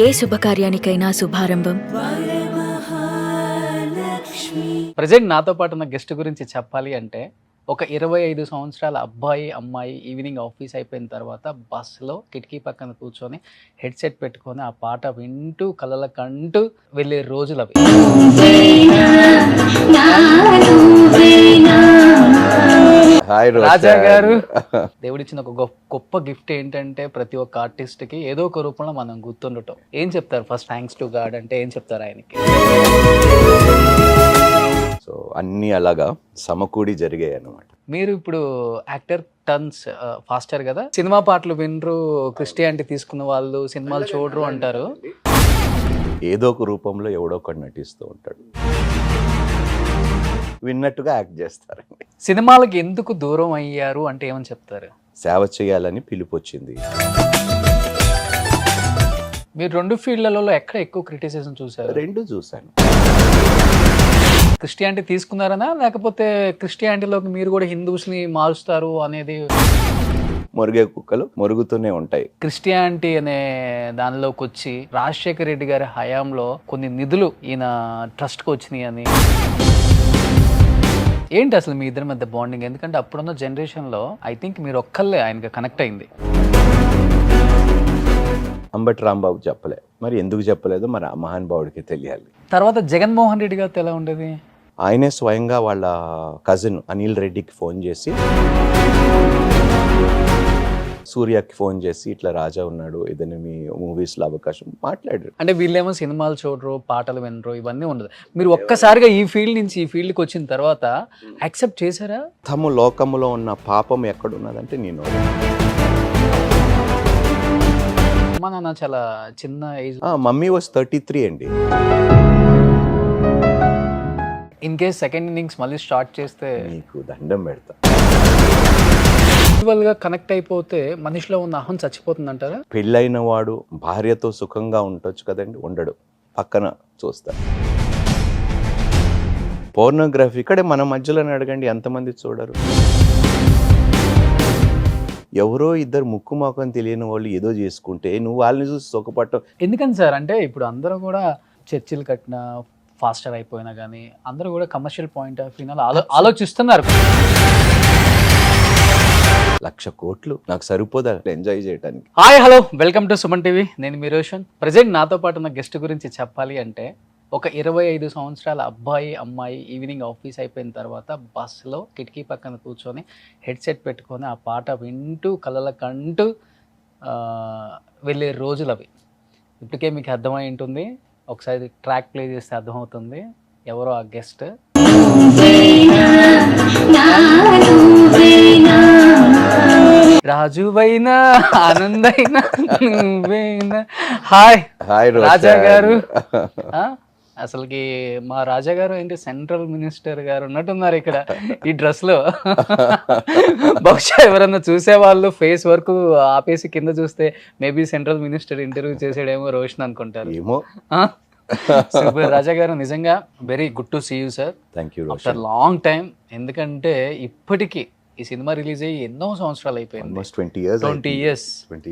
ఏ శుభకార్యానికైనా శుభారంభం. Present నాతో పాటు ఉన్న గెస్ట్ గురించి చెప్పాలి అంటే ఒక 25 సంవత్సరాల అబ్బాయి అమ్మాయి ఈవినింగ్ ఆఫీస్ అయిపోయిన తర్వాత బస్సులో కిటికీ పక్కన కూర్చొని హెడ్సెట్ పెట్టుకొని ఆ పాట వింటూ కలల కంటూ వెళ్ళే రోజులు అవి. రాజా గారు దేవుడిచ్చిన ఒక గొప్ప గిఫ్ట్ ఏంటంటే ప్రతి ఒక్క ఆర్టిస్ట్ కి ఏదో ఒక రూపంలో మనం గుర్తుండటం. ఏం చెప్తారు ఫస్ట్ థ్యాంక్స్ టు గాడ్ అంటే ఏం చెప్తారు ఆయనకి? సో అన్నీ అలాగా సమకూడి జరిగాయి అన్నమాట. మీరు ఇప్పుడు యాక్టర్ టర్న్స్ ఫాస్టర్ కదా, సినిమా పాటలు వినరు, క్రిస్టియానిటీ తీసుకున్న వాళ్ళు సినిమాలు చూడరు అంటారు. ఏదో ఒక రూపంలో ఎవడో ఒకటి నటిస్తూ ఉంటాడు, విన్నట్టుగా యాక్ట్ చేస్తారండి. సినిమాలకి ఎందుకు దూరం అయ్యారు అంటే ఏమని చెప్తారు? సేవ చేయాలని పిలుపు వచ్చింది. మీరు రెండు ఫీల్డ్లలో ఎక్కడ ఎక్కువ క్రిటిసిజం చూసారు? రెండు చూశాను. క్రిస్టియానిటీ తీసుకున్నారనా లేకపోతే క్రిస్టియానిటీలోకి మీరు కూడా హిందూస్ని మారుస్తారు అనేది? మొరిగే కుక్కలు మొరుగుతూనే ఉంటాయి. క్రిస్టియానిటీ అనే దానిలోకి వచ్చి రాజశేఖర రెడ్డి గారి హయాంలో కొన్ని నిధులు ఈయన ట్రస్ట్కి వచ్చినాయి అని. ఏంటి అసలు మీ ఇద్దరి మధ్య బాండింగ్? ఎందుకంటే అప్పుడున్న జనరేషన్లో ఐ థింక్ మీరు ఒక్కళ్ళే ఆయనకి కనెక్ట్ అయింది. అంబటి రాంబాబు చెప్పలే, మరి ఎందుకు చెప్పలేదో మరి ఆ మహానుభావుడికి తెలియాలి. తర్వాత జగన్మోహన్ రెడ్డి గారితో ఎలా ఉండేది? ఆయనే స్వయంగా వాళ్ళ కజిన్ అనిల్ రెడ్డికి ఫోన్ చేసి, సూర్యకి ఫోన్ చేసి ఇట్లా రాజా ఉన్నాడు, ఏదైనా మీ మూవీస్లో అవకాశం మాట్లాడారు. అంటే వీళ్ళేమో సినిమాలు చూడరు, పాటలు వినరు, ఇవన్నీ ఉండదు. మీరు ఒక్కసారిగా ఈ ఫీల్డ్ నుంచి ఈ ఫీల్డ్కి వచ్చిన తర్వాత యాక్సెప్ట్ చేశారా? తమ లోకములో ఉన్న పాపం ఎక్కడున్నదంటే నేను. అమ్మా నాన్న చాలా చిన్న ఏజ్. మమ్మీ వాజ్ 33 అండి. ఇన్ కేస్ సెకండ్ ఇన్నింగ్స్ మళ్ళీ స్టార్ట్ చేస్తే నీకు దండం పెడతా. గా కనెక్ట్ అయిపోతే మనిషిలో ఉన్న అహం చచ్చిపోతుంది అంటారా? పెళ్ళైన వాడు భార్యతో సుఖంగా ఉండొచ్చు కదండి, ఉండడు, పక్కన చూస్తాడు. పోర్నోగ్రఫీ ఇక్కడే మన మధ్యలోనే అడగండి, ఎంతమంది చూడరు? ఎవరో ఇద్దరు ముక్కు మొఖం తెలియని వాళ్ళు ఏదో చేసుకుంటే నువ్వు వాళ్ళని చూసి సుఖపడటం ఎందుకని సార్? అంటే ఇప్పుడు అందరూ కూడా చర్చిలు కట్టిన ఫాస్టర్ అయిపోయినా కానీ అందరూ కూడా కమర్షియల్ పాయింట్ ఆఫ్ వ్యూ ఆలోచిస్తున్నారు. 1,00,000 కోట్లు నాకు సరిపోదా ఎంజాయ్ చేయడానికి? Hi hello, welcome to Suman TV. నేను మీ రోషన్. ప్రజెంట్ నాతో పాటు ఉన్న గెస్ట్ గురించి చెప్పాలి అంటే ఒక 25 సంవత్సరాల అబ్బాయి అమ్మాయి ఈవినింగ్ ఆఫీస్ అయిపోయిన తర్వాత బస్సులో కిటికీ పక్కన కూర్చొని హెడ్సెట్ పెట్టుకొని ఆ పాట వింటూ కలల కంటూ వెళ్ళే రోజులు అవి. ఇప్పటికే మీకు అర్థమై ఉంటుంది. ఒకసారి ట్రాక్ ప్లే చేస్తే అర్థమవుతుంది ఎవరో ఆ గెస్ట్. రాజువైనా ఆనందైనా నువ్వేనా. హాయ్ హాయ్ రాజా గారు. అసలుకి మా రాజా గారు ఏంటి సెంట్రల్ మినిస్టర్ గారు ఉన్నట్టున్నారు ఇక్కడ ఈ డ్రెస్ లో. బహుశా ఎవరన్నా చూసే వాళ్ళు ఫేస్ వర్క్ ఆపేసి కింద చూస్తే మేబీ సెంట్రల్ మినిస్టర్ ఇంటర్వ్యూ చేసాడేమో రోషన్ అనుకుంటారు. ఏమో. రాజా గారు నిజంగా very good to see you sir. Thank you after long time. ఎందుకంటే ఇప్పటికీ ఈ సినిమా రిలీజ్ అయ్యి ఎన్నో సంవత్సరాలు అయిపోయింది. 20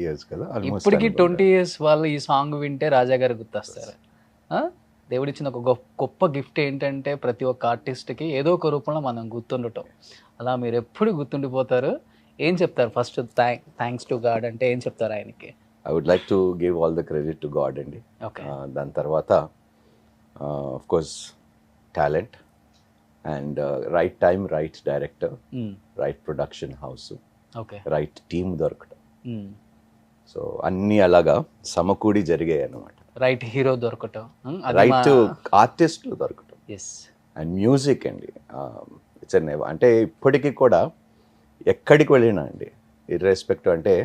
years కదా. ఇప్పటికీ 20 years వాళ్ళు ఈ సాంగ్ వింటే రాజా గారు గుర్తొస్తారు. దేవుడిచ్చిన ఒక గొప్ప గిఫ్ట్ ఏంటంటే ప్రతి ఒక్క ఆర్టిస్ట్కి ఏదో ఒక రూపంలో మనం గుర్తుండటం. అలా మీరు ఎప్పుడు గుర్తుండిపోతారు. ఏం చెప్తారు ఫస్ట్ థ్యాంక్స్ టు గాడ్ అంటే ఏం చెప్తారు ఆయనకి? I would like to give all the credit to God అండి. ఓకే. దాని తర్వాత of course talent and right time, right director, right production house, okay, right team దొరకటం. సో అన్నీ అలాగా సమకూడి జరిగాయి అన్నమాట. రైట్ హీరో దొరకటం, రైట్ ఆర్టిస్టులు దొరకటం, అండ్ మ్యూజిక్ అండి. ఇట్స్ అంటే ఇప్పటికీ కూడా ఎక్కడికి వెళ్ళినా అండి, ఇర్రెస్పెక్ట్ అంటే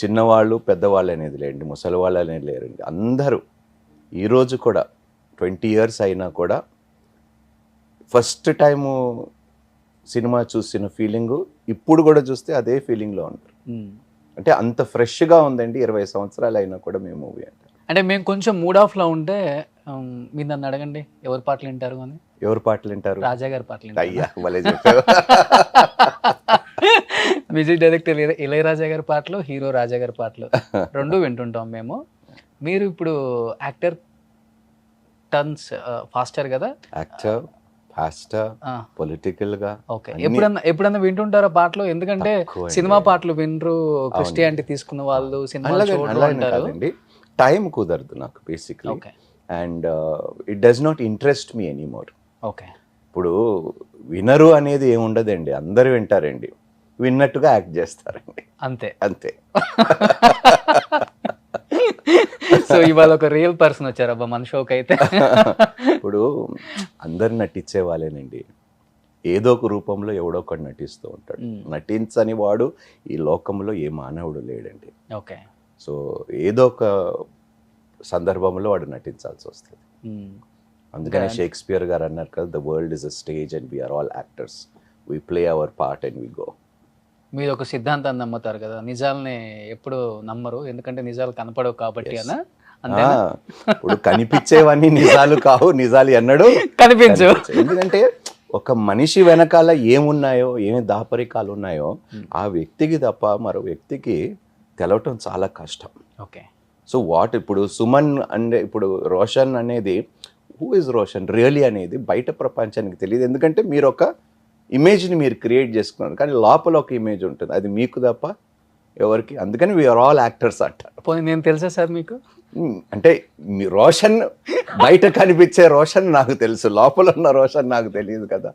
చిన్నవాళ్ళు పెద్దవాళ్ళు అనేది లేండి, ముసలి వాళ్ళు అనేది లేరండి, అందరూ ఈరోజు కూడా 20 years అయినా కూడా ఫస్ట్ టైము సినిమా చూసిన ఫీలింగు ఇప్పుడు కూడా చూస్తే అదే ఫీలింగ్లో ఉంటారు. అంటే అంత ఫ్రెష్గా ఉందండి 20 సంవత్సరాలు అయినా కూడా మేము మూవీ అంటే మేము కొంచెం మూడ్ ఆఫ్లో ఉంటే మీరు నన్ను అడగండి ఎవరి పాటలు వింటారు అని. ఎవరి పాటలు వింటారు? రాజా గారి పాటలు. అయ్యా భలే చెప్పారు. మ్యూజిక్ డైరెక్టర్ ఇళయరాజా గారి పాటలు, హీరో రాజా గారి పాటలు రెండు వింటుంటాం మేము. మీరు ఇప్పుడు యాక్టర్ టర్న్స్ ఫాస్టర్ కదా? యాక్టర్, పాస్టర్, పొలిటికల్ గా. ఓకే, ఎప్పుడన్నా వింటుంటారా పాటలు? ఎందుకంటే సినిమా పాటలు వినరు, క్రిస్టియానిటీ తీసుకున్న వాళ్ళు సినిమా కాదండి, టైం కుదరదు నాకు basically. And it does not interest me anymore. Okay, ఇప్పుడు వినరు అనేది ఏముండదండి, అందరూ వింటారండి, విన్నట్టుగా యాక్ట్ చేస్తారండి, అంతే అంతే. సో ఇవాళ ఒక రియల్ పర్సన్ వచ్చారబ్బా మన షోకి అయితే. ఇప్పుడు అందరు నటించే వాళ్ళేనండి, ఏదో ఒక రూపంలో ఎవడో ఒకటి నటిస్తూ ఉంటాడు. నటించని వాడు ఈ లోకంలో ఏ మానవుడు లేడండి. ఓకే, సో ఏదో ఒక సందర్భంలో వాడు నటించాల్సి వస్తుంది. అందుకని షేక్స్పియర్ గారు అన్నారు కదా, the world is a stage and we are all actors, we play our part and we go. మీరు ఒక సిద్ధాంతాన్ని నమ్ముతారు కదా, నిజాలని ఎప్పుడు నమ్మరు ఎందుకంటే నిజాలు కనపడవు కాబట్టి అనా? ఇప్పుడు కనిపించేవన్నీ నిజాలు కావు, నిజాలు ఎన్నడూ కనిపించు. ఎందుకంటే ఒక మనిషి వెనకాల ఏమున్నాయో, ఏమి దాపరికాలు ఉన్నాయో ఆ వ్యక్తికి తప్ప మరో వ్యక్తికి తెలవటం చాలా కష్టం. ఓకే, సో ఇప్పుడు సుమన్ అంటే ఇప్పుడు రోషన్ అనేది, హూ ఇస్ రోషన్ రియలీ అనేది బయట ప్రపంచానికి తెలియదు. ఎందుకంటే మీరు ఒక ఇమేజ్ని మీరు క్రియేట్ చేసుకున్నారు, కానీ లోపల ఒక ఇమేజ్ ఉంటుంది, అది మీకు తప్ప ఎవరికి. అందుకని వీఆర్ ఆల్ యాక్టర్స్ అంటారు. పోనీ నేను తెలుసా సార్ మీకు? అంటే మీ రోషన్ బయట కనిపించే రోషన్ నాకు తెలుసు, లోపల ఉన్న రోషన్ నాకు తెలియదు కదా.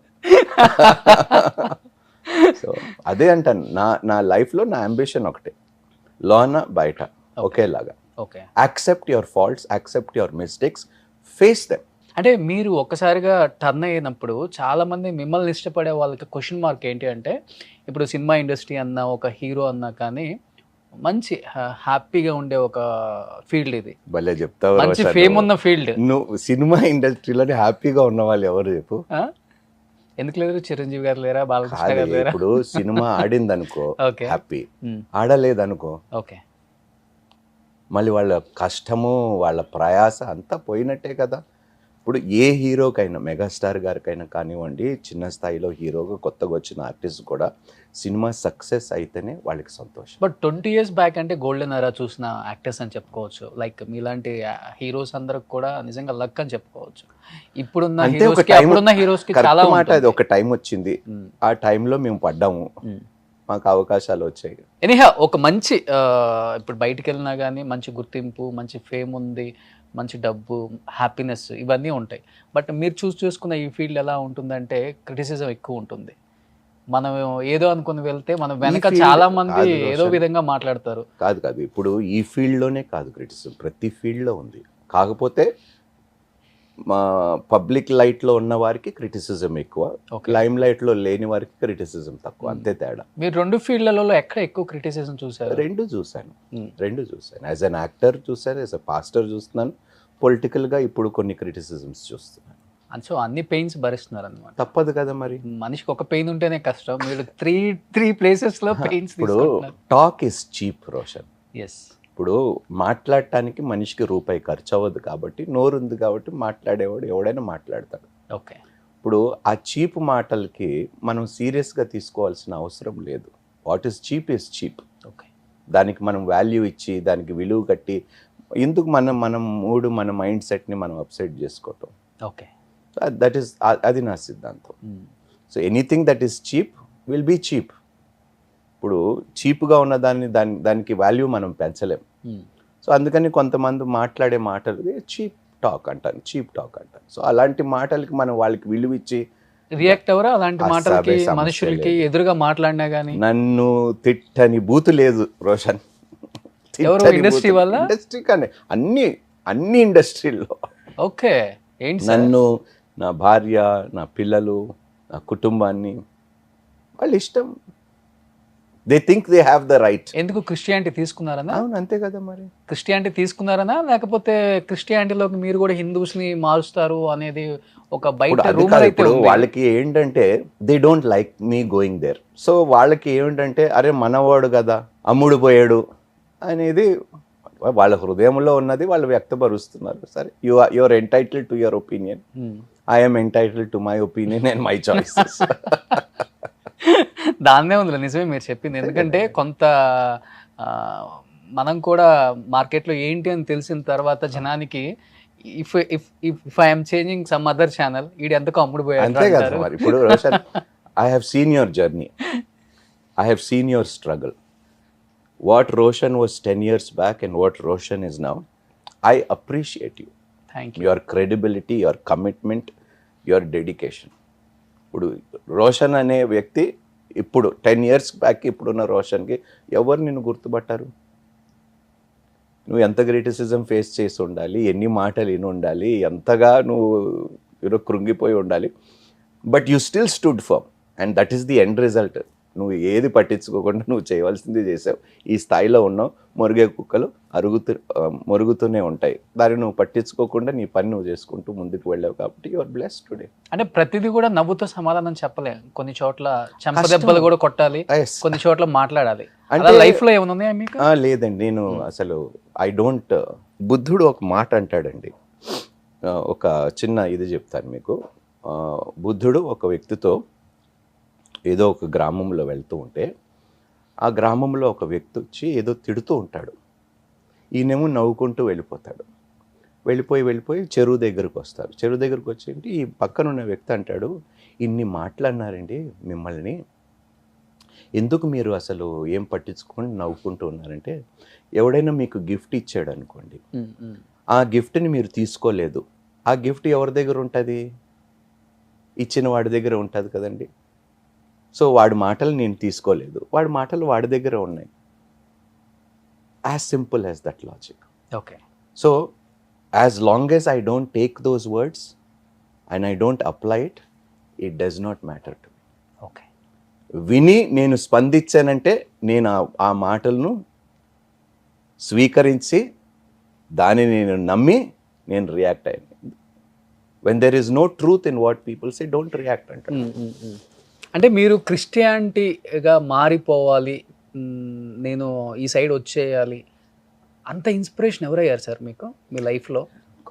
సో అదే అంటాను, నా లైఫ్లో నా అంబిషన్ ఒకటే, లోన బయట ఒకేలాగా. Okay, accept your faults, accept your mistakes, face them. అంటే మీరు ఒక్కసారిగా టర్న్ అయినప్పుడు చాలా మంది మిమ్మల్ని ఇష్టపడే వాళ్ళకి క్వశ్చన్ మార్క్ ఏంటి అంటే, ఇప్పుడు సినిమా ఇండస్ట్రీ అన్నా ఒక హీరో అన్నా కానీ మంచి హ్యాపీగా ఉండే ఒక ఫీల్డ్ ఇది, భలే చెప్తావు, మంచి ఫేమ్ ఉన్న ఫీల్డ్. నువ్వు సినిమా ఇండస్ట్రీలోనే హ్యాపీగా ఉన్న వాళ్ళు ఎవరు చెప్పు? ఎందుకు లేరు? చిరంజీవి గారు లేరా, బాలకృష్ణ గారు లేరా? ఇప్పుడు సినిమా ఆడింది అనుకో హ్యాపీ, ఆడలేదనుకో ఓకే, మళ్ళీ వాళ్ళ కష్టము వాళ్ళ ప్రయాస అంతా పోయినట్టే కదా. ఇప్పుడు ఏ హీరోకైనా, మెగాస్టార్ గారికైనా కానివ్వండి, చిన్న స్థాయిలో హీరోగా కొత్తగా వచ్చిన ఆర్టిస్ట్ కూడా సినిమా సక్సెస్ అయితేనే వాళ్ళకి సంతోషం. బట్ 20 years బ్యాక్ అంటే గోల్డెన్ ఎరా చూసిన యాక్టర్స్ అని చెప్పుకోవచ్చు. లైక్ మీలాంటి హీరోస్ అందరికి కూడా నిజంగా లక్ అని చెప్పుకోవచ్చు. ఇప్పుడున్న హీరోస్కి చాలా మాట, అది ఒక టైం వచ్చింది, ఆ టైంలో మేము పడ్డాము, మాకు అవకాశాలు వచ్చాయి. ఎనీహా ఒక మంచి ఇప్పుడు బయటికి వెళ్ళినా కానీ మంచి గుర్తింపు, మంచి ఫేమ్ ఉంది, మంచి డబ్బు, హ్యాపీనెస్ ఇవన్నీ ఉంటాయి. బట్ మీరు చూసుకున్న ఈ ఫీల్డ్ ఎలా ఉంటుందంటే క్రిటిసిజం ఎక్కువ ఉంటుంది. మనం ఏదో అనుకుని వెళ్తే మనం వెనక చాలా మంది ఏదో విధంగా మాట్లాడతారు. కాదు, ఇప్పుడు ఈ ఫీల్డ్లోనే కాదు క్రిటిసిజం, ప్రతి ఫీల్డ్లో ఉంది. కాకపోతే మా పబ్లిక్ లైట్లో ఉన్న వారికి క్రిటిసిజం ఎక్కువ, లైమ్ లైట్లో లేని వారికి క్రిటిసిజం తక్కువ, అంతే తేడా. మీరు రెండు ఫీల్డ్లలో ఎక్కడ ఎక్కువ క్రిటిసిజం చూసారు? రెండు చూశాను. యాజ్ అన్ యాక్టర్ చూశాను, యాజ్ అ పాస్టర్ చూస్తున్నాను, పొలిటికల్గా ఇప్పుడు కొన్ని క్రిటిసిజమ్స్ చూస్తున్నాను. సో అన్ని పెయిన్స్ భరిస్తున్నారు అనమాట. తప్పదు కదా మరి, మనిషికి ఒక పెయిన్ ఉంటేనే కష్టం, మీరు త్రీ ప్లేసెస్లో పెయిన్స్. ఇప్పుడు talk is cheap Roshan. Yes, ఇప్పుడు మాట్లాడటానికి మనిషికి రూపాయి ఖర్చు అవ్వదు కాబట్టి, నోరు ఉంది కాబట్టి మాట్లాడేవాడు ఎవడైనా మాట్లాడతాడు. ఓకే, ఇప్పుడు ఆ చీప్ మాటలకి మనం సీరియస్గా తీసుకోవాల్సిన అవసరం లేదు. What is cheap. ఓకే, దానికి మనం వాల్యూ ఇచ్చి దానికి విలువ కట్టి ఎందుకు మనం మన మైండ్ సెట్ని మనం అప్సెట్ చేసుకోవటం. ఓకే, దట్ ఈస్, అది నా సిద్ధాంతం. So anything that is cheap will be cheap. ఇప్పుడు చీప్గా ఉన్న దానికి వాల్యూ మనం పెంచలేం. సో అందుకని కొంతమంది మాట్లాడే మాటలు చీప్ టాక్ అంటాను. సో అలాంటి మాటలకి మనం వాళ్ళకి విలువ ఇచ్చి రియాక్ట్ అవ్వరా? అలాంటి మాటలకి మనుషులకి ఎదురుగా మాట్లాడినా కానీ నన్ను తిట్టని బూతు లేదు రోషన్. ఇండస్ట్రీ వల్ల, ఇండస్ట్రీ కానీ అన్ని ఇండస్ట్రీల్లో. ఓకే, ఏంటి నన్ను, నా భార్య, నా పిల్లలు, నా కుటుంబాన్ని వాళ్ళ ఇష్టం, they think they have the right. ఎందుకు క్రిస్టియానిటీ తీసుకున్నారనా? అవును, అంతే కదా మరి. క్రిస్టియానిటీ తీసుకున్నారనా, లేకపోతే క్రిస్టియానిటీలోకి మీరు కూడా హిందూస్ ని మారుస్తారు అనేది ఒక బయట రూమర్ అయితే ఉంది. వాళ్ళకి ఏంటంటే they don't like me going there. So వాళ్ళకి ఏమిటంటే అరే మనవాడు కదా, అమ్ముడు పోయాడు అనేది వాళ్ళ హృదయంలో ఉన్నది వాళ్ళు వ్యక్తపరుస్తున్నారు. సరే, you are entitled to your opinion, I'm entitled to my opinion and my choices. దాన్నే ఉంది, నిజమే మీరు చెప్పింది. ఎందుకంటే కొంత మనం కూడా మార్కెట్లో ఏంటి అని తెలిసిన తర్వాత జనానికి if if if I'm changing some other channel ఈడు ఎంతకు అమ్ముడు అంతే కదా పోయారు. మరి. ఇప్పుడు Roshan, I have seen your journey, I have seen your struggle. What Roshan was 10 years back and what Roshan is now. I appreciate you, thank you. Your credibility, your commitment, your dedication. ఇప్పుడు రోషన్ అనే వ్యక్తి ఇప్పుడు 10 years బ్యాక్ ఇప్పుడున్న రోషన్కి ఎవరు నిన్ను గుర్తుపట్టారు? నువ్వు ఎంత criticism face చేసి ఉండాలి, ఎన్ని మాటలు విని ఉండాలి, ఎంతగా నువ్వు కృంగిపోయి ఉండాలి. But you still stood firm and that is the end result. నువ్వు ఏది పట్టించుకోకుండా నువ్వు చేయవలసింది చేసావు. ఈ స్థాయిలో ఉన్నావు. మొరిగే కుక్కలు మొరుగుతూనే ఉంటాయి. దాన్ని నువ్వు పట్టించుకోకుండా నీ పని నువ్వు చేసుకుంటూ ముందుకు వెళ్ళావు కాబట్టి యు ఆర్ బ్లెస్డ్ టుడే. అంటే ప్రతిదీ కూడా నవ్వుతో సమాధానం చెప్పలేం. కొన్ని చోట్ల చెంపదెబ్బలు కూడా కొట్టాలి, Yes. కొన్ని చోట్ల మాట్లాడాలి. అంటే అంటే లైఫ్ లో ఏమైనా ఉన్నాయా మీకు? లేదండి, నేను అసలు ఐ డోంట్. బుద్ధుడు ఒక మాట అంటాడండి, ఒక చిన్న ఇది చెప్తాను మీకు. బుద్ధుడు ఒక వ్యక్తితో ఏదో ఒక గ్రామంలో వెళ్తూ ఉంటే ఆ గ్రామంలో ఒక వ్యక్తి వచ్చి ఏదో తిడుతూ ఉంటాడు. ఈయనేమో నవ్వుకుంటూ వెళ్ళిపోతాడు. వెళ్ళిపోయి చెరువు దగ్గరకు వస్తారు. చెరువు దగ్గరకు వచ్చి ఈ పక్కనున్న వ్యక్తి అంటాడు, ఇన్ని మాటలన్నారండి మిమ్మల్ని, ఎందుకు మీరు అసలు ఏం పట్టించుకొని నవ్వుకుంటూ ఉన్నారంటే, ఎవడైనా మీకు గిఫ్ట్ ఇచ్చాడు అనుకోండి, ఆ గిఫ్ట్ని మీరు తీసుకోలేదు, ఆ గిఫ్ట్ ఎవరి దగ్గర ఉంటుంది? ఇచ్చిన వాడి దగ్గర ఉంటుంది కదండి. సో వాడి మాటలు నేను తీసుకోలేదు, వాడి మాటలు వాడి దగ్గర ఉన్నాయి. As simple as that logic. Okay. So as long as I don't take those words and I don't apply it, it does not matter to me. Okay. విని నేను స్పందించానంటే నేను ఆ మాటలను స్వీకరించి దానిని నేను నమ్మి నేను రియాక్ట్ అయ్యాను. When there is no truth in what people say, don't react అంట. అంటే మీరు క్రిస్టియానిటీగా మారిపోవాలి, నేను ఈ సైడ్ వచ్చేయాలి, అంత ఇన్స్పిరేషన్ ఎవరయ్యారు సార్ మీకు మీ లైఫ్లో?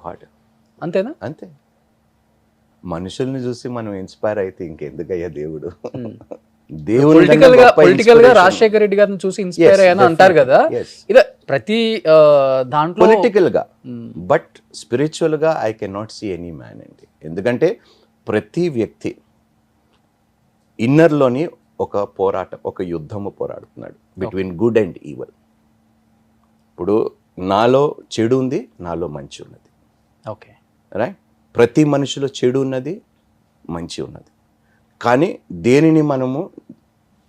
గాడ్. అంతేనా? అంతే. మనుషుల్ని చూసి మనం ఇన్స్పైర్ అయితే ఇంకెందుకయ్యా దేవుడు. పొలిటికల్ గా రాజశేఖర రెడ్డి గారిని చూసి ఇన్స్పైర్ అయ్యాను అంటారు కదా. ఇదే ప్రతి దాంట్లో పొలిటికల్ గా, బట్ స్పిరిచువల్ గా I can not see any man అండి. ఎందుకంటే ప్రతి వ్యక్తి ఇన్నర్లోని ఒక పోరాటం, ఒక యుద్ధము పోరాడుతున్నాడు బిట్వీన్ గుడ్ అండ్ ఈవల్. ఇప్పుడు నాలో చెడు ఉంది, నాలో మంచి ఉన్నది. Okay, right. ప్రతి మనిషిలో చెడు ఉన్నది, మంచి ఉన్నది. కానీ దేనిని మనము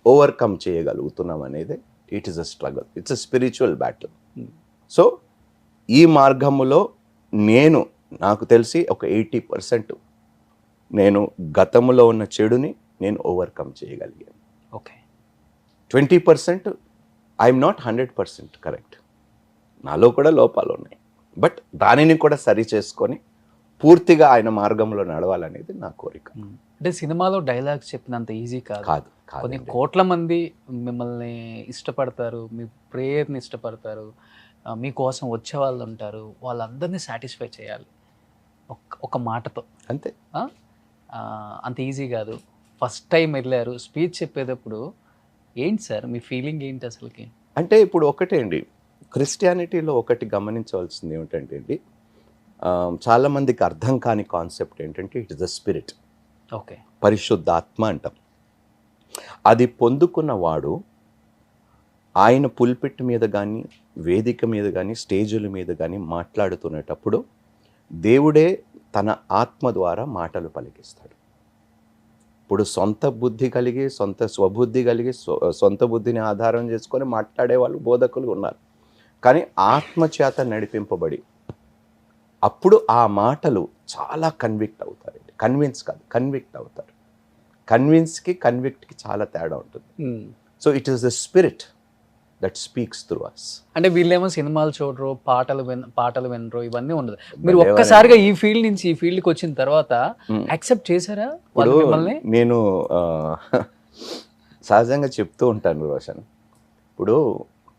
ఓవర్కమ్ చేయగలుగుతున్నాం అనేది it is a struggle, it's a spiritual battle. So ఈ మార్గములో నాకు తెలిసి ఒక 80% నేను గతంలో ఉన్న చెడుని నేను ఓవర్కమ్ చేయగలిగాను. ఓకే. 20% ఐఎమ్ నాట్ 100% కరెక్ట్, నాలో కూడా లోపాలు ఉన్నాయి. బట్ దానిని కూడా సరి చేసుకొని పూర్తిగా ఆయన మార్గంలో నడవాలనేది నా కోరిక. అంటే సినిమాలో డైలాగ్స్ చెప్పినంత ఈజీ కాదు. కొన్ని కాదు. కోట్ల మంది మిమ్మల్ని ఇష్టపడతారు, మీ ప్రేయర్ని ఇష్టపడతారు, మీకోసం వచ్చే వాళ్ళు ఉంటారు, వాళ్ళందరినీ సాటిస్ఫై చేయాలి ఒక మాటతో. అంతే. అంత ఈజీ కాదు. ఫస్ట్ టైం వెళ్ళారు, స్పీచ్ చెప్పేటప్పుడు ఏంటి సార్ మీ ఫీలింగ్ ఏంటి అసలుకి? అంటే ఇప్పుడు ఒకటే అండి, క్రిస్టియానిటీలో ఒకటి గమనించవలసింది ఏమిటంటే అండి, చాలామందికి అర్థం కాని కాన్సెప్ట్ ఏంటంటే it is the spirit. Okay. పరిశుద్ధాత్మ అంటాం. అది పొందుకున్న వాడు ఆయన పుల్పిట్ మీద కానీ, వేదిక మీద కానీ, స్టేజుల మీద కానీ మాట్లాడుతున్నటప్పుడు దేవుడే తన ఆత్మ ద్వారా మాటలు పలికిస్తాడు. ఇప్పుడు సొంత బుద్ధి కలిగి, స్వబుద్ధి కలిగి, సొంత బుద్ధిని ఆధారం చేసుకొని మాట్లాడే వాళ్ళు బోధకులు ఉన్నారు. కానీ ఆత్మ చేత నడిపింపబడి అప్పుడు ఆ మాటలు చాలా కన్విక్ట్ అవుతారండి. కన్విన్స్ కాదు, కన్విక్ట్ అవుతారు. కన్విన్స్కి కన్విక్ట్కి చాలా తేడా ఉంటుంది. So it is the spirit that speaks through us. అంటే వీళ్ళేమో సినిమాలు చూడరు, పాటలు వినరు, ఇవన్నీ ఉండదు. మీరు ఒక్కసారిగా ఈ ఫీల్డ్ నుంచి ఈ ఫీల్డ్కి వచ్చిన తర్వాత యాక్సెప్ట్ చేశారా మిమ్మల్ని? నేను సహజంగా చెప్తూ ఉంటాను రోషన్, ఇప్పుడు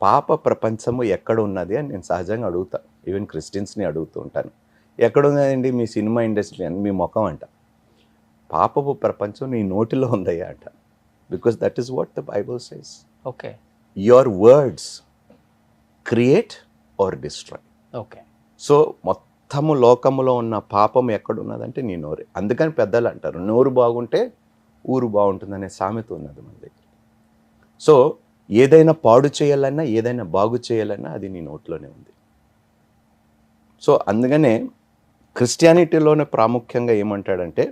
పాప ప్రపంచము ఎక్కడ ఉన్నది అని నేను సహజంగా అడుగుతా. ఈవెన్ క్రిస్టియన్స్ని అడుగుతూ ఉంటాను, ఎక్కడ ఉన్నదండి మీ సినిమా ఇండస్ట్రీ అని. మీ ముఖం అంట. పాపపు ప్రపంచం నీ నోటిలో ఉందయ్యా అంట. Because that is what the Bible says. Okay. Your words create are destroy. Okay. So మొత్తము లోకములో ఉన్న పాపం ఎక్కడున్నదంటే నీ నోరే. అందుకని పెద్దలు అంటారు నోరు బాగుంటే ఊరు బాగుంటుందనే సామెత ఉన్నది మన దగ్గర. సో ఏదైనా పాడు చేయాలన్నా ఏదైనా బాగు చేయాలన్నా అది నీ నోట్లోనే ఉంది. సో అందుకనే క్రిస్టియానిటీలోనే ప్రాముఖ్యంగా ఏమంటాడంటే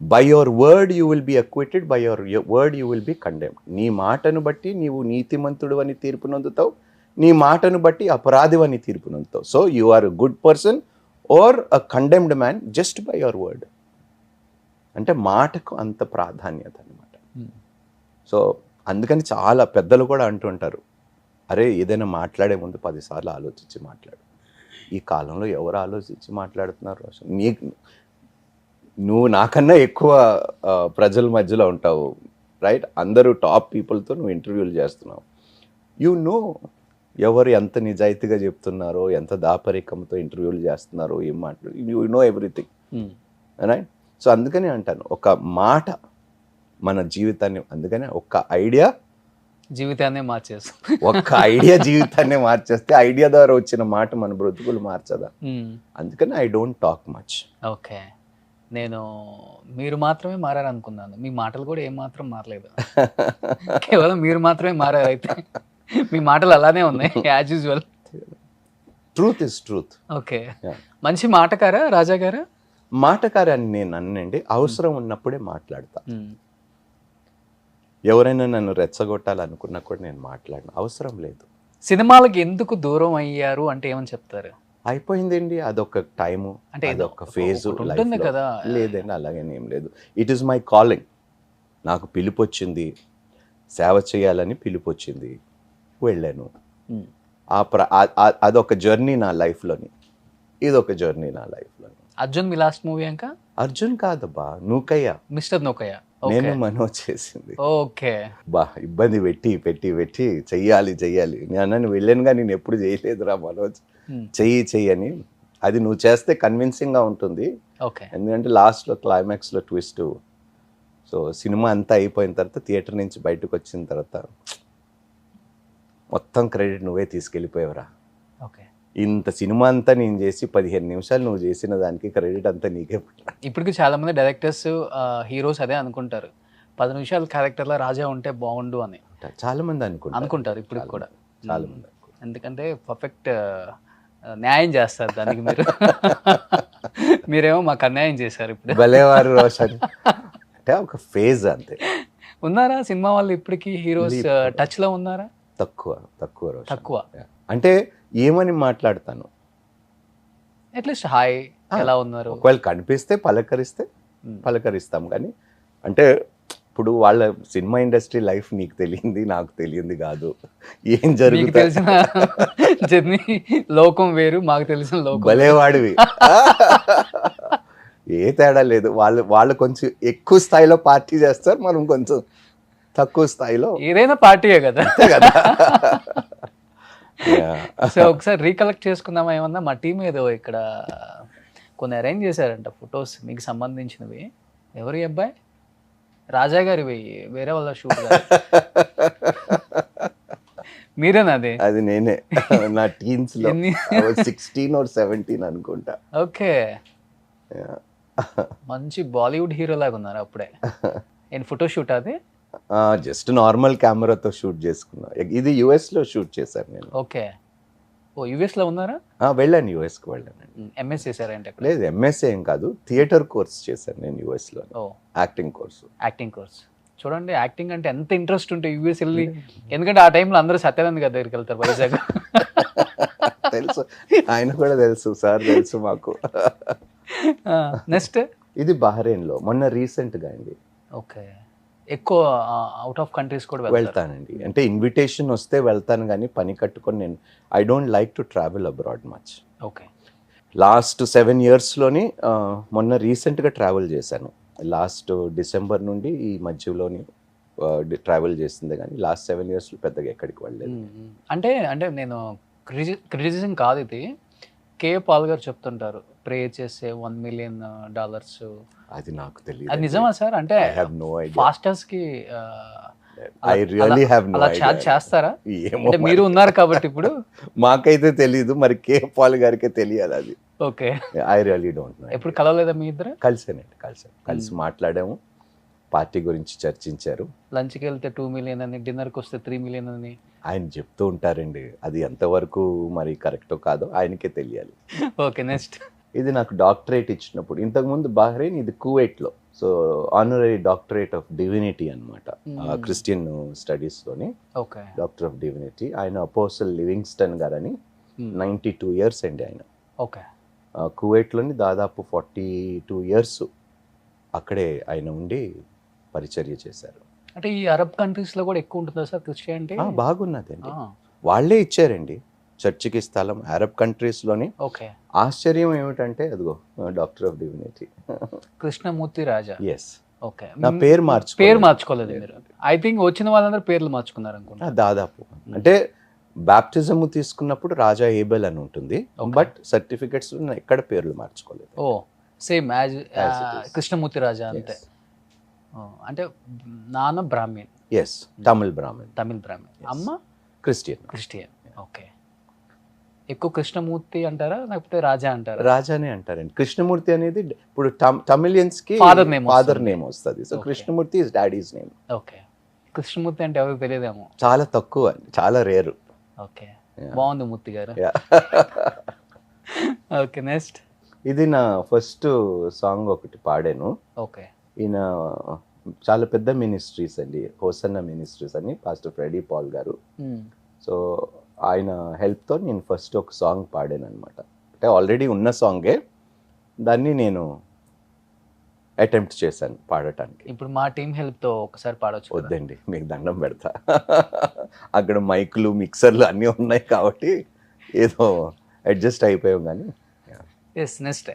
by your word you will be acquitted, by your word you will be condemned. నీ మాటను బట్టి నీవు నీతిమంతుడు అని తీర్పు నొందుతావు, నీ మాటను బట్టి అపరాధి అని తీర్పు నొందుతావు. So you are a good person or a condemned man just by your word. అంటే మాటకు అంత ప్రాధాన్యత అనమాట. సో అందుకని చాలా పెద్దలు కూడా అంటుంటారు, అరే ఏదైనా మాట్లాడే ముందు 10 సార్లు ఆలోచించి మాట్లాడు. ఈ కాలంలో ఎవరు ఆలోచించి మాట్లాడుతున్నారు? అసలు నువ్వు నాకన్నా ఎక్కువ ప్రజల మధ్యలో ఉంటావు, రైట్? అందరూ టాప్ పీపుల్తో నువ్వు ఇంటర్వ్యూలు చేస్తున్నావు. యు నో ఎవరు ఎంత నిజాయితీగా చెప్తున్నారో, ఎంత దాపరికంతో ఇంటర్వ్యూలు చేస్తున్నారో, ఏం మాట్లాడు, you know everything, right? So అందుకని అంటాను ఒక మాట మన జీవితాన్ని, అందుకనే ఒక్క ఐడియా జీవితాన్నే మార్చేస్తాం. ఒక్క ఐడియా జీవితాన్ని మార్చేస్తే ఐడియా ద్వారా వచ్చిన మాట మన బ్రతుకులు మార్చదా? అందుకని I don't talk much. Okay. నేను మీరు మాత్రమే మారారనుకున్నాను, మీ మాటలు కూడా ఏం మాత్రం మారలేదు. కేవలం మీరు మాత్రమే మారారు. అయితే మీ మాటలు అలానే ఉన్నాయి as usual. Truth is truth. Okay. మంచి మాటకారా రాజా గారు? మాటకారి అని నేను అన్నండి, అవసరం ఉన్నప్పుడే మాట్లాడతా. ఎవరైనా నన్ను రెచ్చగొట్టాలనుకున్నా కూడా నేను మాట్లాడను, అవసరం లేదు. సినిమాలకు ఎందుకు దూరం అయ్యారు అంటే ఏమని చెప్తారు? అయిపోయిందండి, అదొక టైము, అంటే అదొక ఫేజు ఉంటుంది కదా. లేదండి, అలాగని ఏం లేదు. It is my calling. నాకు పిలుపు వచ్చింది, సేవ చేయాలని పిలుపు వచ్చింది, వెళ్ళాను. అదొక జర్నీ నా లైఫ్లోని, ఇదొక జర్నీ నా లైఫ్లోని. అర్జున్ మీ లాస్ట్ మూవీ ఇంకా? అర్జున్ కాదబ్బా, నూకయ్య, మిస్టర్ నూకయ్య. నేను మనోజ్ చేసింది. ఓకే. బా ఇబ్బంది పెట్టి పెట్టి పెట్టి చెయ్యాలి నేను వెళ్ళానుగా, నేను ఎప్పుడు చేయలేదురా మనోజ్, చెయ్యి అని. అది నువ్వు చేస్తే కన్విన్సింగ్గా ఉంటుంది. ఓకే. ఎందుకంటే లాస్ట్లో క్లైమాక్స్లో ట్విస్ట్. సో సినిమా అంతా అయిపోయిన తర్వాత థియేటర్ నుంచి బయటకు వచ్చిన తర్వాత మొత్తం క్రెడిట్ నువ్వే తీసుకెళ్ళిపోయావురా. ఓకే. ఇంత సినిమా అంతా నేను చేసి 15 నిమిషాలు నువ్వు చేసిన దానికి క్రెడిట్ అంతా నీకే. ఇప్పటికి చాలా మంది డైరెక్టర్స్, హీరోస్ అదే అనుకుంటారు, 10 నిమిషాల క్యారెక్టర్లో రాజా ఉంటే బాగుండు అని చాలా మంది అనుకుంటారు ఇప్పటికి కూడా. చాలా మంది ఎందుకంటే పర్ఫెక్ట్ న్యాయం చేస్తారు దానికి. మీరేమో మాకు అన్యాయం చేశారు ఇప్పుడు. భలేవారు రోషన్ అంటే ఒక ఫేజ్ అంతే. ఉన్నారా సినిమా వాళ్ళు ఇప్పటికీ హీరోస్ టచ్ లో ఉన్నారా? తక్కువ రోషన్. తక్కువ అంటే ఏమని మాట్లాడతాను, అట్లీస్ట్ హాయ్ ఎలా ఉన్నారు, ఒకవేళ కనిపిస్తే పలకరిస్తాం. కానీ అంటే ఇప్పుడు వాళ్ళ సినిమా ఇండస్ట్రీ లైఫ్ నీకు తెలియంది, నాకు తెలియంది కాదు. ఏం జరుగుతుంది తెలిసిన జర్నీ లోకం వేరు, మాకు తెలిసిన లోకం. భలేవాడివి, ఏ తేడా లేదు. వాళ్ళు కొంచెం ఎక్కువ స్థాయిలో పార్టీ చేస్తారు, మనం కొంచెం తక్కువ స్థాయిలో. ఏదైనా పార్టీయే కదా. కదా. సో ఒకసారి రీకలెక్ట్ చేసుకుందామా ఏమన్నా? మా టీం ఏదో ఇక్కడ కొన్ని అరేంజ్ చేశారంట ఫొటోస్ మీకు సంబంధించినవి. ఎవరి అబ్బాయి? రాజా గారివి, వేరే వాళ్ళ షూట్. మీరేనా అది? అది నేనే, నా టీన్స్ లో 16 or 17 అనుకుంటా. ఓకే. మంచి బాలీవుడ్ హీరో లాగా ఉన్నారు అప్పుడే. నేను ఫోటో షూట్ అది జస్ట్ నార్మల్ కెమెరాతో షూట్ చేసుకున్నా. ఇది US లో షూట్ చేశాను నేను. ఓకే. ఓ US లో ఉన్నారా? వెళ్ళాను, యుఎస్కి వెళ్ళాను. ఎంఎస్ చేశారంటే? లేదు, ఎంఎస్ఏ ఏం కాదు, థియేటర్ కోర్స్ చేశాను నేను US లో. Acting course. చూడండి, యాక్టింగ్ అంటే ఎంత ఇంట్రెస్ట్ ఉంటే US వెళ్ళి. ఎందుకంటే ఆ టైంలో అందరూ సత్యానంద్ గారి దగ్గరికి వెళ్తారు వైజాగ్. తెలుసు, ఆయన కూడా తెలుసు, సార్ తెలుసు మాకు. నెక్స్ట్ ఇది బహ్రెయిన్లో మొన్న రీసెంట్గా అండి. ఓకే. ఎక్కువ అవుట్ ఆఫ్ కంట్రీస్ కూడా వెళ్తానండి. అంటే ఇన్విటేషన్ వస్తే వెళ్తాను, కానీ పని కట్టుకొని నేను I don't like to travel abroad much. Okay. Last 7 yearsలోని మొన్న రీసెంట్గా ట్రావెల్ చేశాను. లాస్ట్ డిసెంబర్ నుండి ఈ మధ్యలోని ట్రావెల్ చేసిందే, కానీ లాస్ట్ 7 yearsలో పెద్దగా ఎక్కడికి వెళ్ళలేదు. అంటే నేను క్రిటిసిజం కాదు ఇది. K. పాల్ గారు చెప్తుంటారు, ప్రే చేసే $1 million. అది నాకు తెలియదు. అది నిజమా సార్? అంటే ఫాస్టర్స్ కి ఐ రియల్లీ హ్యావ్ నో అలా ఐడియా. చాట్ చేస్తారా? ఏమో అంటే మీరు ఉన్నారు కాబట్టి ఇప్పుడు. మాకైతే తెలియదు, మరి కే పాల్ గారికే తెలియాలి అది. Okay. I really don't know. ఎప్పుడు కలవలేదా మీ ఇద్దరు? కలిసానండి, కలిసి మాట్లాడాము, పార్టీ గురించి చర్చించారు. లంచ్కి వెళ్తే 2 million అని, డిన్నర్కి వస్తే 3 million అని ఆయన చెప్తూ ఉంటారండి, అది ఎంతవరకు మరి కరెక్టో కాదో ఆయనకే తెలియాలి. Okay, next. ఇది నాకు డాక్టరేట్ ఇచ్చినప్పుడు, ఇంతకుముందు బహ్రెయిన్, ఇది కువైట్లో. So honorary doctorate of divinity అనమాట, క్రిస్టియన్ స్టడీస్లోని ఓకే. Doctor of divinity. ఆయన అపోస్టల్ లివింగ్స్టన్ గారని, 92 years అండి ఆయన. ఓకే. కువైట్లోని దాదాపు 42 years అక్కడే ఆయన ఉండి పరిచర్య చేశారు. అంటే ఈ అరబ్ కంట్రీస్ లో కూడా ఎక్కువ ఉంటుందా సార్ క్రిస్టియానిటీ? బాగున్నదండి, వాళ్ళే ఇచ్చారండి చర్చికి స్థలం అరబ్ కంట్రీస్లోని. ఓకే. ఆశ్చర్యం ఏమిటంటే అదిగో doctor of divinity Krishnamurthy Raja. Yes. Okay. నా పేరు మార్చుకోలేదు మీరు? ఐ థింక్ వచ్చిన వాళ్ళందరూ పేర్లు మార్చుకున్నారు అనుకుంటా. దాదాపు అంటే బ్యాప్టిజం తీసుకున్నప్పుడు రాజా ఏబెల్ అని ఉంటుంది, బట్ సర్టిఫికెట్స్ ఎక్కడ పేర్లు మార్చుకోలేదు. ఓ, సేమ్ యాజ్ కృష్ణమూర్తి రాజా అంతే. అంటే నాన్న బ్రాహ్మణ్. ఎస్, తమిళ్ బ్రాహ్మణ్. అమ్మ క్రిస్టియన్. ఓకే. ఎక్కువ కృష్ణమూర్తి అంటారా లేకపోతే రాజా అంటారా? రాజానే అంటారండి. కృష్ణమూర్తి అనేది ఇప్పుడు తమిళియన్స్ కి ఫాదర్ నేమ్ వస్తుంది, so Krishnamurthy is daddy's name. Okay. Krishnamurthy అంటే ఎవరికి తెలియదేమో, చాలా తక్కువ అండి, చాలా రేరు. ఓకే, బాగుంది మూర్తి గారు. Okay, next. ఇది నా ఫస్ట్ సాంగ్ ఒకటి పాడాను. ఓకే. ఈయన చాలా పెద్ద మినిస్ట్రీస్ అండి, హోసన్న మినిస్ట్రీస్ అని, పాస్టర్ ఫ్రెడీ పాల్ గారు. సో ఆయన హెల్ప్తో నేను ఫస్ట్ ఒక సాంగ్ పాడాను అనమాట. అంటే ఆల్రెడీ ఉన్న సాంగే, దాన్ని నేను అటెంప్ట్ చేశాను పాడటానికి. ఇప్పుడు మా టీం హెల్ప్తో ఒకసారి పాడొచ్చు? వద్దండి, మీకు దండం పెడతా. అక్కడ మైకులు మిక్సర్లు అన్నీ ఉన్నాయి కాబట్టి ఏదో అడ్జస్ట్ అయిపోయాం కానీ. Yes, next.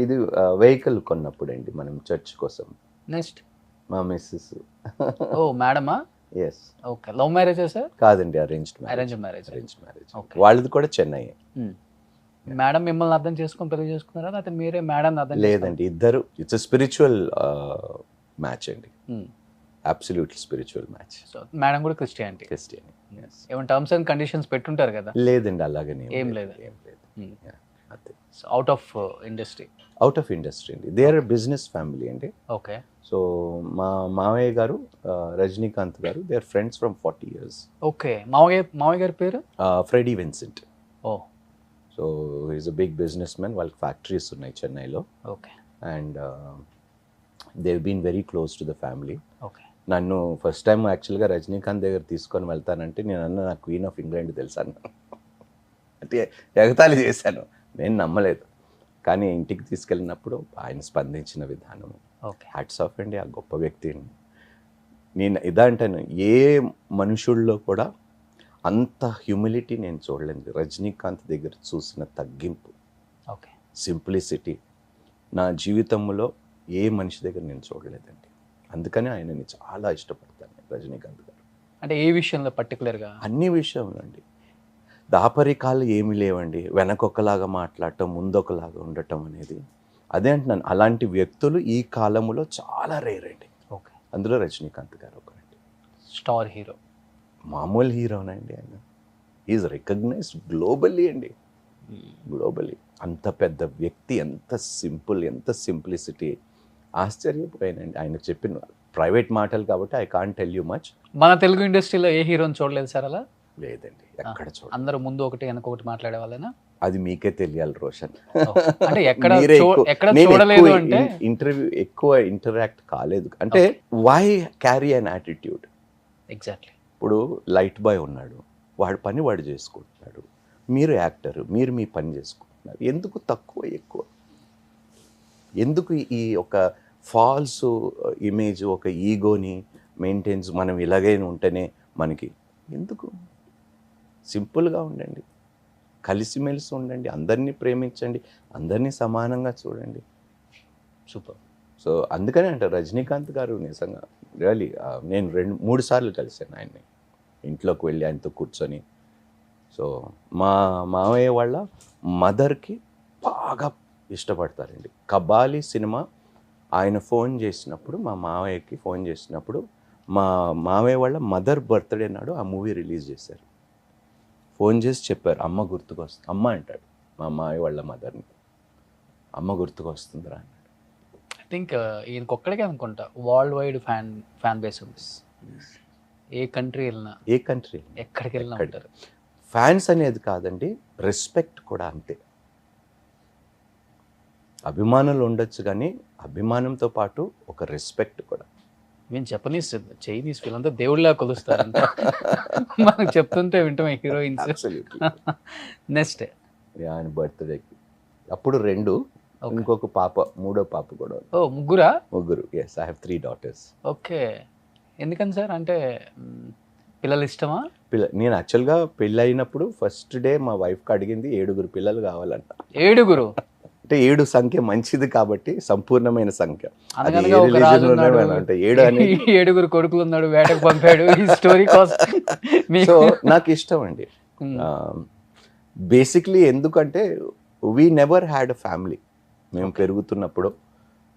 ఇది వెహికల్ కొన్నప్పుడు అండి మనం చర్చ్ కోసం. నెక్స్ట్. మా మిస్సెస్. ఓ, మేడమా? ఎస్. ఓకే. లవ్ మ్యారేజా సార్? కాదండి, అరేంజ్డ్ మ్యారేజ్. వాళ్ళది కూడా చెన్నై. మేడం మిమ్మల్ని అర్థం చేసుకొని పెళ్లి చేసుకున్నారా లేకపోతే మీరే మేడం అర్థం? లేదండి, ఇద్దరు. ఇట్స్ స్పిరిచువల్ మ్యాచ్ అండి, absolutely spiritual match. So madam కూడా క్రిస్టియన్. ఏమైనా టర్మ్స్ అండ్ కండిషన్స్ పెట్టుంటారు కదా? లేదండి, అలాగనే ఏం లేదు. అవుట్ ఆఫ్ ఇండస్ట్రీ అండి. దే ఆర్ బిజినెస్ ఫ్యామిలీ అండి. ఓకే. సో మా మావయ్య గారు, రజనీకాంత్ గారు, they are friends from 40 years. Okay. మావయ్య గారి పేరు? Freddy Vincent. ఓ. So is a big business man, వాళ్ళకి ఫ్యాక్టరీస్ ఉన్నాయి చెన్నైలో. Okay. And they been very close to the family. Okay. నన్ను ఫస్ట్ టైం యాక్చువల్గా రజనీకాంత్ దగ్గర తీసుకొని వెళ్తానంటే నేను అన్న నాకు క్వీన్ ఆఫ్ ఇంగ్లాండ్ తెలుసాను అంటే ఎగతాళి చేశాను, నేను నమ్మలేదు. కానీ ఇంటికి తీసుకెళ్ళినప్పుడు ఆయన స్పందించిన విధానం, హ్యాట్స్ ఆఫ్ అండి, ఆ గొప్ప వ్యక్తిని. నేను ఇదా అంటాను, ఏ మనుషుల్లో కూడా అంత హ్యూమిలిటీ నేను చూడలేదు. రజనీకాంత్ దగ్గర చూసిన తగ్గింపు, సింప్లిసిటీ నా జీవితంలో ఏ మనిషి దగ్గర నేను చూడలేదండి. అందుకని ఆయనని చాలా ఇష్టపడతాను, రజనీకాంత్ గారు. అంటే ఏ విషయంలో పర్టికులర్గా? అన్ని విషయంలో అండి. దాపరికాలు ఏమీ లేవండి, వెనకొకలాగా మాట్లాడటం, ముందొకలాగా ఉండటం అనేది. అదే అంటున్నాను, అలాంటి వ్యక్తులు ఈ కాలంలో చాలా రేర్ అండి. ఓకే. అందులో రజనీకాంత్ గారు ఒకరండి. స్టార్ హీరో, మామూలు హీరోనండి ఆయన. ఈజ్ రికగ్నైజ్డ్ గ్లోబల్లీ అండి, గ్లోబల్లీ. అంత పెద్ద వ్యక్తి, ఎంత సింపుల్, ఎంత సింప్లిసిటీ. ఆశ్చర్యపోయానండి ఆయన చెప్పిన ప్రైవేట్ మాటలు కాబట్టి I can't tell you much. మన తెలుగు ఇండస్ట్రీలో ఏ హీరోని చూడలేదు సార్ అలా? లేదండి, ఎక్కడ చూడండి. అందరూ ముందు ఒకటి వెనక ఒకటి మాట్లాడే వాళ్ళేనా? అది మీకే తెలియాలి రోషన్. అంటే ఎక్కడ చూడలేదు అంటే ఇంటర్వ్యూ ఎక్కువ ఇంటరాక్ట్ కాలేదు అంటే. Why carry an attitude? Exactly. ఇప్పుడు లైట్ బాయ్ ఉన్నాడు, వాడి పని వాడు చేసుకుంటున్నాడు. మీరు యాక్టర్, మీరు మీ పని చేసుకుంటున్నారు. ఎందుకు తక్కువ ఎక్కువ? ఎందుకు ఈ ఒక ఫాల్స్ ఇమేజ్, ఒక ఈగోని మెయింటైన్స్, మనం ఇలాగైనా ఉంటేనే మనకి ఎందుకు? సింపుల్గా ఉండండి, కలిసిమెలిసి ఉండండి, అందరినీ ప్రేమించండి, అందరినీ సమానంగా చూడండి. సూపర్. సో అందుకనే అంటారు రజనీకాంత్ గారు నిజంగా రియలీ. నేను 2-3 సార్లు కలిశాను ఆయన్ని, ఇంట్లోకి వెళ్ళి ఆయనతో కూర్చొని. సో మా మావయ్య వాళ్ళ మదర్కి బాగా ఇష్టపడతారండి. కబాలి సినిమా ఆయన ఫోన్ చేసినప్పుడు, మా మావయ్యకి ఫోన్ చేసినప్పుడు మా మామయ్య వాళ్ళ మదర్ బర్త్డే నాడు ఆ మూవీ రిలీజ్ చేశారు. ఫోన్ చేసి చెప్పారు, అమ్మ గుర్తుకొస్తుంది. అమ్మ అంటాడు మా మామయ్య వాళ్ళ మదర్ని, అమ్మ గుర్తుకొస్తుందిరా అన్నాడు. ఐ థింక్ ఈయనకొక్కడికే అనుకుంటా వరల్డ్ వైడ్ ఫ్యాన్ బేస్ ఉంది. ఏ కంట్రీ వెళ్ళినా, ఏ కంట్రీ ఎక్కడికి వెళ్ళినా ఉంటారు. ఫ్యాన్స్ అనేది కాదండి, రెస్పెక్ట్ కూడా అంతే. అభిమానులు ఉండొచ్చు కానీ అభిమానంతో పాటు ఒక రెస్పెక్ట్ కూడా. మేము జపనీస్ చైనీస్ వీళ్ళంతా దేవుళ్ళ కొలుస్తారంట. మనకు చెప్తుంటే వింటామే హీరోయిన్స్. నెక్స్ట్ ఆయన బర్త్డేకి అప్పుడు 2, ఇంకొక పాప, 3వ పాప కూడా. ఓ ముగ్గురా? ముగ్గురు. Yes, I have 3 daughters. Okay. ఎందుకని సార్? అంటే పిల్లలు ఇష్టమా? నేను యాక్చువల్గా పెళ్ళి అయినప్పుడు ఫస్ట్ డే మా వైఫ్కి అడిగింది 7 పిల్లలు కావాలంట. 7? అంటే 7 సంఖ్య మంచిది కాబట్టి, సంపూర్ణమైన సంఖ్య. అనగనగా ఒక రాజు ఉన్నాడు, అంటే 7 అని 7 కొడుకులు ఉన్నాడు, వేటకు పంపాడు. ఈ స్టోరీ కోసం సో నాకు ఇష్టం అండి. బేసిక్లీ ఎందుకంటే we never had a family. మేము పెరుగుతున్నప్పుడు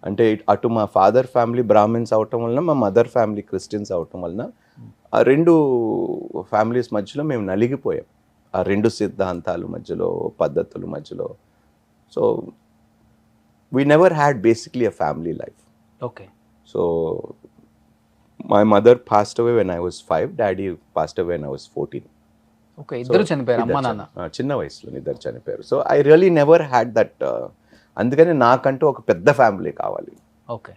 అంటే అటు మా ఫాదర్ ఫ్యామిలీ బ్రాహ్మిన్స్ అవటం వలన, మా మదర్ ఫ్యామిలీ క్రిస్టియన్స్ అవటం వలన ఆ 2 ఫ్యామిలీస్ మధ్యలో మేము నలిగిపోయాం. ఆ 2 సిద్ధాంతాల మధ్యలో, పద్ధతుల మధ్యలో. So we never had basically a family life. Okay. So my mother passed away when I was 5, daddy passed away when I was 14. Okay. ఇద్దరు చనిపోయారు, అమ్మ నాన్న చిన్న వయసులో ఇద్దరు చనిపోయారు. So I really never had that. అందుకని నాకంటూ ఒక పెద్ద ఫ్యామిలీ కావాలి. Okay.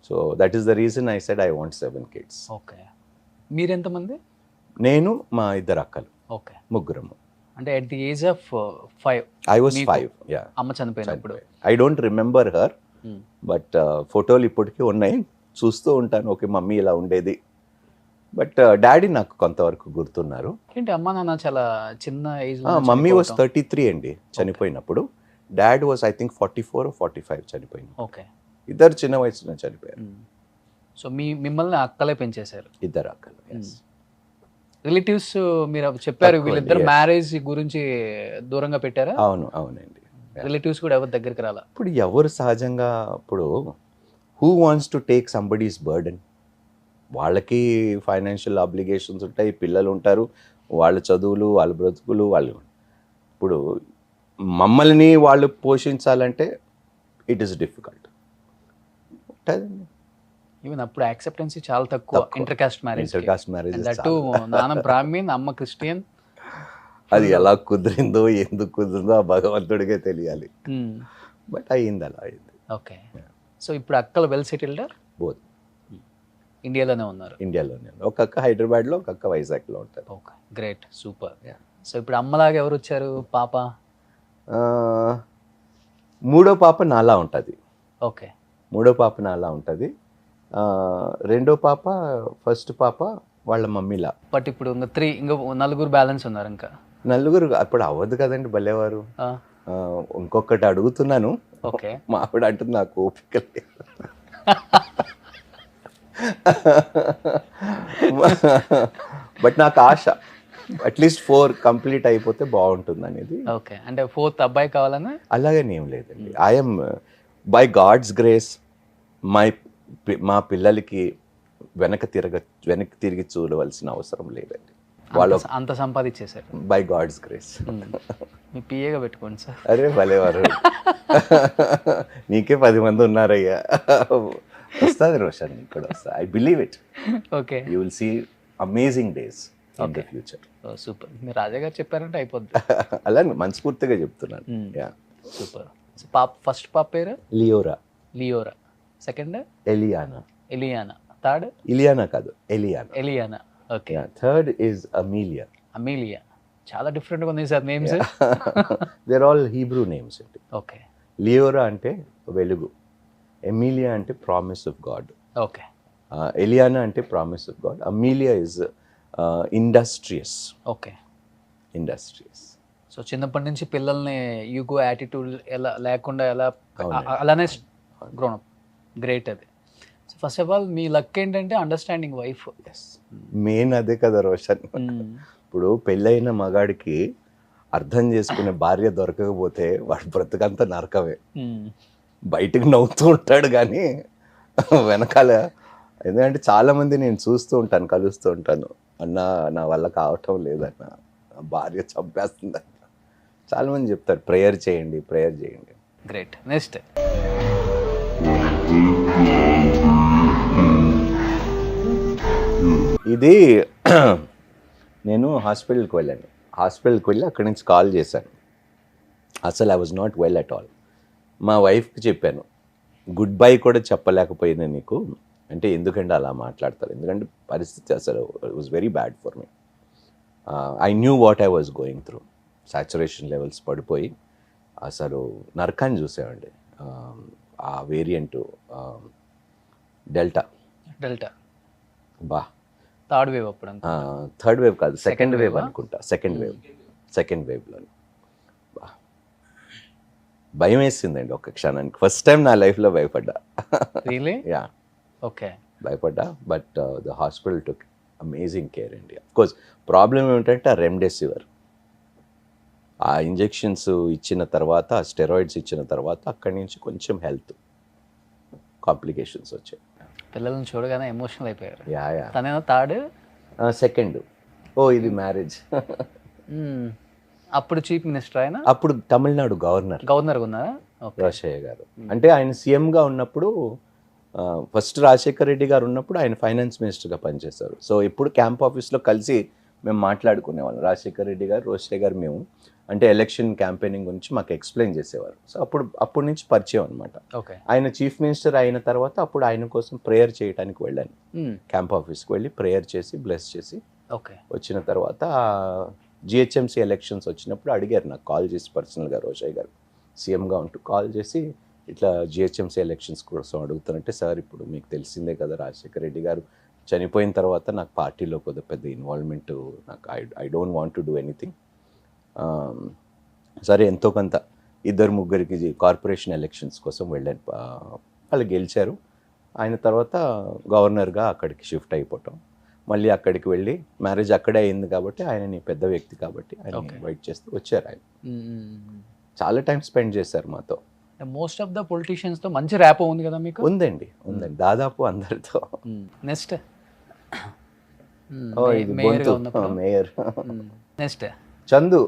So that is the reason I said I want 7 kids. Okay. మీరెంతమంది? నేను, మా 2 అక్కలు. ఓకే. ముగ్గురము. అంటే at the age of 5 I was 5. Yeah. అమ్మ చనిపోయినప్పుడు. I don't remember her, but ఫోటోలు ఇప్పటికీ ఉన్నాయి, చూస్తూ ఉంటాను. ఓకే, మమ్మీ ఇలా ఉండేది. బట్ డాడీ నాకు కొంతవరకు గుర్తున్నారు. ఏంటి అమ్మ నాన్న చాలా చిన్న ఏజ్? మమ్మీ వాజ్ 33 అండి చనిపోయినప్పుడు. Dad was I think 44 or 45 చనిపోయింది. ఓకే. ఇద్దరు చిన్న వయసులో చనిపోయారు. సో మిమ్మల్ని అక్కలే పెంచేశారు? 2 అక్కలు. రిలేటివ్స్ మీరు చెప్పారు వీళ్ళిద్దరు మ్యారేజ్ గురించి దూరంగా పెట్టారా? అవునండి. రిలేటివ్స్ కూడా ఎవరి దగ్గరికి రాలా? ఇప్పుడు ఎవరు సహజంగా, ఇప్పుడు who wants to take somebody's burden? వాళ్ళకి ఫైనాన్షియల్ ఆబ్లిగేషన్స్ ఉంటాయి, పిల్లలు ఉంటారు, వాళ్ళ చదువులు, వాళ్ళ బ్రతుకులు, వాళ్ళు. ఇప్పుడు మమ్మల్ని వాళ్ళు పోషించాలంటే ఇట్ ఈస్ డిఫికల్ట్. ఈవెన్ అప్పుడు యాక్సెప్టెన్సీ చాలా తక్కువ. ఇంటర్ కాస్ట్ మ్యారేజ్, దట్టు నాన్న బ్రాహ్మణ్, అమ్మ క్రిస్టియన్. అది ఎలా కుదిరిందో, ఎందుకు కుదిరిందో ఆ భగవంతుడికే తెలియాలి. బట్ అయింది, అలా అయింది. ఓకే. సో ఇప్పుడు అక్కలు వెల్ సెటిల్డ్? బోత్. ఇండియాలోనే ఉన్నారు? ఇండియాలోనే. ఒక అక్క హైదరాబాద్లో, ఒక అక్క వైజాగ్లో ఉంటారు. Okay, great, super. సో ఇప్పుడు అమ్మలాగా ఎవరు వచ్చారు? పాప? 3వ పాప నాలా ఉంటుంది. ఓకే. 3వ పాప నాలా ఉంటుంది. 2వ పాప, ఫస్ట్ పాప వాళ్ళ మమ్మీలా. బట్ ఇప్పుడు ఇంకా 4 బ్యాలెన్స్ ఉన్నారు. ఇంకా 4 అప్పుడు అవ్వదు కదండి భలేవారు. ఇంకొకటి అడుగుతున్నాను. ఓకే. మా ఆవిడ అంటుంది నాకు ఓపిక లేదు. బట్ నాకు ఆశ అట్లీస్ట్ 4 కంప్లీట్ అయిపోతే బాగుంటుంది అనేది. ఓకే. అంటే 4th అబ్బాయి కావాలని అలాగని ఏం లేదండి. ఐఎమ్ బై గాడ్స్ గ్రేస్ మా పిల్లలకి వెనక్కి తిరిగి చూడవలసిన అవసరం లేదండి. వాళ్ళు అంత సంపాదించేశారు బై గాడ్స్ గ్రేస్. మీ పిఏగా పెట్టుకోండి సార్. అరే భలేవారు, నీకే 10 మంది ఉన్నారయ్యా. వస్తుంది రోషన్, ఇక్కడ వస్తా. I believe it. Okay. You will see amazing days in the future. Super. మీరు రాజా గారు చెప్పారంటే అయిపోద్ది. అలా మనస్ఫూర్తిగా చెప్తున్నాను. సూపర్. ఫస్ట్ పాప పేరు? Liora. Second? Eliana. Third? Ileana కాదు, Eliana. Okay. Third is Amelia. చాలా డిఫరెంట్గా ఉంది sir names. There all Hebrew names అండి. ఓకే. లియోరా అంటే వెలుగు, ఎమిలియా అంటే promise of God. Okay. Eliana అంటే promise of God. Amelia is industrious. Okay. So చిన్నప్పటి నుంచి పిల్లల్ని యూగో యాటిట్యూడ్ ఎలా లేకుండా అలానే గ్రోన్ అప్. గ్రేట్. అది ఫస్ట్ ఆఫ్ ఆల్ మీ లక్ ఏంటంటే అండర్స్టాండింగ్ వైఫ్. మెయిన్ అదే కదా రోషన్. ఇప్పుడు పెళ్ళైన మగాడికి అర్థం చేసుకునే భార్య దొరకకపోతే వాడి బ్రతుకంతా నరకమే. బయటకు నవ్వుతూ ఉంటాడు కానీ వెనకాల ఎందుకంటే చాలామంది నేను చూస్తూ ఉంటాను, కలుస్తూ ఉంటాను, అన్న నా వల్ల కావటం లేదన్న, భార్య చంపేస్తుందన్న, చాలామంది చెప్తారు ప్రేయర్ చేయండి, ప్రేయర్ చేయండి. గ్రేట్. నెక్స్ట్ ఇది నేను హాస్పిటల్కి వెళ్ళాను. హాస్పిటల్కి వెళ్ళి అక్కడి నుంచి కాల్ చేశాను. అసలు I was not well at all. మా వైఫ్కి చెప్పాను, గుడ్ బై కూడా చెప్పలేకపోయినా నీకు, అంటే ఎందుకంటే అలా మాట్లాడతారు, ఎందుకంటే పరిస్థితి అసలు it was very bad for me. I knew what I was going through. Saturation levels పడిపోయి అసలు నరకాన్ని చూసామండి. ఆ వేరియంట్ డెల్టా బా, థర్డ్ వేవ్ అప్పుడు థర్డ్ వేవ్ కాదు, సెకండ్ వేవ్ wave అనుకుంటా, సెకండ్ వేవ్లో భయం వేసిందండి ఒక క్షణానికి. ఫస్ట్ టైం నా లైఫ్లో భయపడ్డా. రియలీ? Yeah, okay. భయపడ్డా. But the hospital took amazing care అండి. అఫ్కోర్స్ ప్రాబ్లం ఏమిటంటే ఆ రెమ్డెసివిర్, ఆ ఇంజెక్షన్స్ ఇచ్చిన తర్వాత, ఆ స్టెరాయిడ్స్ ఇచ్చిన తర్వాత అక్కడి నుంచి కొంచెం హెల్త్ కాంప్లికేషన్స్ వచ్చాయి. పిల్లల్ని చూడగానే ఎమోషనల్ అయిపోయారు. Yeah yeah. తనేమో థర్డ్, సెకండ్. ఇది మ్యారేజ్. అప్పుడు చీఫ్ మినిస్టర్ ఆయన, అప్పుడు తమిళనాడు గవర్నర్ ఉన్నారా? రోషయ్య గారు. అంటే ఆయన సీఎంగా ఉన్నప్పుడు, ఫస్ట్ రాజశేఖర్ రెడ్డి గారు ఉన్నప్పుడు ఆయన ఫైనాన్స్ మినిస్టర్గా పనిచేశారు. సో ఇప్పుడు క్యాంప్ ఆఫీస్లో కలిసి మేము మాట్లాడుకునేవాళ్ళం, రాజశేఖర్ రెడ్డి గారు, రోషయ్య గారు, మేము. అంటే ఎలక్షన్ క్యాంపెయినింగ్ గురించి మాకు ఎక్స్ప్లెయిన్ చేసేవారు. సో అప్పటి నుంచి పరిచయం అనమాట. ఓకే. ఆయన చీఫ్ మినిస్టర్ అయిన తర్వాత అప్పుడు ఆయన కోసం ప్రేయర్ చేయడానికి వెళ్ళాను. క్యాంప్ ఆఫీస్కి వెళ్ళి ప్రేయర్ చేసి బ్లెస్ చేసి ఓకే వచ్చిన తర్వాత జిహెచ్ఎంసీ ఎలక్షన్స్ వచ్చినప్పుడు అడిగారు నాకు కాల్ చేసి పర్సనల్గా, రోషయ్య గారు సీఎంగా ఉంటూ కాల్ చేసి, ఇట్లా జిహెచ్ఎంసీ ఎలక్షన్స్ కోసం అడుగుతానంటే, సార్ ఇప్పుడు మీకు తెలిసిందే కదా రాజశేఖర రెడ్డి గారు చనిపోయిన తర్వాత నాకు పార్టీలో కొద్ది పెద్ద ఇన్వాల్వ్మెంట్, నాకు I don't want to do anything. సరే ఎంతో కొంత 2-3 కార్పొరేషన్ ఎలక్షన్స్ కోసం వెళ్ళాను. వాళ్ళు గెలిచారు. ఆయన తర్వాత గవర్నర్గా అక్కడికి షిఫ్ట్ అయిపోవటం, మళ్ళీ అక్కడికి వెళ్ళి మ్యారేజ్ అక్కడే అయింది కాబట్టి ఆయనని పెద్ద వ్యక్తి కాబట్టి ఆయన ఇన్వైట్ చేస్తూ వచ్చారు. ఆయన చాలా టైం స్పెండ్ చేశారు మాతో. మోస్ట్ ఆఫ్ ద పొలిటీషియన్స్ తో మంచి ర్యాపో ఉంది కదా మీకు? ఉందండి దాదాపు అందరితో. Next mayor. Next Chandu,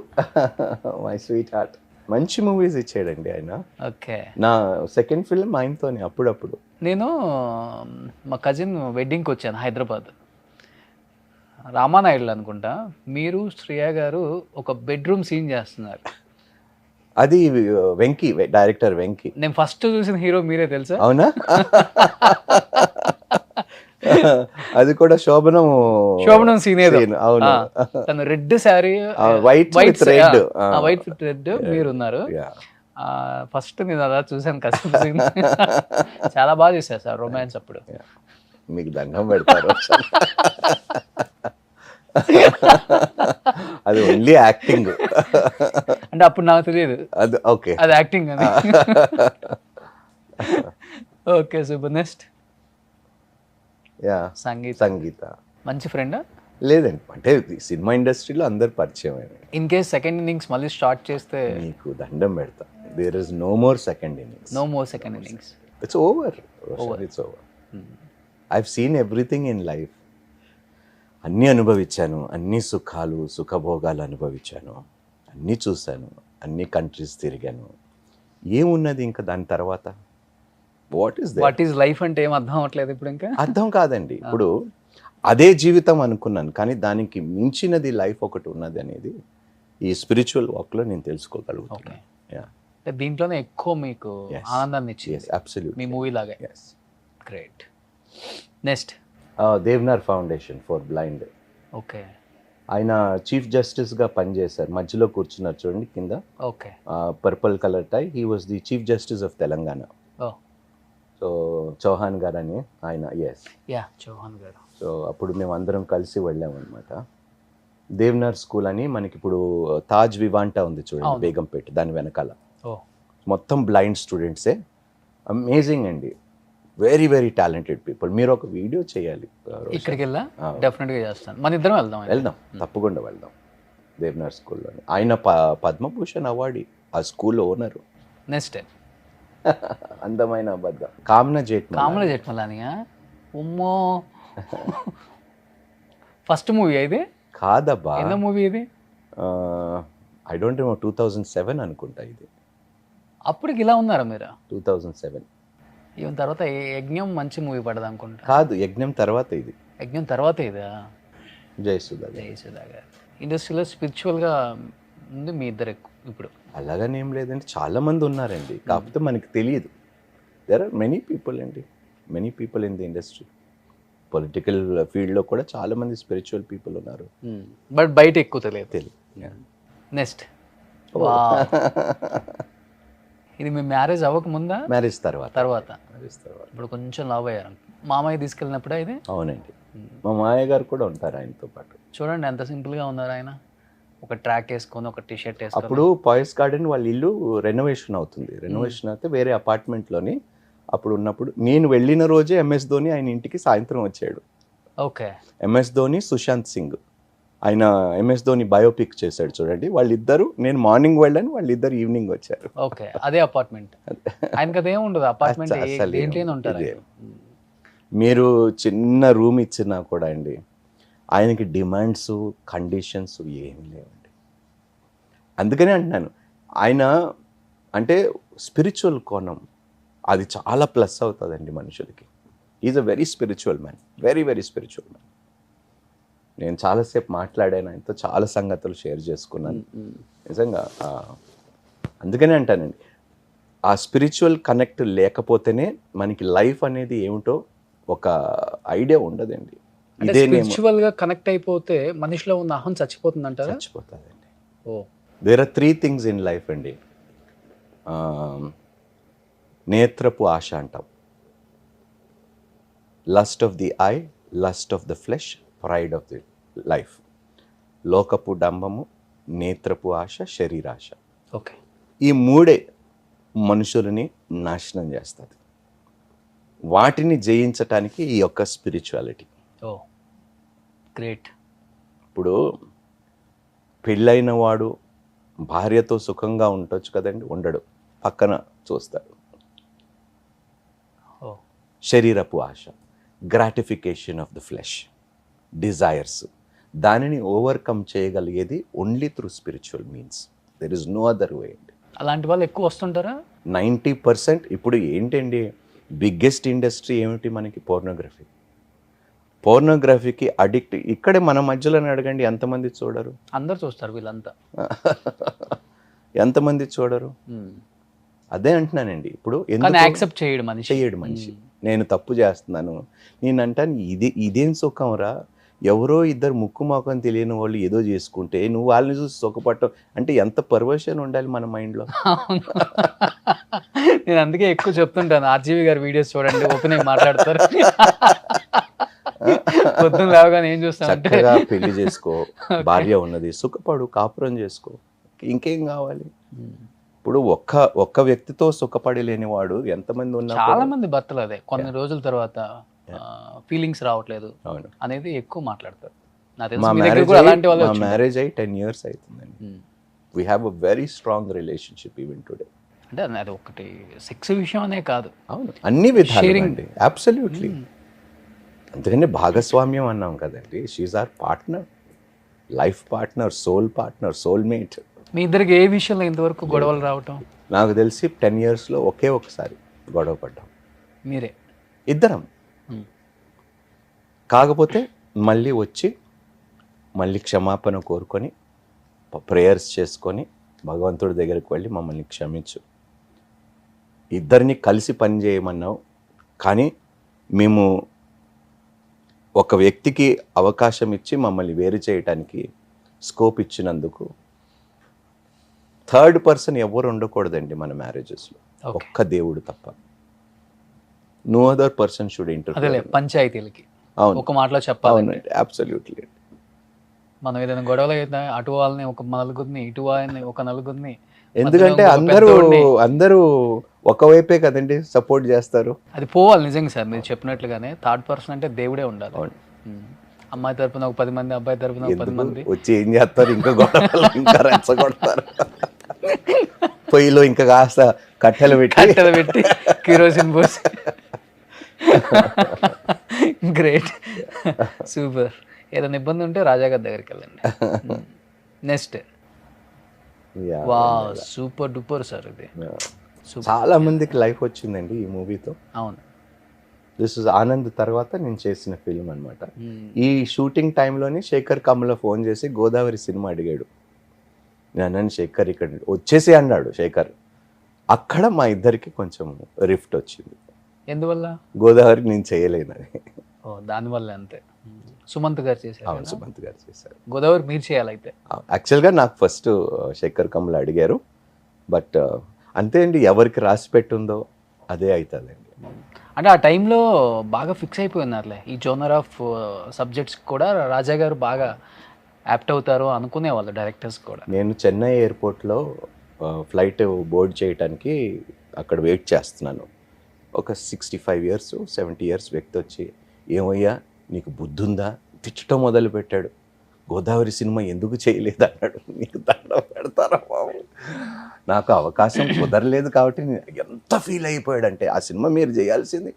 my sweet heart. మంచి మూవీస్ ఇచ్చాడండి ఆయన. ఓకే. నా సెకండ్ ఫిల్మ్ ఆయనతోనే. అప్పుడప్పుడు నేను మా కజిన్ వెడ్డింగ్కి వచ్చాను హైదరాబాద్, రామానాయుడులో అనుకుంటా. మీరు శ్రేయ గారు ఒక బెడ్రూమ్ సీన్ చేస్తున్నారు. అది వెంకీ, డైరెక్టర్ వెంకీ. నేను ఫస్ట్ చూసిన హీరో మీరే తెలుసా? అవునా? అది కూడా శోభనం సీన్. అవును. తను red sari, white with red మీరున్నారు. ఫస్ట్ నేను అలా చూసాను కసిం సీన్. చాలా బాగా చేశారు సార్ రొమాన్స్. అప్పుడు మీకు దండం పెడతారు. అది ఓన్లీ యాక్టింగ్ అంటే అప్పుడు నాకు తెలియదు అది. ఓకే, అది యాక్టింగ్ అని. Okay super. నెక్స్ట్ సంగీత. మంచి ఫ్రెండ్ లేదండి, అంటే సినిమా ఇండస్ట్రీలో అందరు పరిచయం. ఇన్ కేస్ సెకండ్ ఇన్నింగ్స్ మళ్ళీ స్టార్ట్ చేస్తే నీకు దండం పెడతా. There is no more second innings. No more second innings. It's over. It's over. I have seen everything in life. అన్నీ అనుభవించాను, అన్ని సుఖాలు సుఖభోగాలు అనుభవించాను, అన్నీ చూశాను, అన్ని కంట్రీస్ తిరిగాను. ఏమున్నది ఇంకా దాని తర్వాత? వాట్ ఈస్ లైఫ్ అంటే ఏం అర్థం అవ్వట్లేదు ఇప్పుడు. ఇంకా అర్థం కాదండి. ఇప్పుడు అదే జీవితం అనుకున్నాను, కానీ దానికి మించినది లైఫ్ ఒకటి ఉన్నది అనేది ఈ స్పిరిచువల్ వాక్లో నేను తెలుసుకోగలుగుతాను. దీంట్లోనే ఎక్కువ మీకు ఆనందాన్ని ఇచ్చింది మీ మూవీ లాగా. Great. Next Devnar foundation for blind. Okay. ఆయన చీఫ్ జస్టిస్గా పనిచేశారు. మధ్యలో కూర్చున్నారు చూడండి కింద, okay, purple colour tie. He was the chief justice of Telangana. So Chauhan garu అని ఆయన. చౌహాన్ గారు. సో అప్పుడు మేము అందరం కలిసి వెళ్ళామన్నమాట. దేవ్నార్ స్కూల్ అని మనకి ఇప్పుడు తాజ్ వివాంటా ఉంది చూడండి బేగంపేట, దాని వెనకాల. మొత్తం బ్లైండ్ స్టూడెంట్సే. అమేజింగ్ అండి, వెరీ వెరీ టాలెంటెడ్ పీపుల్. మీరు ఒక వీడియో చేయాలి. ఇక్కడికి వెళ్ళా డెఫినెట్గా చేస్తాను. మన ఇద్దరం వెళ్దాం. తప్పకుండా వెళ్దాం. దేవ్నార్ స్కూల్లో ఆయన పద్మభూషణ్ అవార్డు, ఆ స్కూల్ ఓనరు. నెక్స్ట్ అందమైన అబద్ధం. కామన జేట్మలానియా. ఉమ్మో ఫస్ట్ మూవీ ఇది కాదబ్బా, ఎన్నో మూవీ ఇది? ఐ డోంట్ రిమెంబర్, 2007 అనుకుంటా ఇది. అప్పటికి ఇలా ఉన్నారా మీరు? 2007 ఈవెన్ తర్వాత యజ్ఞం మంచి మూవీ పడదు అనుకుంటా. కాదు, యజ్ఞం తర్వాత ఇది. యజ్ఞం తర్వాత ఇదా? జయసుధా. జయసుధా గారు ఇండస్ట్రీలో స్పిరిచువల్గా ఉంది మీ ఇద్దరు ఇప్పుడు. అలాగని ఏం లేదండి, చాలా మంది ఉన్నారండి, కాకపోతే మనకి తెలియదు. దేర్ ఆర్ మెనీ పీపుల్ అండి, many people in the industry. Political ఫీల్డ్లో కూడా చాలా మంది స్పిరిచువల్ పీపుల్ ఉన్నారు, బట్ బయట ఎక్కువ తెలియదు. తెలియదు. నెక్స్ట్ ఇది మీ మ్యారేజ్ అవ్వక ముందా? మ్యారేజ్ తర్వాత. మ్యారేజ్ తర్వాత ఇప్పుడు కొంచెం లావ్ అయ్యారు. మామయ్య తీసుకెళ్ళినప్పుడే ఇది? అవునండి, మా మామయ్య గారు కూడా ఉంటారు ఆయనతో పాటు. చూడండి ఎంత సింపుల్గా ఉన్నారు ఆయన. ఒక ట్రాక్ వేసుకొని ఒక టీ షర్ట్ వేసుకొని. అప్పుడు పాయిస్ గార్డెన్ వాళ్ళ ఇల్లు రెనోవేషన్ అవుతుంది. రెనోవేషన్ అయితే వేరే అపార్ట్మెంట్లోని అప్పుడు ఉన్నప్పుడు నేను వెళ్ళిన రోజే ఎంఎస్ ధోని ఆయన ఇంటికి సాయంత్రం వచ్చాడు. ఓకే. ఎంఎస్ ధోని, సుశాంత్ సింగ్, ఆయన ఎంఎస్ ధోని బయోపిక్ చేశాడు చూడండి. వాళ్ళిద్దరు, నేను మార్నింగ్ వెళ్ళాను, వాళ్ళిద్దరు ఈవినింగ్ వచ్చారు. ఓకే, అదే అపార్ట్మెంట్. ఆయనకి అదేం ఉండదు అపార్ట్మెంట్, ఏంటి ఉంటారు. మీరు చిన్న రూమ్ ఇచ్చినా కూడా అండి, ఆయనకి డిమాండ్స్, కండిషన్స్ ఏమి లేవండి. అందుకనే అంటున్నాను, ఆయన అంటే స్పిరిచువల్ కోణం అది చాలా ప్లస్ అవుతుందండి మనుషులకి. Is a very spiritual man, very very spiritual man. నేను చాలాసేపు మాట్లాడాను ఆయనతో, చాలా సంగతులు షేర్ చేసుకున్నాను నిజంగా. అందుకనే అంటానండి, ఆ స్పిరిచువల్ కనెక్ట్ లేకపోతేనే మనకి లైఫ్ అనేది ఏమిటో ఒక ఐడియా ఉండదండి. ఇదే స్పిరిచువల్ గా కనెక్ట్ అయిపోతే మనిషిలో ఉన్న అహం చచ్చిపోతుంది అంటారా? చచ్చిపోతుందండి. Oh, there are 3 things in life అండి. నేత్రపు ఆశ అంటాం, lust of the eye, lust of the flesh, pride of the life. లోకపు డంబము, నేత్రపు ఆశ, శరీరాశ. ఓకే. ఈ మూడే మనుషులని నాశనం చేస్తుంది. వాటిని జయించటానికి ఈ యొక్క స్పిరిచువాలిటీ. ఓ గ్రేట్. ఇప్పుడు పెళ్ళైన వాడు భార్యతో సుఖంగా ఉండొచ్చు కదండి, ఉండడు, పక్కన చూస్తాడు. శరీరపు ఆశ, gratification of the flesh, desires, దానిని ఓవర్కమ్ చేయగలిగేది only through spiritual means. There is no other way. అలాంటి వాళ్ళు ఎక్కువ వస్తుంటారా? 90%. ఇప్పుడు ఏంటండి బిగ్గెస్ట్ ఇండస్ట్రీ ఏమిటి మనకి? పోర్నోగ్రఫీ. పోర్నోగ్రఫీకి అడిక్ట్ ఇక్కడే మన మధ్యలోనే అడగండి, ఎంతమంది చూడరు? అందరు చూస్తారు వీళ్ళంతా. ఎంతమంది చూడరు? అదే అంటున్నానండి. ఇప్పుడు యాక్సెప్ట్ చేయడు మనిషి. నేను తప్పు చేస్తున్నాను, నేను అంటాను ఇదేం సుఖం రా, ఎవరో ఇద్దరు ముక్కు మొఖం తెలియని వాళ్ళు ఏదో చేసుకుంటే నువ్వు వాళ్ళని చూసి సుఖపడటం అంటే ఎంత పర్వర్షన్ ఉండాలి మన మైండ్లో. నేను అందుకే ఎక్కువ చెప్తుంటాను, ఆర్జీవి గారి వీడియోస్ చూడండి, ఓపెన్ అయి మాట్లాడతారు. పొద్దున్న లేవగానే ఏం చూస్తాను, చక్కగా పెళ్లి చేసుకో, భార్య ఉన్నది, సుఖపడు, కాపురం చేసుకో, ఇంకేం కావాలి? ఇప్పుడు ఒక్క వ్యక్తితో సుఖపడలేని వాడు ఎంతమంది ఉన్నారు? చాలా మంది భర్తలు అదే కొన్ని రోజుల తర్వాత ఫీలింగ్స్ రావట్లేదు అనేది ఎక్కువ మాట్లాడతారు. మా మ్యారేజ్ అయ్యి 10 years అవుతుందండి. We have a very strong relationship even today. అంటే అది ఒకటి సెక్స్ విషయం అనే కాదు, అవును, అన్ని విధాలు. అబ్సల్యూట్లీ. అందుకని భాగస్వామ్యం అన్నాం కదండి. She are partner, life partner, soul partner, soulmate. మీ ఇద్దరికి ఏ విషయంలో ఇంతవరకు గొడవలు రావటం? నాకు తెలిసి 10 yearsలో ఒకే ఒకసారి గొడవ పడ్డాం, మీరే ఇద్దరం. కాకపోతే మళ్ళీ వచ్చి మళ్ళీ క్షమాపణ కోరుకొని ప్రేయర్స్ చేసుకొని భగవంతుడి దగ్గరికి వెళ్ళి మమ్మల్ని క్షమించు, ఇద్దరిని కలిసి పని చేయమన్నావు, కానీ మేము ఒక వ్యక్తికి అవకాశం ఇచ్చి మమ్మల్ని వేరు చేయటానికి స్కోప్ ఇచ్చినందుకు థర్డ్ పర్సన్ ఎవరు ఉండకూడదండి మన మ్యారేజెస్లో, ఒక్క దేవుడు తప్ప. No other person should interfere. పంచాయతీలకి ఒక మాటలో చెప్పాలి. అబ్సల్యూట్లీ. మనం ఏదైనా గొడవలు అయితే అటు వాళ్ళని ఒక నలుగురిని, ఇటు వాళ్ళని ఒక నలుగురిని, ఎందుకంటే అందరూ ఒకవైపే కదండి సపోర్ట్ చేస్తారు. అది పోవాలి నిజంగా సార్. మీరు చెప్పినట్లుగానే థర్డ్ పర్సన్ అంటే దేవుడే ఉండాలి. అమ్మాయి తరపున ఒక 10 మంది, అబ్బాయి తరపున ఒక 10 మంది వచ్చి ఏం చేస్తారు, ఇంకా గొడవలు ఇంకా రెచ్చగొడతారు. పొయ్యిలో ఇంకా కాస్త కట్టెలు పెట్టి కిరోసిన్ పోసి గ్రేట్, సూపర్. ఏదైనా ఇబ్బంది ఉంటే రాజా గారి దగ్గరికి వెళ్ళండి. నెక్స్ట్ Yeah, వా సూపర్ డూపర్ సార్ ఇది. సూపర్. చాలా మందికి లైఫ్ వచ్చిందండి ఈ మూవీతో. అవును. దిస్ ఇస్ ఆనంద్ తర్వాత నేను చేసిన ఫిల్మ్ అనమాట. ఈ షూటింగ్ టైంలోనే శేఖర్ కమల ఫోన్ చేసి గోదావరి సినిమా అడిగాడు. నేను అన్నాను శేఖర్ ఇక్కడ వచ్చేసి అన్నాడు శేఖర్. అక్కడ మా ఇద్దరికి కొంచెం రిఫ్ట్ వచ్చింది. ఎందువల్ల? గోదావరి నేను చేయలేనని. ఓ దానివల్ల అంతే. సుమంత్ గారు చేశారు. అవును, సుమంత్ గారు చేశారు. గోదావరి మీరు చేయాలైతే. యాక్చువల్గా నాకు ఫస్ట్ శేఖర్ కమల అడిగారు. బట్ అంతే అండి, ఎవరికి రాసి పెట్టుందో అదే అవుతుందండి. అంటే ఆ టైంలో బాగా ఫిక్స్ అయిపోయినారులే ఈ జోనర్ ఆఫ్ సబ్జెక్ట్స్ కూడా రాజా గారు బాగా యాప్ట్ అవుతారు అనుకునేవాళ్ళు డైరెక్టర్స్ కూడా. నేను చెన్నై ఎయిర్పోర్ట్లో ఫ్లైట్ బోర్డ్ చేయడానికి అక్కడ వెయిట్ చేస్తున్నాను. ఒక 65 years 70 years వ్యక్తి వచ్చి, ఏమయ్యా నీకు బుద్ధి ఉందా, తిట్టడం మొదలు పెట్టాడు. గోదావరి సినిమా ఎందుకు చేయలేదు అన్నాడు. నీకు దండం పెడతారా బాబు, నాకు అవకాశం కుదరలేదు కాబట్టి. ఎంత ఫీల్ అయిపోయాడంటే, ఆ సినిమా మీరు చేయాల్సింది.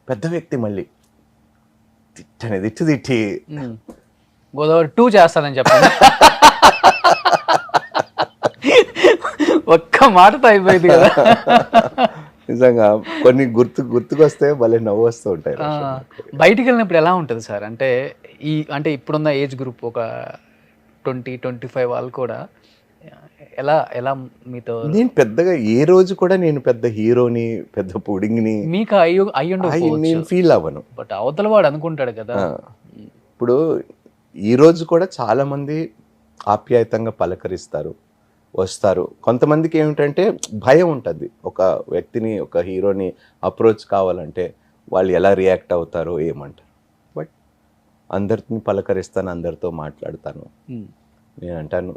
పెద్ద వ్యక్తి మళ్ళీ తిట్టి గోదావరి 2 చేస్తానని చెప్పండి. ఒక్క మాటతో అయిపోయింది కదా. నిజంగా కొన్ని గుర్తుకొస్తే భలే నవ్వు వస్తూ ఉంటాయి. బయటికి వెళ్ళినప్పుడు ఎలా ఉంటుంది సార్? అంటే ఇప్పుడున్న ఏజ్ గ్రూప్ ఒక 20-25 వాళ్ళు కూడా ఎలా మీతో? నేను పెద్దగా ఏ రోజు కూడా నేను పెద్ద హీరోని, పెద్ద పుడింగ్ని మీకు అయ్యుండవు, నేను ఫీల్ అవ్వను. బట్ అవతల వాడు అనుకుంటాడు కదా. ఇప్పుడు ఈ రోజు కూడా చాలా మంది ఆప్యాయతంగా పలకరిస్తారు, వస్తారు. కొంతమందికి ఏమిటంటే భయం ఉంటుంది. ఒక వ్యక్తిని, ఒక హీరోని అప్రోచ్ కావాలంటే వాళ్ళు ఎలా రియాక్ట్ అవుతారో ఏమంటారు. బట్ అందరిని పలకరిస్తాను, అందరితో మాట్లాడతాను. నేను అంటాను,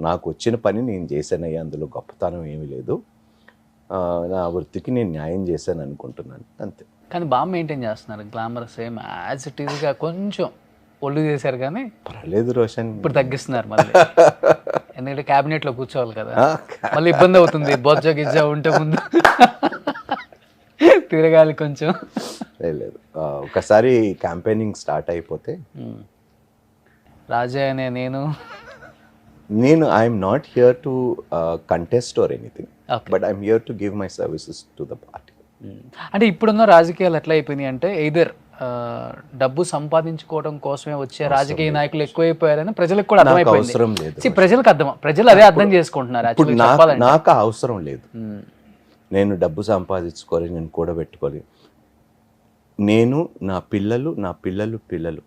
నాకు వచ్చిన పని నేను చేశానయ్యా, అందులో గొప్పతనం ఏమీ లేదు, నా వృత్తికి నేను న్యాయం చేశాను అనుకుంటున్నాను, అంతే. కానీ బాగా మెయింటైన్ చేస్తున్నారు, గ్లామర్ సేమ్ యాజ్ ఇట్ ఈస్గా. కొంచెం ఒళ్ళు చేశారు కానీ పర్లేదు రోషన్. ఇప్పుడు తగ్గిస్తున్నారు మళ్ళీ, ఎందుకంటే క్యాబినెట్లో కూర్చోవాలి కదా, మళ్ళీ ఇబ్బంది అవుతుంది. బొజ్జ గిజ్జ ఉంటే ముందు తిరగాలి కొంచెం. లేదు, ఒకసారి క్యాంపెయినింగ్ స్టార్ట్ అయిపోతే రాజా అనే నేను I'm not here to contest or anything, but I'm here to give my services to the party. అంటే ఇప్పుడున్న రాజకీయాలు ఎట్లా అయిపోయినాయి అంటే, ఎయిదర్ డబ్బు సంపాదించుకోవడం కోసమే వచ్చే రాజకీయ నాయకులు ఎక్కువైపోయారని ప్రజలకు కూడా అర్థమైపోయింది. అవసరం లేదు, ప్రజలు అదే అర్థం చేసుకుంటున్నారు. నాకు అవసరం లేదు. నేను డబ్బు సంపాదించుకోవాలి, నేను కూడబెట్టుకోవాలి. నేను నా పిల్లలు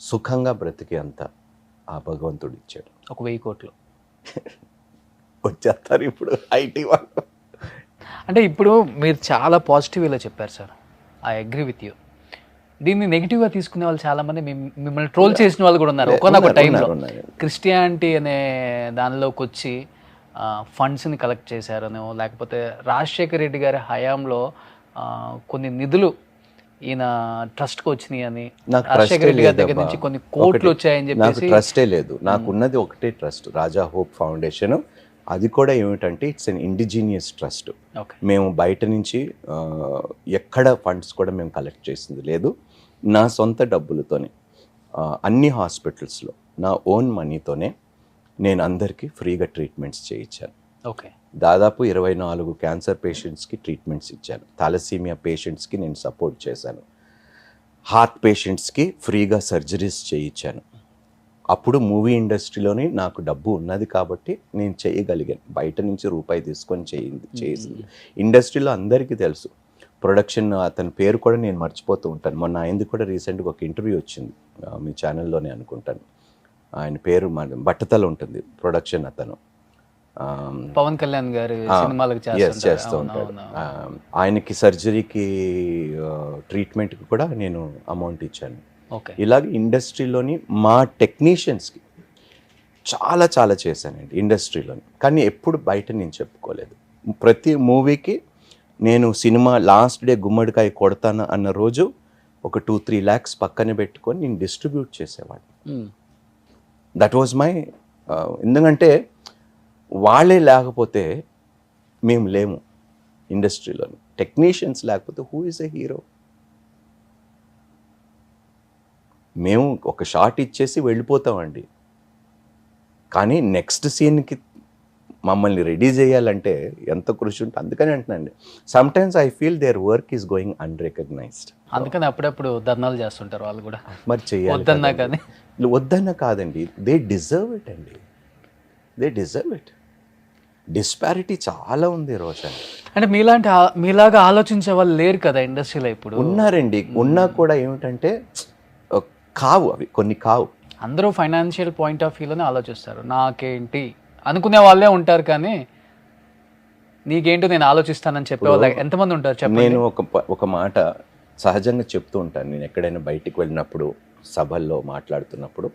సుఖంగా బ్రతికే అంత ఆ భగవంతుడు ఇచ్చాడు. ఒక 1000 కోట్లు వచ్చేస్తారు ఇప్పుడు ఐటీ వాళ్ళు. అంటే ఇప్పుడు మీరు చాలా పాజిటివ్గా చెప్పారు sir, I agree with you. దీన్ని నెగిటివ్గా తీసుకునే వాళ్ళు చాలా మంది, మిమ్మల్ని ట్రోల్ చేసిన వాళ్ళు కూడా ఉన్నారు. ఒకనొక టైంలో క్రిస్టియానిటీ అనే దానిలోకి వచ్చి ఫండ్స్ని కలెక్ట్ చేశారనో, లేకపోతే రాజశేఖర రెడ్డి గారి హయాంలో కొన్ని నిధులు ఈయన ట్రస్ట్కి వచ్చినాయి అని, రాజశేఖర రెడ్డి గారి దగ్గర నుంచి కొన్ని కోట్లు వచ్చాయని చెప్పేసి. ట్రస్టే లేదు, నాకున్నది ఒకటే ట్రస్ట్, రాజా హోప్ ఫౌండేషన్. అది కూడా ఏమిటంటే ఇట్స్ అన్ ఇండిజీనియస్ ట్రస్ట్. మేము బయట నుంచి ఎక్కడ ఫండ్స్ కూడా మేము కలెక్ట్ చేసింది లేదు. నా సొంత డబ్బులతోనే అన్ని హాస్పిటల్స్లో నా ఓన్ మనీతోనే నేను అందరికీ ఫ్రీగా ట్రీట్మెంట్స్ చేయించాను. ఓకే, దాదాపు 24 క్యాన్సర్ పేషెంట్స్కి ట్రీట్మెంట్స్ ఇచ్చాను. థాలసీమియా పేషెంట్స్కి నేను సపోర్ట్ చేశాను. హార్ట్ పేషెంట్స్కి ఫ్రీగా సర్జరీస్ చేయించాను. అప్పుడు మూవీ ఇండస్ట్రీలోనే నాకు డబ్బు ఉన్నది కాబట్టి నేను చేయగలిగాను. బయట నుంచి రూపాయి తీసుకొని చేసింది ఇండస్ట్రీలో అందరికీ తెలుసు. ప్రొడక్షన్ అతని పేరు కూడా నేను మర్చిపోతూ ఉంటాను. మొన్న ఆయనది కూడా రీసెంట్గా ఒక ఇంటర్వ్యూ వచ్చింది మీ ఛానల్లోనే అనుకుంటాను. ఆయన పేరు బట్టతల ఉంటుంది, ప్రొడక్షన్ అతను. పవన్ కళ్యాణ్ గారు సినిమాలకు చేస్తూ ఉంటాడు. ఆయనకి సర్జరీకి ట్రీట్మెంట్కి కూడా నేను అమౌంట్ ఇచ్చాను. ఇలాగ ఇండస్ట్రీలోని మా టెక్నీషియన్స్కి చాలా చాలా చేశానండి ఇండస్ట్రీలోని, కానీ ఎప్పుడు బయట నేను చెప్పుకోలేదు. ప్రతి మూవీకి నేను సినిమా లాస్ట్ డే గుమ్మడికాయ కొడతాను అన్న రోజు ఒక 2-3 lakhs పక్కన పెట్టుకొని నేను డిస్ట్రిబ్యూట్ చేసేవాడిని. దట్ వాజ్ మై, ఎందుకంటే వాళ్ళే లేకపోతే మేము లేము ఇండస్ట్రీలోని. టెక్నీషియన్స్ లేకపోతే హూ ఇస్ ఎ హీరో? మేము ఒక షాట్ ఇచ్చేసి వెళ్ళిపోతామండి, కానీ నెక్స్ట్ సీన్కి మమ్మల్ని రెడీ చేయాలంటే ఎంత కృషి ఉంటుంది. అందుకని అంటున్నాండి, sometimes I feel their work is going unrecognised. అందుకని అప్పుడప్పుడు ధర్నాలు చేస్తుంటారు వాళ్ళు కూడా, మరి చేయాలి వద్దన్నా కానీ. వద్దన్నా కాదండి, దే డిజర్వ్ ఇట్ అండి, దే డిజర్వ్ ఇట్. డిస్పారిటీ చాలా ఉంది రోషన్. అంటే మీలాగా ఆలోచించే వాళ్ళు లేరు కదా ఇండస్ట్రీలో ఇప్పుడు. ఉన్నారండి, ఉన్నా కూడా ఏమిటంటే కావు, అవి కొన్ని కావు. అందరూ ఫైనాన్షియల్ పాయింట్ ఆఫ్ వ్యూలోనే ఆలోచిస్తారు, నాకేంటి అనుకునే వాళ్ళే ఉంటారు, కానీ నీకేంటో నేను ఆలోచిస్తానని చెప్పే వాళ్ళు ఎంతమంది ఉంటారు చెప్పండి. నేను ఒక మాట సహజంగా చెప్తూ ఉంటాను, నేను ఎక్కడైనా బయటికి వెళ్ళినప్పుడు, సభల్లో మాట్లాడుతున్నప్పుడు,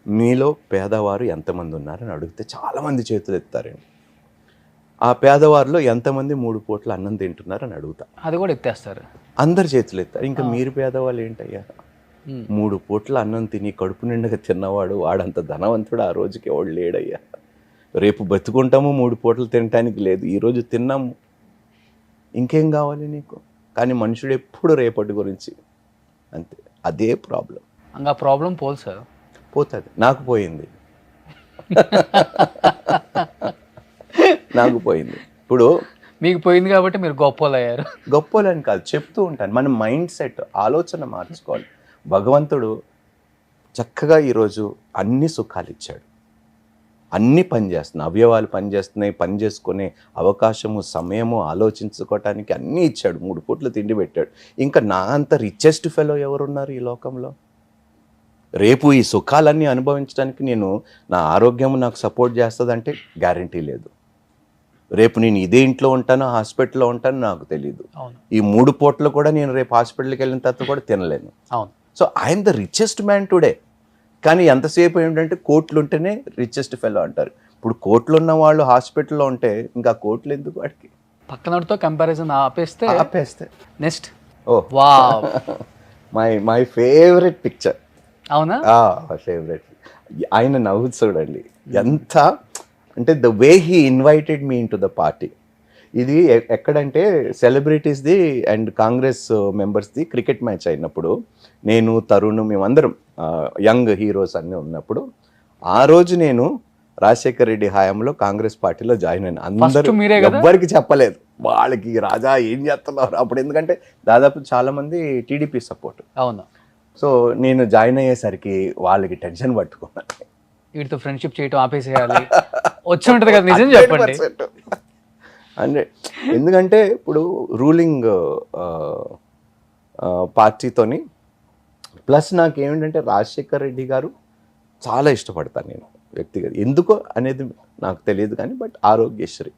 మీలో పేదవారు ఎంతమంది ఉన్నారని అడిగితే చాలామంది చేతులు ఎత్తారండి. ఆ పేదవారిలో ఎంతమంది 3 పూట్ల అన్నం తింటున్నారని అడుగుతా, అది కూడా ఎత్తేస్తారు, అందరు చేతులు ఎత్తారు. ఇంకా మీరు పేదవాళ్ళు ఏంటయ్యా? 3 పూట్ల అన్నం తిని కడుపు నిండుగా తిన్నవాడు వాడంత ధనవంతుడు ఆ రోజుకి ఎవడు లేడయ్యా. రేపు బతుకుంటాము, 3 పూటలు తినటానికి లేదు, ఈరోజు తిన్నాము, ఇంకేం కావాలి నీకు? కానీ మనుషుడు ఎప్పుడు రేపటి గురించి, అంతే. అదే ప్రాబ్లం. ఇంకా ప్రాబ్లం పోదు సార్, పోతుంది. నాకు పోయింది, నాకు పోయింది. ఇప్పుడు మీకు పోయింది కాబట్టి మీరు గొప్పలు అయ్యారు. గొప్పలని కాదు, చెప్తూ ఉంటాను, మన మైండ్ సెట్, ఆలోచన మార్చుకోవాలి. భగవంతుడు చక్కగా ఈరోజు అన్ని సుఖాలు ఇచ్చాడు, అన్నీ పనిచేస్తున్నాయి, అవయవాలు పనిచేస్తున్నాయి, పని చేసుకునే అవకాశము, సమయము, ఆలోచించుకోవటానికి అన్నీ ఇచ్చాడు, 3 పూట్ల తిండి పెట్టాడు. ఇంకా నా అంత రిచెస్ట్ ఫెలో ఎవరున్నారు ఈ లోకంలో? రేపు ఈ సుఖాలన్నీ అనుభవించడానికి నా ఆరోగ్యం నాకు సపోర్ట్ చేస్తుందంటే గ్యారంటీ లేదు. రేపు నేను ఇదే ఇంట్లో ఉంటానో హాస్పిటల్లో ఉంటానో నాకు తెలియదు. ఈ 3 పూటలు కూడా నేను రేపు హాస్పిటల్కి వెళ్ళిన తర్వాత కూడా తినలేను. So I'm the richest man today. కానీ ఎంతసేపు ఏంటంటే కోట్లు ఉంటేనే రిచెస్ట్ ఫెలో అంటారు. ఇప్పుడు కోట్లు ఉన్న వాళ్ళు హాస్పిటల్లో ఉంటే ఇంకా కోట్లు ఎందుకు వాడికి? పక్కనతో కంపారిజన్ ఆపేస్తే next wow my favourite picture. అవునా? ఫేవరెట్. ఆయన నవ్వు చూడండి ఎంత, అంటే the way he invited me in to the party. ఇది ఎక్కడంటే సెలబ్రిటీస్ది అండ్ కాంగ్రెస్ మెంబర్స్ది క్రికెట్ మ్యాచ్ అయినప్పుడు నేను, తరుణ్, మేమందరం యంగ్ హీరోస్ అన్నీ ఉన్నప్పుడు, ఆ రోజు నేను రాజశేఖర్ రెడ్డి హయాంలో కాంగ్రెస్ పార్టీలో జాయిన్ అయినా. అందరూ ఎవ్వరికి చెప్పలేదు, వాళ్ళకి రాజా ఏం చేస్తున్నారు అప్పుడు, ఎందుకంటే దాదాపు చాలా మంది టీడీపీ సపోర్ట్. అవును. సో నేను జాయిన్ అయ్యేసరికి వాళ్ళకి టెన్షన్ పట్టుకున్నాను, వీటితో ఫ్రెండ్షిప్ చేయటం ఆపేసేయాలి వచ్చి ఉంటుంది కదా. నిజం చెప్పండి. అంటే ఎందుకంటే ఇప్పుడు రూలింగ్ పార్టీతోని, ప్లస్ నాకు ఏమిటంటే రాజశేఖర్ రెడ్డి గారు చాలా ఇష్టపడతాను నేను వ్యక్తిగత, ఎందుకో అనేది నాకు తెలియదు కానీ, బట్ ఆరోగ్యశ్రీ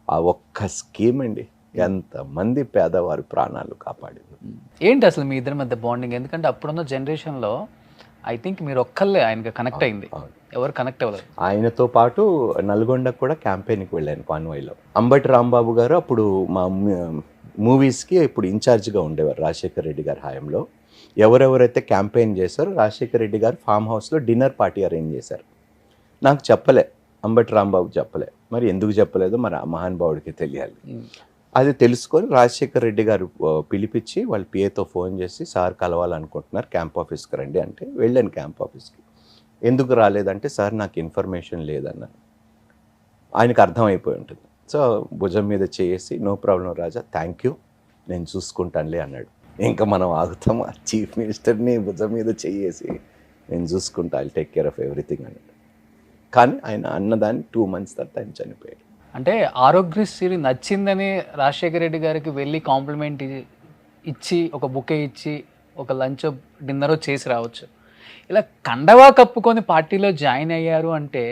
ఆ ఒక్క స్కీమ్ అండి ఎంతమంది పేదవారి ప్రాణాలు కాపాడింది. ఏంటి అసలు మీ ఇద్దరి మధ్య బాండింగ్? ఎందుకంటే అప్పుడున్న జనరేషన్లో ఐ థింక్ మీరు ఒక్కళ్ళే ఆయనకి కనెక్ట్ అయింది, ఎవరు కనెక్ట్ అవ్వలేదు. ఆయనతో పాటు నల్గొండకు కూడా క్యాంపెయిన్కి వెళ్ళాను కాన్వాయ్లో. అంబటి రాంబాబు గారు అప్పుడు మా మూవీస్కి ఇప్పుడు ఇన్ఛార్జ్గా ఉండేవారు రాజశేఖర్ రెడ్డి గారి హయాంలో. ఎవరెవరైతే క్యాంపెయిన్ చేశారో రాజశేఖర్ రెడ్డి గారు ఫామ్ హౌస్లో డిన్నర్ పార్టీ అరేంజ్ చేశారు. నాకు చెప్పలే, అంబటి రాంబాబు చెప్పలే. మరి ఎందుకు చెప్పలేదో మరి ఆ మహానుభావుడికి తెలియాలి. అది తెలుసుకొని రాజశేఖర్ రెడ్డి గారు పిలిపించి వాళ్ళ పిఏతో ఫోన్ చేసి, సార్ కలవాలనుకుంటున్నారు, క్యాంప్ ఆఫీస్కి రండి అంటే వెళ్ళాను క్యాంప్ ఆఫీస్కి. ఎందుకు రాలేదంటే, సార్ నాకు ఇన్ఫర్మేషన్ లేదన్నాను. ఆయనకు అర్థమైపోయి ఉంటుంది. సో భుజం మీద చేసి, no problem Raja, thank you, నేను చూసుకుంటానులే అన్నాడు. ఇంకా మనం ఆగుతామా? చీఫ్ మినిస్టర్ని భుజం మీద చేసి నేను చూసుకుంటా, I take care of everything అన్నాడు. కానీ ఆయన అన్నదాన్ని 2 months తర్వాత ఆయన చనిపోయాడు. అంటే ఆరోగ్యశ్రీ నచ్చిందని రాజశేఖర రెడ్డి గారికి వెళ్ళి కాంప్లిమెంట్ ఇచ్చి, ఒక బుకే ఇచ్చి, ఒక లంచ్ డిన్నరో చేసి రావచ్చు. ఇలా కండవా కప్పుకొని పార్టీలో జాయిన్ అయ్యారు అంటే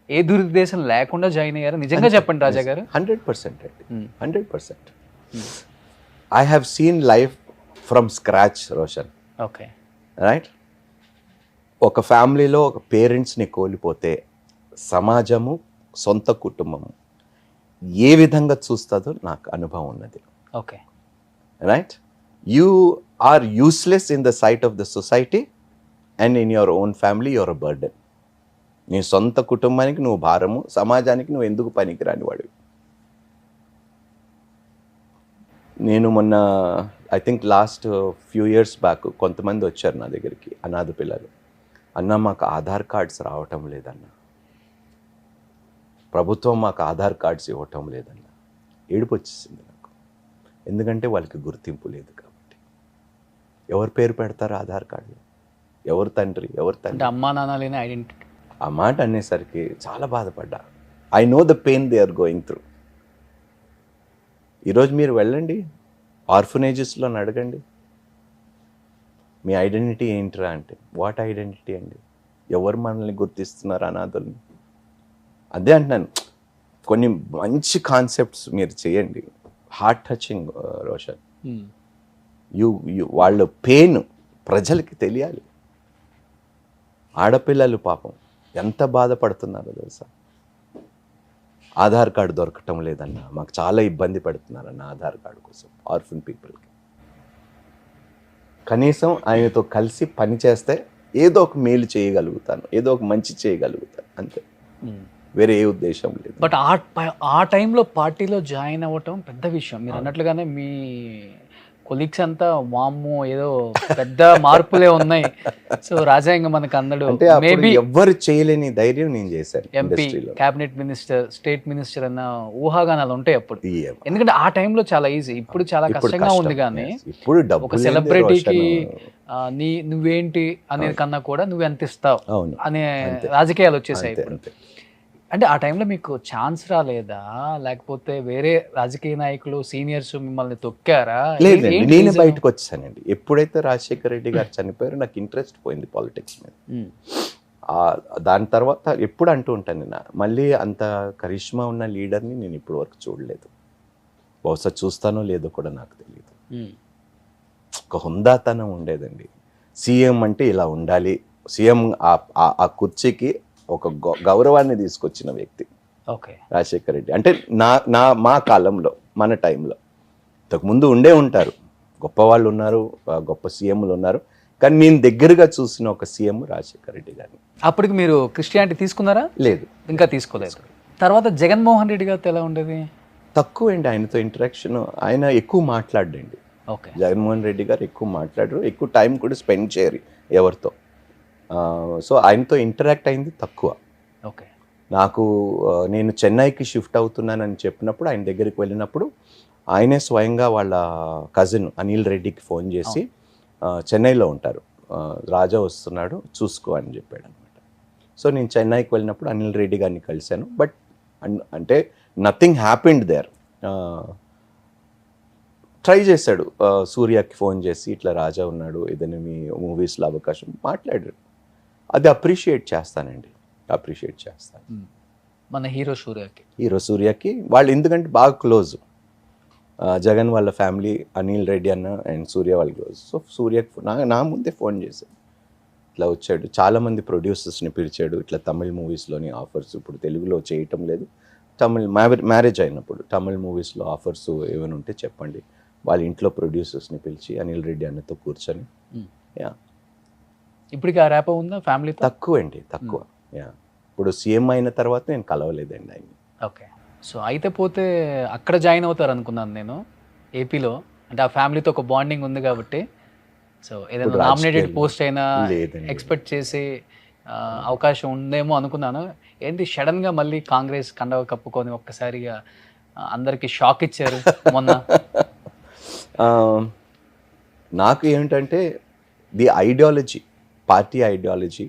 ఏ దురుద్దేశం లేకుండా జాయిన్ అయ్యారు? నిజంగా చెప్పండి రాజా గారు. 100% అండి, 100%. I have seen life from scratch Roshan. Okay, right. ఒక ఫ్యామిలీలో ఒక పేరెంట్స్ని కోల్పోతే సమాజము, సొంత కుటుంబము ఏ విధంగా చూస్తుందో నాకు అనుభవం ఉన్నది. Okay, right. You are useless in the sight of the society and in your own family your a burden. నీ సొంత కుటుంబానికి నువ్వు భారము, సమాజానికి నువ్వు ఎందుకు పనికిరాని వాడివి. నేను మొన్న I think last few years back కొంతమంది వచ్చారు నా దగ్గరికి, అనాథ పిల్లలు. అన్న మాకు ఆధార్ కార్డ్స్ రావటం లేదన్న, ప్రభుత్వం మాకు ఆధార్ కార్డ్స్ ఇవ్వటం లేదన్న. ఏడుపు వచ్చేసింది నాకు, ఎందుకంటే వాళ్ళకి గుర్తింపు లేదు కాబట్టి. ఎవరి పేరు పెడతారు ఆధార్ కార్డులో? ఎవరు తండ్రి, ఎవరు అంటే తండ్రి? అమ్మా నాన్న లేని ఐడెంటిటీ. ఆ మాట అనేసరికి చాలా బాధపడ్డా. I know the pain they are going through. ఈరోజు మీరు వెళ్ళండి ఆర్ఫనేజెస్లో అడగండి, మీ ఐడెంటిటీ ఏంటిరా అంటే, వాట్ ఐడెంటిటీ అండి? ఎవరు మనల్ని గుర్తిస్తున్నారు అనాథల్ని? అదే అంటున్నాను, కొన్ని మంచి కాన్సెప్ట్స్ మీరు చేయండి, హార్ట్ టచింగ్ రోషన్. వాళ్ళ పెయిన్ ప్రజలకి తెలియాలి. ఆడపిల్లలు పాపం ఎంత బాధపడుతున్నారో తెలుసా? ఆధార్ కార్డు దొరకటం లేదన్న, మాకు చాలా ఇబ్బంది పడుతున్నారన్న ఆధార్ కార్డు కోసం ఆర్ఫన్ పీపుల్కి. కనీసం ఆయనతో కలిసి పని చేస్తే ఏదో ఒక మేలు చేయగలుగుతాను, ఏదో ఒక మంచి చేయగలుగుతాను, అంతే, వేరే ఏ ఉద్దేశం లేదు. బట్ ఆ టైంలో పార్టీలో జాయిన్ అవ్వటం పెద్ద విషయం. మీరు అన్నట్లుగానే మీ కొలీగ్స్ అంతా వామ్మో ఏదో పెద్ద మార్పులే ఉన్నాయి. సో రాజ్యాంగం మనకు అన్నాడు, అంటే మేబీ ఎవ్వరు చేయలేని ధైర్యం నేను చేశాను. MP, cabinet minister, state minister అన్న ఊహాగానాలు ఉంటాయి అప్పుడు. ఎందుకంటే ఆ టైంలో చాలా ఈజీ, ఇప్పుడు చాలా కష్టంగా ఉంది. కానీ ఇప్పుడు ఒక సెలబ్రిటీకి నువ్వేంటి అనే కన్నా కూడా నువ్వు ఎంత ఇస్తావు అనే రాజకీయాలు వచ్చేసాయి ఇప్పుడు. అంటే ఆ టైంలో మీకు ఛాన్స్ రాలేదా, లేకపోతే వేరే రాజకీయ నాయకులు సీనియర్స్ మిమ్మల్ని తొక్కారా? లేదు, నేనే బయటకు వచ్చానండి. ఎప్పుడైతే రాజశేఖర రెడ్డి గారు చనిపోయారో నాకు ఇంట్రెస్ట్ పోయింది పాలిటిక్స్ మీద. దాని తర్వాత ఎప్పుడు అంటూ ఉంటాను నేను, మళ్ళీ అంత కరిష్మా ఉన్న లీడర్ని నేను ఇప్పటి వరకు చూడలేదు. బహుశా చూస్తానో లేదో కూడా నాకు తెలియదు. ఒక హుందాతనం ఉండేదండి. సీఎం అంటే ఇలా ఉండాలి, సీఎం ఆ కుర్చీకి ఒక గౌరవాన్ని తీసుకొచ్చిన వ్యక్తి రాజశేఖర రెడ్డి. అంటే మా కాలంలో, మన టైంలో. ఇంతకుముందు ఉండే ఉంటారు, గొప్పవాళ్ళు ఉన్నారు, గొప్ప సీఎంలు ఉన్నారు, కానీ నేను దగ్గరగా చూసిన ఒక సీఎం రాజశేఖర రెడ్డి గారిని. అప్పటికి మీరు క్రిస్టియానిటీ తీసుకున్నారా? లేదు, ఇంకా తీసుకోలేదు. తర్వాత జగన్మోహన్ రెడ్డి గారితో ఎలా ఉండేది? తక్కువ అండి ఆయనతో ఇంటరాక్షన్. ఆయన ఎక్కువ మాట్లాడండి. జగన్మోహన్ రెడ్డి గారు ఎక్కువ మాట్లాడరు, ఎక్కువ టైం కూడా స్పెండ్ చేయరు ఎవరితో. సో ఆయనతో ఇంటరాక్ట్ అయింది తక్కువ. నాకు నేను చెన్నైకి షిఫ్ట్ అవుతున్నానని చెప్పినప్పుడు, ఆయన దగ్గరికి వెళ్ళినప్పుడు ఆయనే స్వయంగా వాళ్ళ కజిన్ అనిల్ రెడ్డికి ఫోన్ చేసి, చెన్నైలో ఉంటారు, రాజా వస్తున్నాడు చూసుకో అని చెప్పాడు అనమాట. సో నేను చెన్నైకి వెళ్ళినప్పుడు అనిల్ రెడ్డి గారిని కలిశాను. బట్ అంటే నథింగ్ హ్యాపెండ్ దేర్. ట్రై చేశాడు, సూర్యకి ఫోన్ చేసి ఇట్లా రాజా ఉన్నాడు, ఏదైనా మీ మూవీస్లో అవకాశం, మాట్లాడాడు. అది అప్రిషియేట్ చేస్తానండి, అప్రిషియేట్ చేస్తాను. మన హీరో సూర్యకి వాళ్ళు ఎందుకంటే బాగా క్లోజ్. జగన్ వాళ్ళ ఫ్యామిలీ, అనిల్ రెడ్డి అన్న అండ్ సూర్య వాళ్ళ క్లోజ్. సో సూర్యకి నా ముందే ఫోన్ చేశాడు, ఇట్లా వచ్చాడు. చాలామంది ప్రొడ్యూసర్స్ని పిలిచాడు, ఇట్లా తమిళ్ మూవీస్లోని ఆఫర్స్, ఇప్పుడు తెలుగులో చేయటం లేదు, తమిళ్ మ్యారేజ్ అయినప్పుడు తమిళ్ మూవీస్లో ఆఫర్స్ ఏమైనా ఉంటే చెప్పండి. వాళ్ళ ఇంట్లో ప్రొడ్యూసర్స్ని పిలిచి అనిల్ రెడ్డి అన్నతో కూర్చొని, యా. ఇప్పటికి ఆ ర్యాప్ ఉందా ఫ్యామిలీతో? తక్కువ అండి, తక్కువ. యా, ఇప్పుడు సీఎం అయిన తర్వాత నేను కలవలేదండి ఆయన. ఓకే. సో అయితే పోతే అక్కడ జాయిన్ అవుతారు అనుకున్నాను నేను, ఏపీలో. అంటే ఆ ఫ్యామిలీతో ఒక బాండింగ్ ఉంది కాబట్టి. సో ఏదైనా నామినేటెడ్ పోస్ట్ అయినా ఎక్స్పెక్ట్ చేసి అవకాశం ఉందేమో అనుకున్నాను. ఏంటి సడన్గా మళ్ళీ కాంగ్రెస్ కండవ కప్పుకొని ఒక్కసారిగా అందరికీ షాక్ ఇచ్చారు మొన్న. నాకు ఏమిటంటే ది ఐడియాలజీ, పార్టీ ఐడియాలజీ,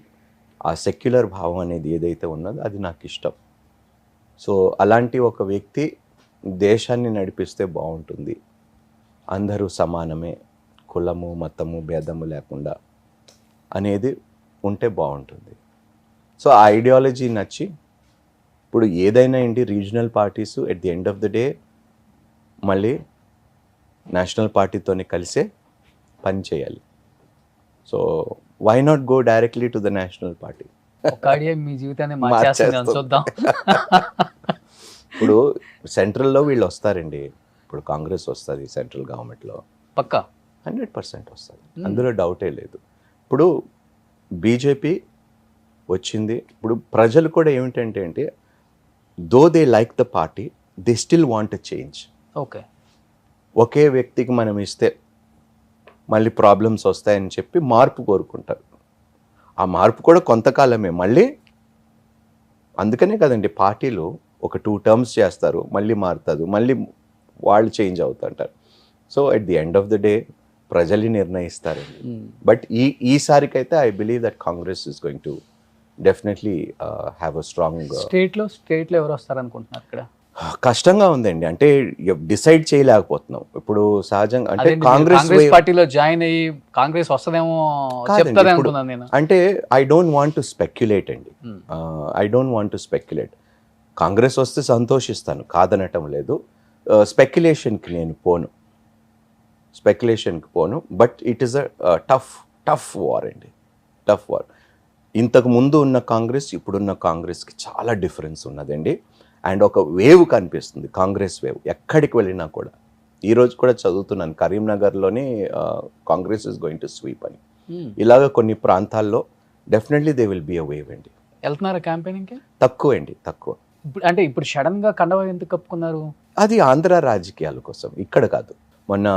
ఆ సెక్యులర్ భావం అనేది ఏదైతే ఉన్నదో అది నాకు ఇష్టం. సో అలాంటి ఒక వ్యక్తి దేశాన్ని నడిపిస్తే బాగుంటుంది, అందరూ సమానమే, కులము మతము భేదము లేకుండా అనేది ఉంటే బాగుంటుంది. సో ఆ ఐడియాలజీ నచ్చి, ఇప్పుడు ఏదైనా ఏంటి regional parties at the end of the day మళ్ళీ నేషనల్ పార్టీతోనే కలిసే పని చేయాలి. So why not go directly to the national party? మీ జీవితాన్ని మార్చేస్తుంది చూద్దాం. ఇప్పుడు సెంట్రల్లో వీళ్ళు వస్తారండి, ఇప్పుడు కాంగ్రెస్ వస్తుంది సెంట్రల్ గవర్నమెంట్లో, పక్కా 100% వస్తుంది, అందులో డౌటే లేదు. ఇప్పుడు బీజేపీ వచ్చింది, ఇప్పుడు ప్రజలు కూడా ఏమిటంటే అంటే though they like the party, they still want a change. Okay. ఒకే వ్యక్తికి మనం ఇస్తే మళ్ళీ ప్రాబ్లమ్స్ వస్తాయని చెప్పి మార్పు కోరుకుంటారు. ఆ మార్పు కూడా కొంతకాలమే, మళ్ళీ అందుకనే కదండి పార్టీలు ఒక 2 టర్మ్స్ చేస్తారు, మళ్ళీ మారుతుంది, మళ్ళీ వాళ్ళు చేంజ్ అవుతుంటారు. So at the end of the day ప్రజలు నిర్ణయిస్తారండి. బట్ ఈసారికైతే I believe that Congress is going to definitely have a strong. స్టేట్లో ఎవరు వస్తారు అనుకుంటున్నారు ఇక్కడ? కష్టంగా ఉందండి, అంటే డిసైడ్ చేయలేకపోతున్నాం ఇప్పుడు. సహజంగా అంటే అదేంటి, మీరు కాంగ్రెస్ పార్టీలో జాయిన్ అయ్యి కాంగ్రెస్ వస్తుందేమో చెప్తారే అనుకున్నాను నేను. అంటే I don't want to speculate అండి, I don't want to speculate. Congress వస్తే సంతోషిస్తాను, కాదనటం లేదు. స్పెక్యులేషన్కి నేను పోను, but it is a tough war అండి, టఫ్ వార్. ఇంతకు ముందు ఉన్న కాంగ్రెస్ ఇప్పుడున్న కాంగ్రెస్కి చాలా డిఫరెన్స్ ఉన్నదండి. అండ్ ఒక వేవ్ కనిపిస్తుంది, కాంగ్రెస్ వేవ్ ఎక్కడికి వెళ్ళినా కూడా. ఈరోజు కూడా చదువుతున్నాను, కరీంనగర్లోనే Congress is going to sweep అని. ఇలాగ కొన్ని ప్రాంతాల్లో definitely they will be a wave అండి. వెళ్తున్నారా క్యాంపెయినింగ్కి? తక్కువ. ఇప్పుడు సడన్ గా కండవ ఎందుకు కప్పుకున్నారు? అది ఆంధ్ర రాజకీయాల కోసం, ఇక్కడ కాదు. మొన్న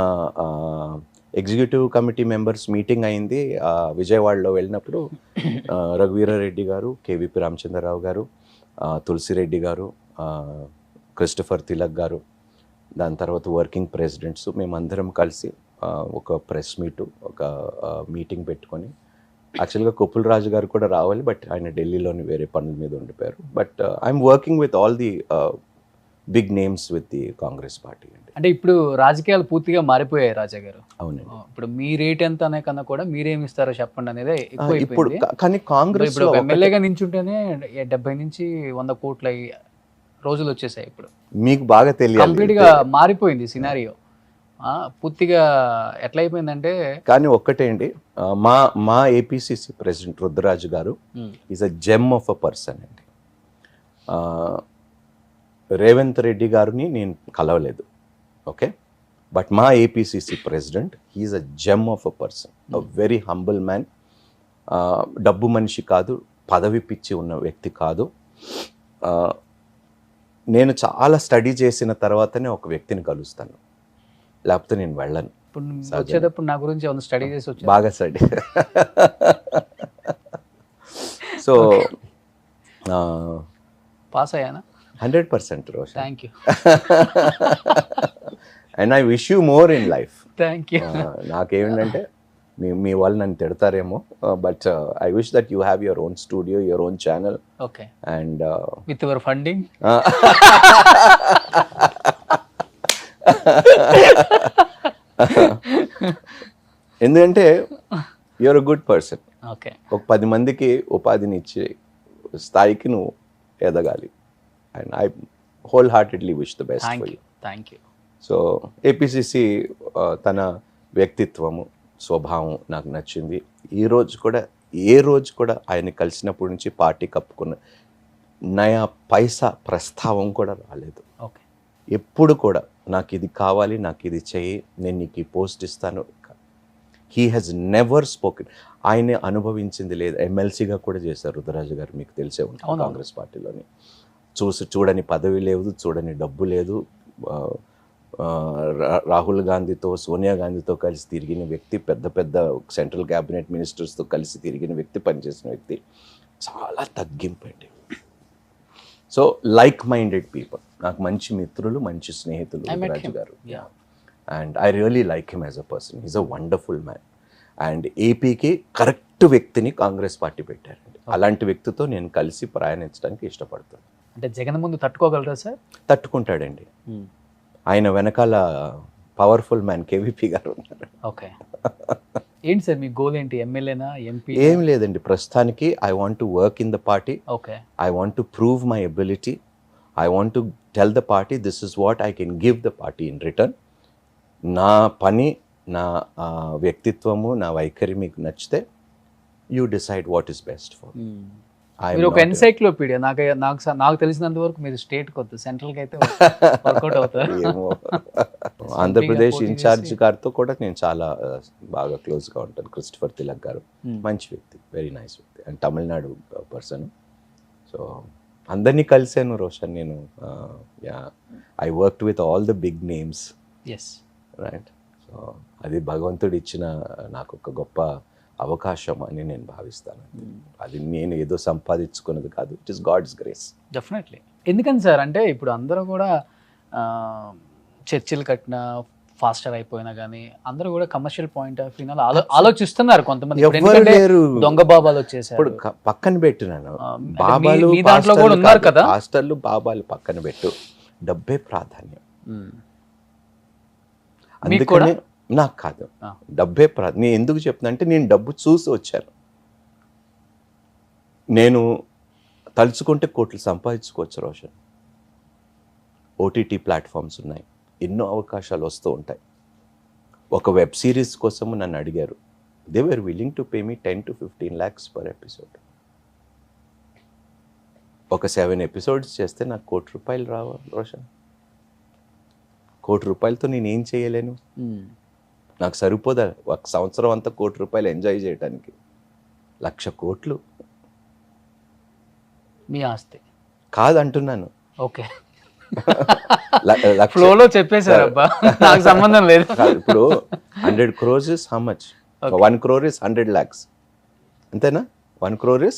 ఎగ్జిక్యూటివ్ కమిటీ మెంబర్స్ మీటింగ్ అయింది విజయవాడలో. వెళ్ళినప్పుడు రఘువీరారెడ్డి గారు, కేవీపీ రామచంద్రరావు గారు, తులసిరెడ్డి గారు, క్రిస్టఫర్ తిలక్ గారు, దాని తర్వాత వర్కింగ్ ప్రెసిడెంట్స్, మేమందరం కలిసి ఒక ప్రెస్ ఒక మీటింగ్ పెట్టుకొని, యాక్చువల్గా కొప్పుల రాజు గారు కూడా రావాలి, బట్ ఆయన ఢిల్లీలోని వేరే పనుల మీద ఉండిపోయారు. But I'm working with all the big names with the Congress party అండి. అంటే ఇప్పుడు రాజకీయాలు పూర్తిగా మారిపోయాయి రాజా గారు. అవునండి. ఇప్పుడు మీ రేట్ ఎంత అనే కన్నా కూడా మీరేమి ఇస్తారో చెప్పండి అనేది ఇప్పుడు. కానీ కాంగ్రెస్ ఇప్పుడు ఎమ్మెల్యేగా నించుంటేనే 70 నుంచి 100 కోట్ల రోజులు వచ్చేసాయి. ఇప్పుడు మీకు బాగా తెలియదు, కంప్లీట్ గా మారిపోయింది సినారియో, పూర్తిగా ఎట్లా అయిపోయిందంటే. కానీ ఒక్కటే అండి, మా ఏపీసీసీ ప్రెసిడెంట్ రుద్రరాజు గారు is a gem of a person అండి. రేవంత్ రెడ్డి గారిని నేను కలవలేదు, ఓకే, బట్ మా APCC president he is a gem of a person, a very humble man. డబ్బు మనిషి కాదు, పదవి పిచ్చి ఉన్న వ్యక్తి కాదు. నేను చాలా స్టడీ చేసిన తర్వాతనే ఒక వ్యక్తిని కలుస్తాను, లేకపోతే నేను వెళ్ళను. ఇప్పుడు వచ్చేటప్పుడు నా గురించి ఏమైనా స్టడీ చేసి వచ్చి? బాగా స్టడీ. సో పాస్ అయ్యానా? 100% Roshan. Thank you. And I wish you more in life. Thank you. నాకేమిటంటే మీ వాళ్ళు నన్ను తిడతారేమో, but I wish that you have your own studio, your own channel. Okay. And with your funding. ఎందుకంటే you're a good person. Okay. ఒక 10 మందికి ఉపాధిని ఇచ్చే స్థాయికి నువ్వు ఎదగాలి. And I wholeheartedly wish the best for you. Thank you. So APCC తన వ్యక్తిత్వము, స్వభావం నాకు నచ్చింది. ఏ రోజు కూడా ఆయన కలిసినప్పటి నుంచి పార్టీ కప్పుకున్న నయా పైసా ప్రస్తావం కూడా రాలేదు. ఓకే. ఎప్పుడు కూడా నాకు ఇది కావాలి, నాకు ఇది చెయ్యి, నేను నీకు ఈ పోస్ట్ ఇస్తాను. He has never spoken. ఆయనే అనుభవించింది లేదు. ఎమ్మెల్సీగా కూడా చేశారు రుద్రరాజు గారు, మీకు తెలిసే ఉంటుంది. కాంగ్రెస్ పార్టీలోని చూడని పదవి లేదు, చూడని డబ్బు లేదు. రాహుల్ గాంధీతో, సోనియా గాంధీతో కలిసి తిరిగిన వ్యక్తి, పెద్ద సెంట్రల్ క్యాబినెట్ మినిస్టర్స్తో కలిసి తిరిగిన వ్యక్తి, పనిచేసిన వ్యక్తి. చాలా తగ్గింపండి. సో లైక్ మైండెడ్ పీపుల్, నాకు మంచి మిత్రులు, మంచి స్నేహితులు రుద్రరాజు గారు. And I really like him as a person. Is a wonderful man. And ఏపీకి కరెక్ట్ వ్యక్తిని కాంగ్రెస్ పార్టీ పెట్టారండి. అలాంటి వ్యక్తితో నేను కలిసి ప్రయాణించడానికి ఇష్టపడతాను. అంటే జగన్ ముందు తట్టుకోగలరా సార్? తట్టుకుంటాడండి. ఆయన వెనకాల పవర్ఫుల్ మ్యాన్ కేవీపీ గారు ఉన్నారు. ఓకే. ఏంటి సార్ మీ గోల్ ఏంటి? ఎమ్మెల్యేనా, ఎంపీ? ఏం లేదండి, ప్రస్తుతానికి I want to work in the party. Okay. I want to prove my ability. I want to tell the party this is what I can give the party in return. నా పని, నా వ్యక్తిత్వము, నా వైఖరి మీకు నచ్చితే you decide what is best for. మీరు ఒక encyclopaedia. నాకు తెలిసినంత వరకు మీరు స్టేట్ కొద్ది, సెంట్రల్కి అయితే వర్కౌట్ అవుతారు. ఆంధ్రప్రదేశ్ ఇన్ఛార్జ్ గారితో కూడా నేను చాలా బాగా క్లోజ్గా ఉంటాను. క్రిస్టఫర్ తిలక్ గారు మంచి వ్యక్తి, వెరీ నైస్ వ్యక్తి, అండ్ తమిళనాడు పర్సన్. సో అందరినీ కలిసాను రోషన్ నేను. I worked with all the big names. Yes. Right. So అది భగవంతుడు ఇచ్చిన నాకు ఒక గొప్ప అవకాశం అని నేను భావిస్తాను. అది నేను ఏదో సంపాదించుకున్నది కాదు, it is God's grace. Definitely. ఎందుకని సార్ అంటే ఇప్పుడు అందరూ కూడా చర్చిలు కట్టిన ఫాస్టర్ అయిపోయినా కానీ అందరూ కూడా కమర్షియల్ పాయింట్ ఆఫ్ వ్యూ ఆలోచిస్తున్నారు కొంతమంది. ఇప్పుడు ఎవ్వరు ఎందుకంటే లేరు. దొంగ బాబాలు వచ్చేసారు. ఇప్పుడు పక్కన పెట్టినాను అంటే బాబాలు మీ దాంట్లో కూడా ఉన్నారు కదా. పాస్టర్లు బాబాలు పక్కన పెట్టు, డబ్బే ప్రాధాన్యం. మీకు కూడా? అందుకని నాకు కాదు, డబ్బే నేను ఎందుకు చెప్తున్నా అంటే నేను డబ్బు చూసి వచ్చాను. నేను తలుచుకుంటే కోట్లు సంపాదించుకోవచ్చు రోషన్. ఓటీటీ ప్లాట్ఫామ్స్ ఉన్నాయి, ఎన్నో అవకాశాలు వస్తూ ఉంటాయి. ఒక వెబ్ సిరీస్ కోసం నన్ను అడిగారు, they were willing to pay me 10 to 15 lakhs per episode. ఒక 7 episodes చేస్తే నాకు ₹1,00,00,000 రావాలి రోషన్. ₹1,00,00,000తో నేను ఏం చేయలేను, నాకు సరిపోదా ఒక సంవత్సరం అంతా ₹1,00,00,000 ఎంజాయ్ చేయడానికి. 1,00,00,000 కోట్లు మీ ఆస్తి కాదంటున్నాను. ఓకే, లక్ష ఫ్లోలో చెప్పేశారు అబ్బా, నాకు సంబంధం లేదు. కాదు, ఇప్పుడు 100 crores is how much? 1 crore is 100 lakhs, అంతేనా? 1 crore is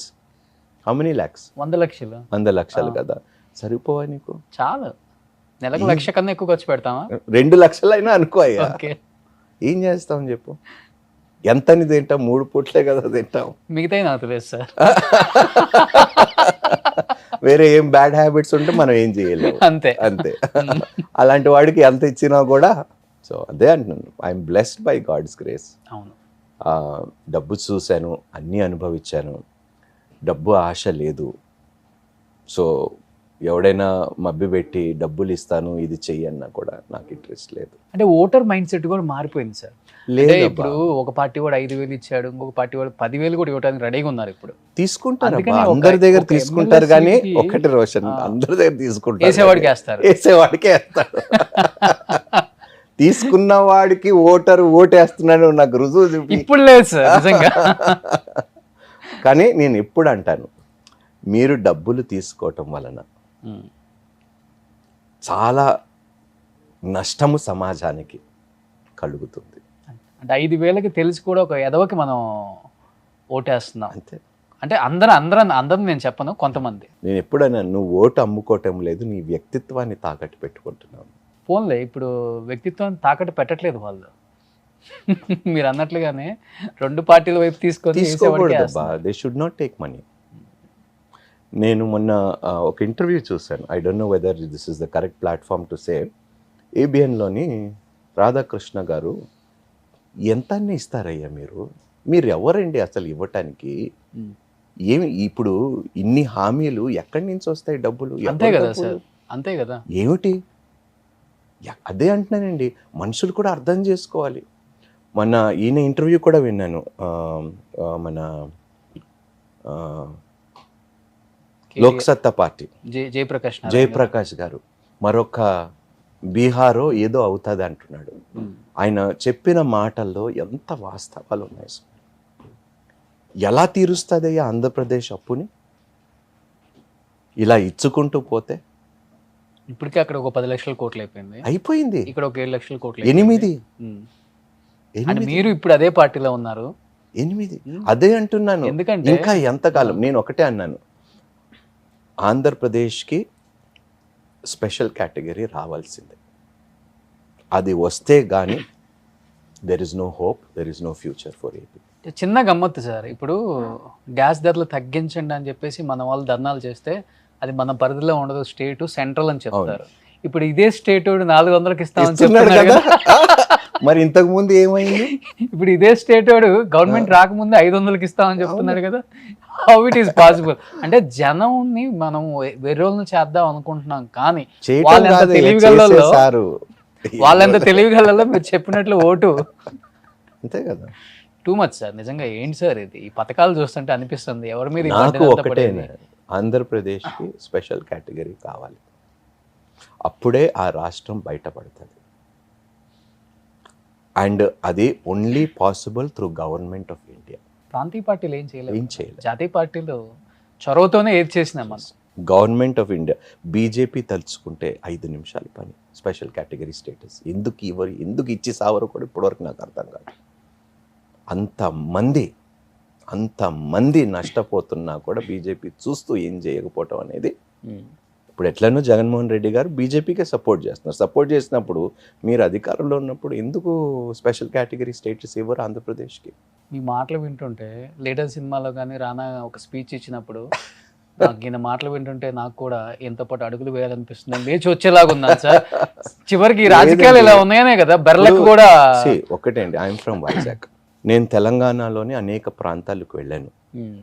how many lakhs? 100 లక్షలు. 100 లక్షలు కదా, సరిపోవా నీకు? చాలు, నెలకు 1,00,000 కన్నా ఎక్కువ ఖర్చు పెడతామా? 2 లక్షలైనా అనుకో అయ్యా. ఓకే, ఏం చేస్తాం చెప్పు? ఎంతని తింటాం? 3 పూట్లే కదా తింటాం. మిగతా నాకు తెలియదు సార్. వేరే ఏం బ్యాడ్ హ్యాబిట్స్ ఉంటే మనం ఏం చేయలేము. అంతే అంతే. అలాంటి వాడికి ఎంత ఇచ్చినా కూడా. సో అదే అంటున్నాను, I'm blessed by God's grace. అవును, డబ్బు చూశాను, అన్నీ అనుభవించాను, డబ్బు ఆశ లేదు. సో ఎవడైనా మబ్బి పెట్టి డబ్బులు ఇస్తాను ఇది చెయ్యన్నా కూడా నాకు ఇంట్రెస్ట్ లేదు. అంటే ఓటర్ మైండ్ సెట్ కూడా మారిపోయింది సార్. లేదు, ఇప్పుడు ఒక పార్టీ వాడు 5,000 ఇచ్చాడు, ఇంకొక పార్టీ వాడు 10,000 కూడా ఇవ్వడానికి రెడీగా ఉన్నారు. ఇప్పుడు తీసుకుంటారు, అందుకని అందరి దగ్గర ఒక తీసుకుంటారు, కానీ MLA కి ఒకటి రోషన్, అందరి దగ్గర తీసుకుంటారు, వేసేవాడికి వేస్తారు. వేసేవాడికే వేస్తాడు. తీసుకున్న వాడికి ఓటేస్తున్నాడు నాకు రుజువు చూపి. ఇప్పుడు లేదు సార్ నిజంగా. కానీ నేను ఎప్పుడు అంటాను, మీరు డబ్బులు తీసుకోవటం వలన చాలా నష్టము సమాజానికి కలుగుతుంది. అంటే 5,000కి తెలిసి కూడా ఒక ఎదవకి మనం ఓటేస్తున్నాం అంతే. అంటే అందరం నేను చెప్పను, కొంతమంది. నేను ఎప్పుడైనా నువ్వు ఓటు అమ్ముకోవటం లేదు, నీ వ్యక్తిత్వాన్ని తాకట్టు పెట్టుకుంటున్నావు. ఫోన్లే ఇప్పుడు వ్యక్తిత్వాన్ని తాకట్టు పెట్టట్లేదు వాళ్ళు. మీరు అన్నట్లుగానే 2 పార్టీల వైపు తీసుకోకూడదబ్బా, they should not take money. నేను మొన్న ఒక ఇంటర్వ్యూ చూశాను, I don't know whether this is the correct platform to say. ఏబిఎన్లోని రాధాకృష్ణ గారు, ఎంత ఇస్తారయ్యా మీరు ఎవరండి అసలు ఇవ్వటానికి? ఏమి ఇప్పుడు ఇన్ని హామీలు ఎక్కడి నుంచి వస్తాయి డబ్బులు? అంతే కదా సార్, అంతే కదా. ఏమిటి? అదే అంటున్నానండి, మనుషులు కూడా అర్థం చేసుకోవాలి. మొన్న ఈయన ఇంటర్వ్యూ కూడా విన్నాను, మన లోక్సత్తా పార్టీ జయప్రకాష్ గారు మరొక బీహారో ఏదో అవుతుంది అంటున్నాడు. ఆయన చెప్పిన మాటల్లో ఎంత వాస్తవాలు ఉన్నాయి. ఎలా తీరుస్తుందయ్యా ఆంధ్రప్రదేశ్ అప్పుని ఇలా ఇచ్చుకుంటూ పోతే? ఇప్పటికే అక్కడ ఒక 10 లక్షల కోట్లు అయిపోయింది, ఇక్కడ ఒక 7 లక్షల కోట్లు, 8. మీరు ఇప్పుడు అదే పార్టీలో ఉన్నారు. 8 అదే అంటున్నాను. ఎందుకంటే ఇంకా ఎంతకాలం? నేను ఒకటే అన్నాను, ఆంధ్రప్రదేశ్కి స్పెషల్ కేటగిరీ రావాల్సిందే. అది వస్తే కానీ there is no hope, there is no future for AP. చిన్న గమ్మత్తు సార్, ఇప్పుడు గ్యాస్ ధరలు తగ్గించండి అని చెప్పేసి మన వాళ్ళు ధర్నాలు చేస్తే అది మన పరిధిలో ఉండదు, స్టేట్ సెంట్రల్ అని చెప్తారు. ఇప్పుడు ఇదే స్టేట్ 400కి ఇస్తామని చెప్తున్నాడు కదా. మరి ఇంతకు ముందు ఏమైంది? ఇప్పుడు ఇదే స్టేట్ గవర్నమెంట్ రాకముందే 500కి ఇస్తామని చెప్తున్నాడు కదా. How it is possible? అంటే జనంని మనం వెర్రోళ్ళని చేద్దాం అనుకుంటున్నాం, కానీ వాళ్ళెంత తెలివిగలలో మీరు చెప్పినట్లు ఓటు అంతే కదా. టూ మచ్ సార్ నిజంగా. ఏంటి సార్ ఇది? ఈ పథకాలు చూస్తుంటే అనిపిస్తుంది ఎవరి మీద. నాకు ఒకటే, ఆంధ్రప్రదేశ్కి స్పెషల్ కేటగిరీ కావాలి, అప్పుడే ఆ రాష్ట్రం బయటపడుతుంది. అండ్ అది only possible through government of India. ప్రాంతీయ పార్టీలు ఏం చేయలేదు, ఏం చేయలేదు. జాతీయ పార్టీలు చొరవతోనే ఏది చేసినా మనం. గవర్నమెంట్ ఆఫ్ ఇండియా బీజేపీ తలుచుకుంటే 5 నిమిషాల పని స్పెషల్ కేటగిరీ స్టేటస్ ఎందుకు ఇచ్చి సావరో కూడా ఇప్పటివరకు నాకు అర్థం కాదు. అంతమంది నష్టపోతున్నా కూడా బీజేపీ చూస్తూ ఏం చేయకపోవటం అనేది. ఇప్పుడు ఎట్లనో జగన్మోహన్ రెడ్డి గారు బీజేపీకే సపోర్ట్ చేస్తున్నారు. సపోర్ట్ చేసినప్పుడు మీరు అధికారంలో ఉన్నప్పుడు ఎందుకు స్పెషల్ కేటగిరీ స్టేటస్ ఇవ్వరు ఆంధ్రప్రదేశ్కి? మీ మాటలు వింటుంటే లీడర్ సినిమాలో కానీ రానా ఒక స్పీచ్ ఇచ్చినప్పుడు నాకు ఈయన మాటలు వింటుంటే నాకు కూడా ఎంతో పాటు అడుగులు వేయాలనిపిస్తుంది, లేచి వచ్చేలాగా ఉన్నాను సార్. చివరికి ఈ రాజకీయాలు ఇలా ఉన్నాయనే కదా బెర్లకు కూడా. ఒకటే అండి, ఐఎమ్ ఫ్రమ్ వైజాగ్. నేను తెలంగాణలోని అనేక ప్రాంతాలకు వెళ్ళాను,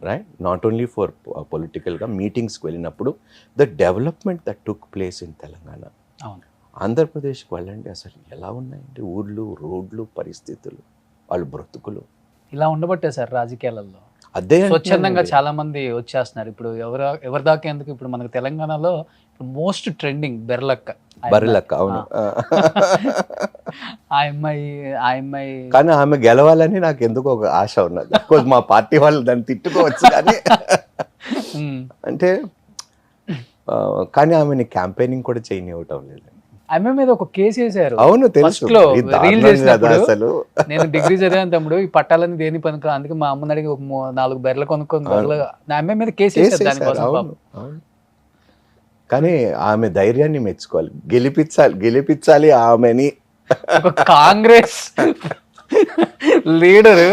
రైట్? నాట్ ఓన్లీ ఫర్ పొలిటికల్గా మీటింగ్స్కి వెళ్ళినప్పుడు the development that took place in Telangana. అవును. ఆంధ్రప్రదేశ్కి వెళ్ళండి, అసలు ఎలా ఉన్నాయండి ఊర్లు, రోడ్లు, పరిస్థితులు, వాళ్ళ బ్రతుకులు. ఇలా ఉండబట్టే సార్ రాజకీయాలలో అదే స్వచ్ఛందంగా చాలా మంది వచ్చేస్తున్నారు. ఇప్పుడు ఎవరి దాకా ఎందుకు, ఇప్పుడు మనకు తెలంగాణలో మోస్ట్ ట్రెండింగ్ బెర్లక్క. అవును. ఆ అమ్మాయి కానీ ఆమె గెలవాలని నాకు ఎందుకు ఒక ఆశ ఉన్నది. మా పార్టీ వాళ్ళు దాన్ని తిట్టుకోవచ్చు కానీ అంటే కానీ ఆమెని క్యాంపెయినింగ్ కూడా చేయనివ్వటం లేదు. ఆమె మీద ఒక కేసు వేసారు. అవును, తెలుసు. అసలు నేను డిగ్రీ చదివాను తమ్ముడు, ఈ పట్టాలని దేని పనికి, అందుకే మా అమ్మని అడిగి ఒక 4 బెర్రలు కొనుక్కొని ఆమె మీద కేసు వేసారు దానికోసం. కానీ ఆమె ధైర్యాన్ని మెచ్చుకోవాలి, గెలిపించాలి ఆమెని. ఒక కాంగ్రెస్ లీడర్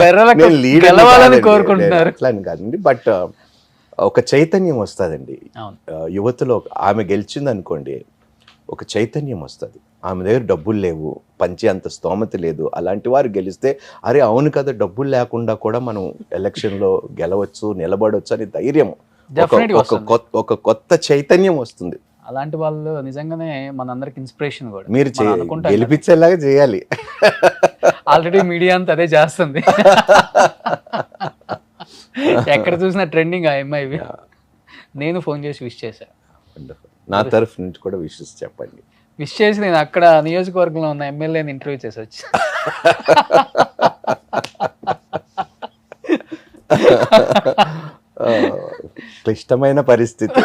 బెర్రలకు గెలవాలని కోరుకుంటున్నారు. అట్లా అని కాదండి, బట్ ఒక చైతన్యం వస్తుందండి యువతలో. ఆమె గెలిచింది అనుకోండి, ఒక చైతన్యం వస్తుంది. ఆమె దగ్గర డబ్బులు లేవు, పంచి అంత స్తోమత లేదు, అలాంటి వారు గెలిస్తే అరే అవును కదా, డబ్బులు లేకుండా కూడా మనం ఎలక్షన్లో గెలవచ్చు, నిలబడవచ్చు అని ధైర్యం, ఒక కొత్త చైతన్యం వస్తుంది. అలాంటి వాళ్ళు నిజంగానే మనందరికి ఇన్స్పిరేషన్ కూడా. మీరు గెలిపించేలాగా చేయాలి. ఆల్రెడీ మీడియా అంతా అదే చేస్తుంది. ఎక్కడ చూసినా ట్రెండింగ్ ఆ అమ్మాయి. నేను ఫోన్ చేసి విష్ చేశాను. నా తరఫు నుంచి కూడా విషెస్ చెప్పండి. విష్ చేసి నేను అక్కడ నియోజకవర్గంలో ఉన్న ఎమ్మెల్యేని ఇంటర్వ్యూ చేసి వచ్చి క్లిష్టమైన పరిస్థితి.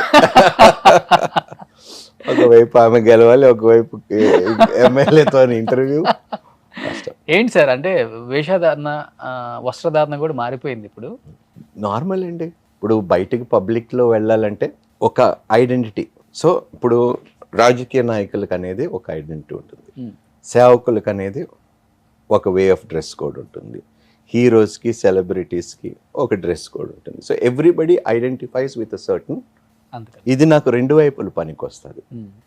ఒకవైపు ఆమె గెలవాలి, ఒకవైపు ఎమ్మెల్యేతో ఇంటర్వ్యూ. ఏంటి సార్, అంటే వేషధారణ, వస్త్రధారణ కూడా మారిపోయింది ఇప్పుడు. నార్మల్ అండి, ఇప్పుడు బయటికి పబ్లిక్లో వెళ్ళాలంటే ఒక ఐడెంటిటీ. సో ఇప్పుడు రాజకీయ నాయకులకు అనేది ఒక ఐడెంటిటీ ఉంటుంది, సేవకులకు అనేది ఒక వే ఆఫ్ డ్రెస్ కోడ్ ఉంటుంది, హీరోస్కి సెలబ్రిటీస్కి ఒక డ్రెస్ కోడ్ ఉంటుంది. So everybody identifies with a certain. ఇది నాకు 2 వైపులు పనికి వస్తుంది.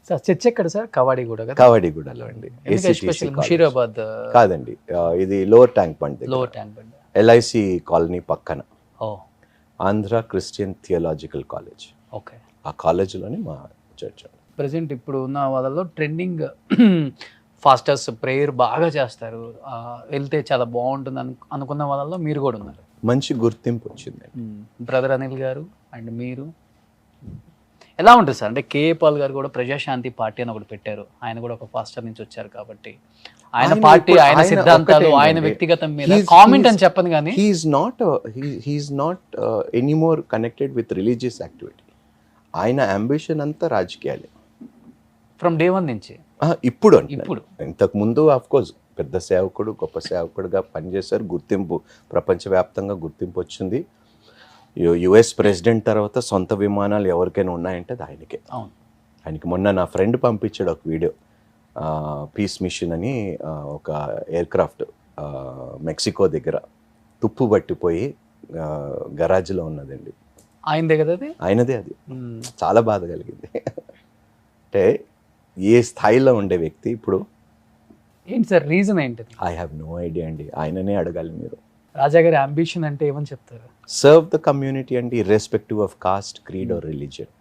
సార్ చర్చ ఎక్కడ సార్? కవాడిగూడలో అండి. ముషీరాబాద్ కాదండి, ఇది lower tank bund, LIC colony పక్కన Andhra Christian theological college. Okay, ఆ కాలేజీలోని మా చర్చ్. ప్రజెంట్ ఇప్పుడు ఉన్న వాళ్ళలో ట్రెండింగ్ ఫాస్టర్స్ ప్రేయర్ బాగా చేస్తారు, వెళ్తే చాలా బాగుంటుంది అనుకున్న వాళ్ళలో మీరు కూడా ఉన్నారు. మంచి గుర్తింపు వచ్చింది. బ్రదర్ అనిల్ గారు అండ్ మీరు ఎలా ఉంటుంది సార్? అంటే కేఏ పాల్ గారు కూడా ప్రజాశాంతి పార్టీ అని ఒకటి పెట్టారు, ఆయన కూడా ఒక ఫాస్టర్ నుంచి వచ్చారు కాబట్టి ఆయన పార్టీ, ఆయన సిద్ధాంతాలు, ఆయన వ్యక్తిగతం మీద కామెంట్ అని చెప్పను కానీ he is not anymore connected with religious activity. ఆయన అంబిషన్ అంతా రాజకీయాలే ఫ్రమ్ డే 1 నుంచి. ఇప్పుడు ఇంతకు ముందు ఆఫ్ కోర్స్ పెద్ద సేవకుడు, గొప్ప సేవకుడుగా పనిచేశారు, గుర్తింపు ప్రపంచవ్యాప్తంగా గుర్తింపు వచ్చింది. యుఎస్ ప్రెసిడెంట్ తర్వాత సొంత విమానాలు ఎవరికైనా ఉన్నాయంటే అది ఆయనకే. ఆయనకి మొన్న నా ఫ్రెండ్ పంపించాడు ఒక వీడియో, పీస్ మిషన్ అని ఒక ఎయిర్క్రాఫ్ట్ మెక్సికో దగ్గర తుప్పు పట్టిపోయి గరాజ్లో ఉన్నదండి. ఆయనదే కదా అది? ఆయనదే. అది చాలా బాధ కలిగింది. అంటే ఏ స్థాయిలో ఉండే వ్యక్తి ఇప్పుడు. ఏంటి సార్ రీజన్ ఏంటి? ఐ హ్యావ్ నో ఐడియా అండి, ఆయననే అడగాలి మీరు. రాజా గారి అంబిషన్ అంటే ఏమని చెప్తారు? సర్వ్ ద కమ్యూనిటీ అండి, irrespective of cost, creed are religion.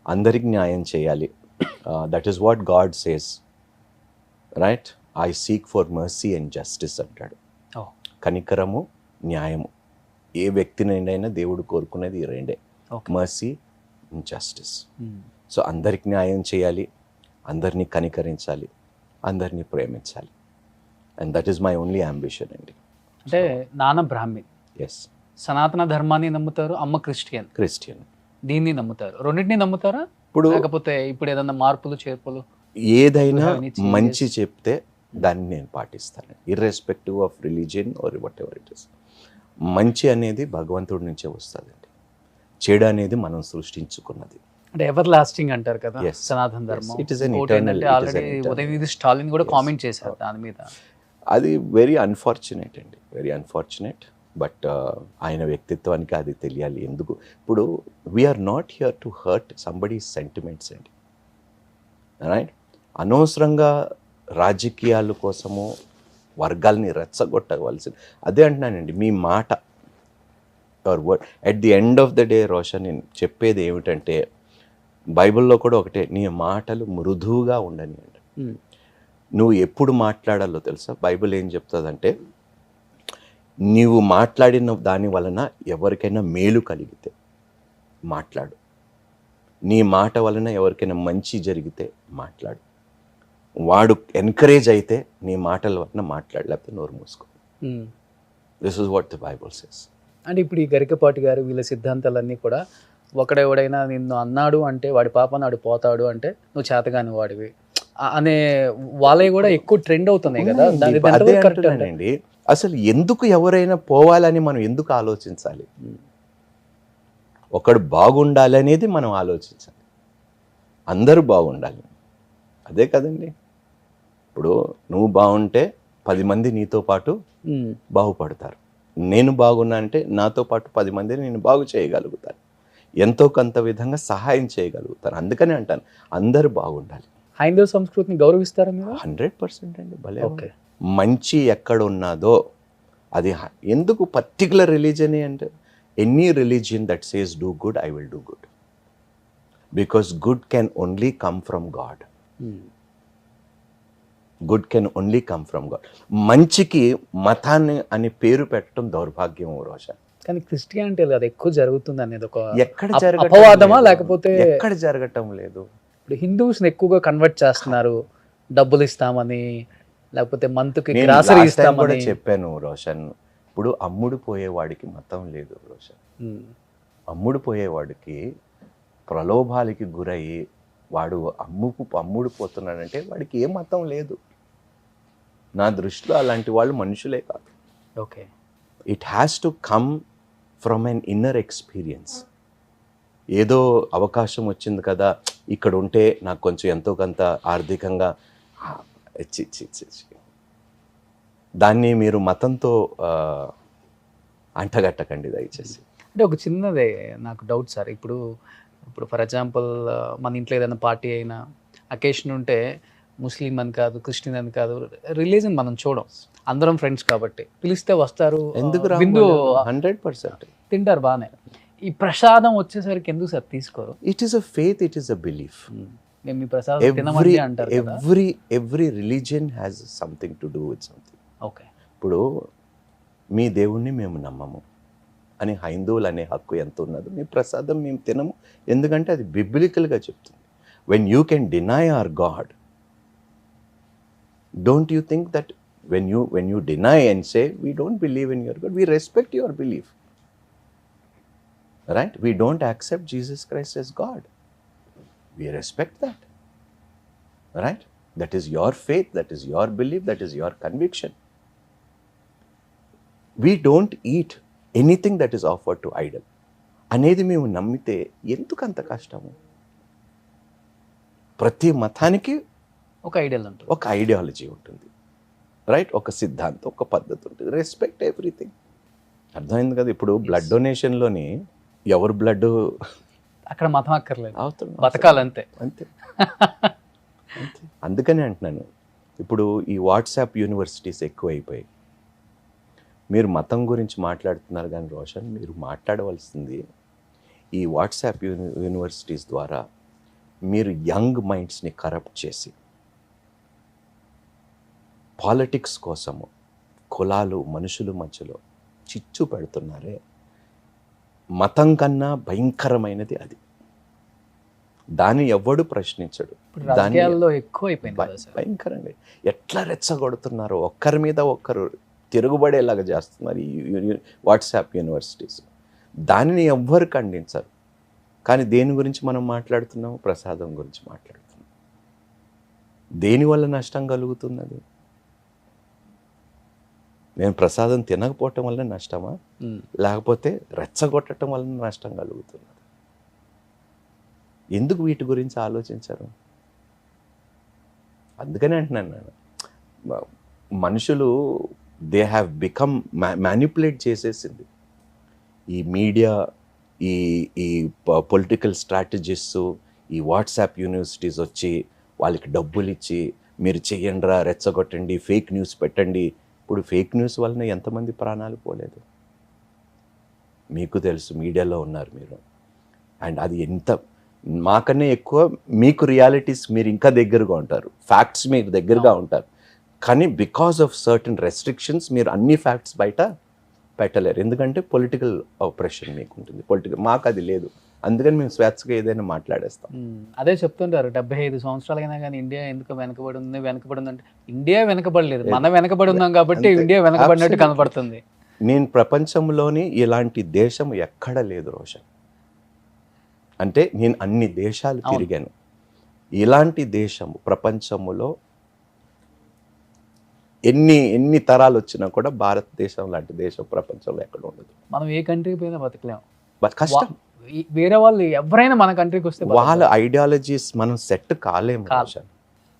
అందరికి న్యాయం చేయాలి. That is what God says, right? I seek for mercy and justice అంటాడు. కనికరము, న్యాయము. ఏ వ్యక్తినైనా దేవుడు కోరుకునేది ఈ రెండే, మర్సీ అండ్ జస్టిస్. సో అందరికి న్యాయం చేయాలి, అందరినీ కనికరించాలి, అందరినీ ప్రేమించాలి. And that is my only ambition అండి. అంటే నాన్న బ్రాహ్మణ్, ఎస్, సనాతన ధర్మాన్ని నమ్ముతారు, అమ్మ క్రిస్టియన్. దీన్ని నమ్ముతారు, రెండింటిని నమ్ముతారా? ఇప్పుడు లేకపోతే ఇప్పుడు ఏదన్నా మార్పులు చేర్పులు? ఏదైనా You have any changes? మంచి చెప్తే దాన్ని నేను పాటిస్తాను, irrespective of religion are what ever it is. మంచి అనేది భగవంతుడి నుంచే వస్తుందండి, చెడు అనేది మనం సృష్టించుకున్నది. అంటే ఎవర్ లాస్టింగ్ అంటారు కదా Yes. సనాతన ధర్మం. It is an ఇంకోటి eternal- ఏంటంటే it is an already eternal. Udhayanidhi Stalin కూడా Yes. కామెంట్ చేశారు దాని మీద. అది వెరీ అన్ఫార్చునేట్ అండి, వెరీ అన్ఫార్చునేట్. బట్ ఆయన వ్యక్తిత్వానికి అది తెలియాలి. ఎందుకు ఇప్పుడు we are not here to hurt somebody's sentiments అండి, రైట్? అనవసరంగా రాజకీయాల కోసము వర్గాల్ని రెచ్చగొట్టవలసింది. అదే అంటున్నానండి, మీ మాట your word at the end of the day Roshan, నేను చెప్పేది ఏమిటంటే బైబిల్లో కూడా ఒకటే, నీ మాటలు మృదువుగా ఉండని అండి. నువ్వు ఎప్పుడు మాట్లాడాలో తెలుసా? బైబిల్ ఏం చెప్తుందంటే, నీవు మాట్లాడిన దాని వలన ఎవరికైనా మేలు కలిగితే మాట్లాడు, నీ మాట వలన ఎవరికైనా మంచి జరిగితే మాట్లాడు, వాడు ఎంకరేజ్ అయితే నీ మాటల వలన మాట్లాడు, లేకపోతే నోరు మూసుకో. This is what the Bible says. అంటే ఇప్పుడు ఈ గరికపాటి గారు వీళ్ళ సిద్ధాంతాలన్నీ కూడా, ఒకడెవడైనా నిన్ను అన్నాడు అంటే వాడి పాప నాడు పోతాడు అంటే నువ్వు చేతగాని వాడివి అనే వాళ్ళవి కూడా ఎక్కువ ట్రెండ్ అవుతున్నాయి కదా. దాని అదే ఎంతవరకు correct అంటే? అంటున్నానండి, అసలు ఎందుకు ఎవరైనా పోవాలని మనం ఎందుకు ఆలోచించాలి? ఒకడు బాగుండాలి అనేది మనం ఆలోచించాలి, అందరూ బాగుండాలి, అదే కదండి. ఇప్పుడు నువ్వు బాగుంటే 10 మంది నీతో పాటు బాగుపడతారు, నేను బాగున్నా అంటే నాతో పాటు 10 మందిని నేను బాగు చేయగలుగుతాను, ఎంతో కొంత విధంగా సహాయం చేయగలుగుతాను. అందుకనే అంటాను అందరూ బాగుండాలి. హైందవ సంస్కృతిని గౌరవిస్తారా మీరు? 100% అండి, భలే ఓకే. మంచి ఎక్కడ ఉన్నదో అది ఎందుకు పర్టికులర్ రిలీజన్ అంటే, any religion that says do good, I will do good, because good can only come from God. Good can only come from God. మంచికి మతాన్ని అని పేరు పెట్టడం దౌర్భాగ్యం రోషన్. కానీ క్రిస్టియానిటీలో అది ఎక్కువ జరుగుతుంది అనేది ఒక ఎక్కడ అపవాదమా? లేకపోతే ఎక్కడ జరగటం లేదు. ఇప్పుడు హిందూస్ని ఎక్కువగా కన్వర్ట్ చేస్తున్నారు, డబ్బులు ఇస్తామని, లేకపోతే మంత్కి నేను గ్రాసరీ last time కూడా ఇస్తామని. చెప్పాను రోషన్, ఇప్పుడు అమ్ముడు పోయేవాడికి మతం లేదు రోషన్. అమ్ముడు పోయేవాడికి ప్రలోభాలకి గురయ్యి వాడు అమ్ముడు పోతున్నాడంటే వాడికి ఏ మతం లేదు. నా దృష్టిలో అలాంటి వాళ్ళు మనుషులే కాదు. Okay. It has to come from an inner experience. ఏదో అవకాశం వచ్చింది కదా ఇక్కడ ఉంటే నాకు కొంచెం ఎంతో కొంత ఆర్థికంగా దాన్ని మీరు మతంతో అంటగట్టకండి దయచేసి. అంటే ఒక చిన్నదే నాకు డౌట్ సార్. ఇప్పుడు ఫర్ ఎగ్జాంపుల్ మన ఇంట్లో ఏదైనా పార్టీ అయినా అకేషన్ ఉంటే ముస్లిం అని కాదు, క్రిస్టియన్ అని కాదు, రిలీజన్ మనం చూడం, అందరం ఫ్రెండ్స్ కాబట్టి పిలిస్తే వస్తారు, ఎందుకు విందు 100% తింటారు బాగానే. ఈ ప్రసాదం వచ్చేసరికి ఎందుకు సార్ తీసుకోరు? It is a faith, it is a belief. మేము మీ ప్రసాదం తినమని అంటారు కదా. Every religion has something to do with something. Okay. ఇప్పుడు మీ దేవుణ్ణి మేము నమ్మము అని హైందువులు అనే హక్కు ఎంత ఉన్నదో, మీ ప్రసాదం మేము తినము ఎందుకంటే అది బిబ్లికల్గా చెప్తుంది. When you can deny hour God, don't you think that when you deny and say we don't believe in your God, we respect your belief, right? We don't accept Jesus Christ as God, we respect that, right? That is your faith, that is your belief, that is your conviction. We don't eat anything that is offered to idol అనేది మేము నమ్మితే ఎందుకంత కష్టము? ప్రతి మతానికి ఒక ideal ఉంటుంది, ఒక ఐడియాలజీ ఉంటుంది, రైట్? ఒక సిద్ధాంతం, ఒక పద్ధతి ఉంటుంది. Respect everything. అర్థమైంది కదా? ఇప్పుడు బ్లడ్ డొనేషన్లోని ఎవరు బ్లడ్ అక్కడ మతం అక్కర్లేదు, అవుతుంది, బతకాలంతే. అంతే అంతే. అందుకనే అంటున్నాను, ఇప్పుడు ఈ వాట్సాప్ యూనివర్సిటీస్ ఎక్కువైపోయాయి. మీరు మతం గురించి మాట్లాడుతున్నారు కానీ రోషన్, మీరు మాట్లాడవలసింది ఈ వాట్సాప్ యూనివర్సిటీస్ ద్వారా మీరు యంగ్ మైండ్స్ని కరప్ట్ చేసి పాలిటిక్స్ కోసము కులాలు మనుషుల మధ్యలో చిచ్చు పెడుతున్నారే, మతం కన్నా భయంకరమైనది అది. దాన్ని ఎవ్వడు ప్రశ్నించడు. రాజకీయాల్లో ఎక్కువ అయిపోయింది భయంకరంగా ఎట్లా రెచ్చగొడుతున్నారు, ఒక్కరి మీద ఒక్కరు తిరుగుబడేలాగా చేస్తున్నారు ఈ వాట్సాప్ యూనివర్సిటీస్. దానిని ఎవ్వరు ఖండించరు. కానీ దేని గురించి మనం మాట్లాడుతున్నాము? ప్రసాదం గురించి మాట్లాడుతున్నాం. దేనివల్ల నష్టం కలుగుతున్నది? నేను ప్రసాదం తినకపోవటం వల్ల నష్టమా, లేకపోతే రెచ్చగొట్టడం వల్ల నష్టం కలుగుతున్నది? ఎందుకు వీటి గురించి ఆలోచించరు? అందుకనే అంటున్నాను నేను, మనుషులు దే హ్యావ్ బికమ్ మ్యానిపులేట్ చేసేసింది ఈ మీడియా, ఈ ఈ పొలిటికల్ స్ట్రాటజిస్టు, ఈ వాట్సాప్ యూనివర్సిటీస్ వచ్చి వాళ్ళకి డబ్బులు ఇచ్చి మీరు చెయ్యండిరా, రెచ్చగొట్టండి, ఫేక్ న్యూస్ పెట్టండి. ఇప్పుడు ఫేక్ న్యూస్ వలన ఎంతమంది ప్రాణాలు పోలేదు మీకు తెలుసు, మీడియాలో ఉన్నారు మీరు. అండ్ అది ఎంత మాకన్నా ఎక్కువ మీకు రియాలిటీస్ మీరు ఇంకా దగ్గరగా ఉంటారు, ఫ్యాక్ట్స్ మీరు దగ్గరగా ఉంటారు. కానీ బికాస్ ఆఫ్ సర్టన్ రెస్ట్రిక్షన్స్ మీరు అన్ని ఫ్యాక్ట్స్ బయట పెట్టలేరు. ఎందుకంటే పొలిటికల్ ఆపరేషన్ మీకు ఉంటుంది, పొలిటికల్. మాకు అది లేదు, అందుకని మేము స్వేచ్ఛగా ఏదైనా మాట్లాడేస్తాం. అదే చెప్తుంటారు 75 సంవత్సరాలైనా కానీ ఇండియా ఎందుకు వెనకబడి అంటే ఇండియా వెనకబడలేదు, మనం వెనకబడి ఉన్నాం కాబట్టి ఇండియా వెనకబడినట్టు కనపడుతుంది. నేను ప్రపంచంలోని ఇలాంటి దేశం ఎక్కడ లేదు రోషన్. అంటే నేను అన్ని దేశాలు తిరిగాను, ఇలాంటి దేశం ప్రపంచంలో ఎన్ని తరాలు వచ్చినా కూడా భారతదేశం లాంటి దేశం ప్రపంచంలో ఎక్కడ ఉండదు. మనం ఏ కంట్రీకి పోయినా బతకలేము, కష్టం. వేరే వాళ్ళు ఎవరైనా మన కంట్రీకి వస్తే వాళ్ళ ఐడియాలజీస్ మనం సెట్ కాలేము.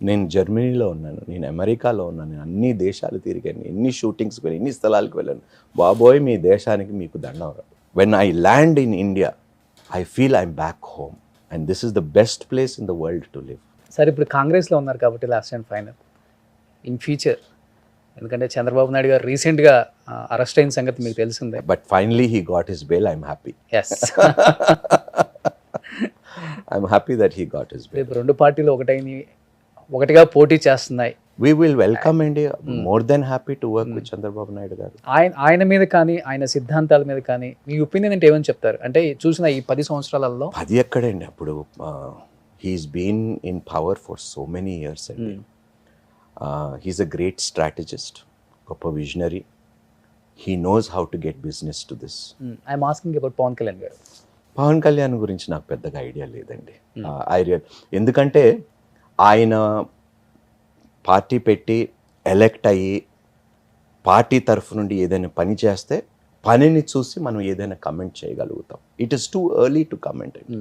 నేను జర్మనీలో ఉన్నాను, నేను అమెరికాలో ఉన్నాను, నేను అన్ని దేశాలు తిరిగాను, ఎన్ని షూటింగ్స్కి వెళ్ళాను, ఎన్ని స్థలాలకు వెళ్ళాను. బాబోయ్, మీ దేశానికి మీకు దండం. When I land in India I feel I'm back home and this is the best place in the world to live. సరే, ఇప్పుడు కాంగ్రెస్లో ఉన్నారు కాబట్టి last and final, in future, ఎందుకంటే చంద్రబాబు నాయుడు గారు రీసెంట్గా అరెస్ట్ అయిన సంగతి మీకు తెలిసిందే. But finally he got his bail. I'm happy. Yes, I'm happy that he got his bail. రేపు రెండు పార్టీలు ఒకటిగా పోటీ చేస్తున్నాయి. We will welcome India. More than happy to work with Chandrababu Naidu గారు. ఆయన మీద కానీ ఆయన సిద్ధాంతాల మీద కానీ మీ ఒపీనియన్ అంటే ఏమని చెప్తారు? అంటే చూసిన ఈ 10 సంవత్సరాలలో 10 ఎక్కడండి, అప్పుడు he's been in power for so many years అండి. హీస్ అ గ్రేట్ స్ట్రాటజిస్ట్, గొప్ప visionary. He knows how to get business to this. I'm asking about Pavan Kalyan గారు. పవన్ కళ్యాణ్ గురించి నాకు పెద్దగా ఐడియా లేదండి. ఎందుకంటే ఆయన పార్టీ పెట్టి ఎలెక్ట్ అయ్యి పార్టీ తరఫు నుండి ఏదైనా పని చేస్తే పనిని చూసి మనం ఏదైనా కమెంట్ చేయగలుగుతాం. It is too early to comment అండి.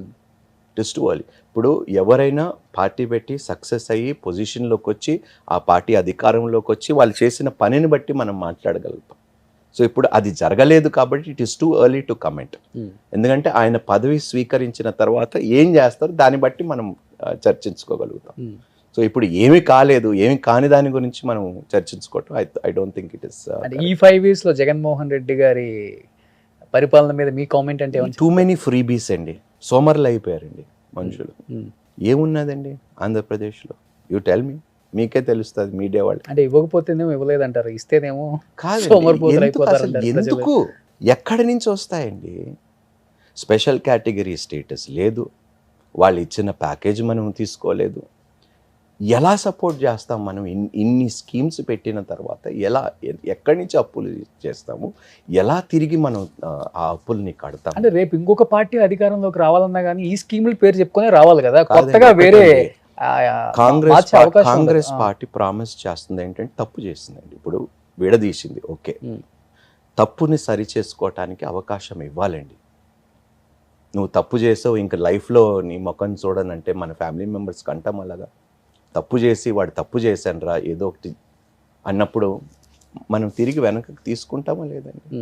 It is too early. ఇప్పుడు ఎవరైనా పార్టీ పెట్టి సక్సెస్ అయ్యి పొజిషన్లోకి వచ్చి ఆ పార్టీ అధికారంలోకి వచ్చి వాళ్ళు చేసిన పనిని బట్టి మనం మాట్లాడగలుగుతాం. సో ఇప్పుడు అది జరగలేదు కాబట్టి it is too early to comment. ఎందుకంటే ఆయన పదవి స్వీకరించిన తర్వాత ఏం చేస్తారో దాన్ని బట్టి మనం చర్చించుకోగలుగుతాం. సో ఇప్పుడు ఏమీ కాలేదు, ఏమి కాని దాని గురించి మనం చర్చించుకోవటం I don't think it is. ఈ 5 years లో జగన్మోహన్ రెడ్డి గారి పరిపాలన మీద మీ కామెంట్ అంటే టూ మెనీ ఫ్రీబీస్ అండి. సోమర్లు అయిపోయారండి మనుషులు. ఏమున్నదండి ఆంధ్రప్రదేశ్లో? యూ టెల్ మీ, మీకే తెలుస్తుంది, మీడియా వాళ్ళు. అంటే ఇవ్వకపోతేనేమో ఇవ్వలేదంటారు, ఇస్తేనేమో ఎందుకు, ఎక్కడి నుంచి వస్తాయండి? స్పెషల్ కేటగిరీ స్టేటస్ లేదు, వాళ్ళు ఇచ్చిన ప్యాకేజ్ మనం తీసుకోలేదు. ఎలా సపోర్ట్ చేస్తాం మనం? ఇన్ని స్కీమ్స్ పెట్టిన తర్వాత ఎక్కడి నుంచి అప్పులు చేస్తాము? ఎలా తిరిగి మనం ఆ అప్పుల్ని కడతాం? అంటే రేపు ఇంకొక పార్టీ అధికారంలోకి రావాలన్నా కానీ ఈ స్కీములు పేరు చెప్పుకునే రావాలి కదా, కొత్తగా వేరే. కాంగ్రెస్ పార్టీ ప్రామిస్ చేస్తుంది ఏంటంటే తప్పు చేసిందండి, ఇప్పుడు విడదీసింది. ఓకే, తప్పుని సరి చేసుకోవటానికి అవకాశం ఇవ్వాలండి. నువ్వు తప్పు చేసావు, ఇంకా లైఫ్లో నీ ముఖం చూడనంటే మన ఫ్యామిలీ మెంబర్స్ కంటాం. అలాగా తప్పు చేసి వాడు తప్పు చేశానురా ఏదో ఒకటి అన్నప్పుడు మనం తిరిగి వెనక్కి తీసుకుంటామా లేదండి?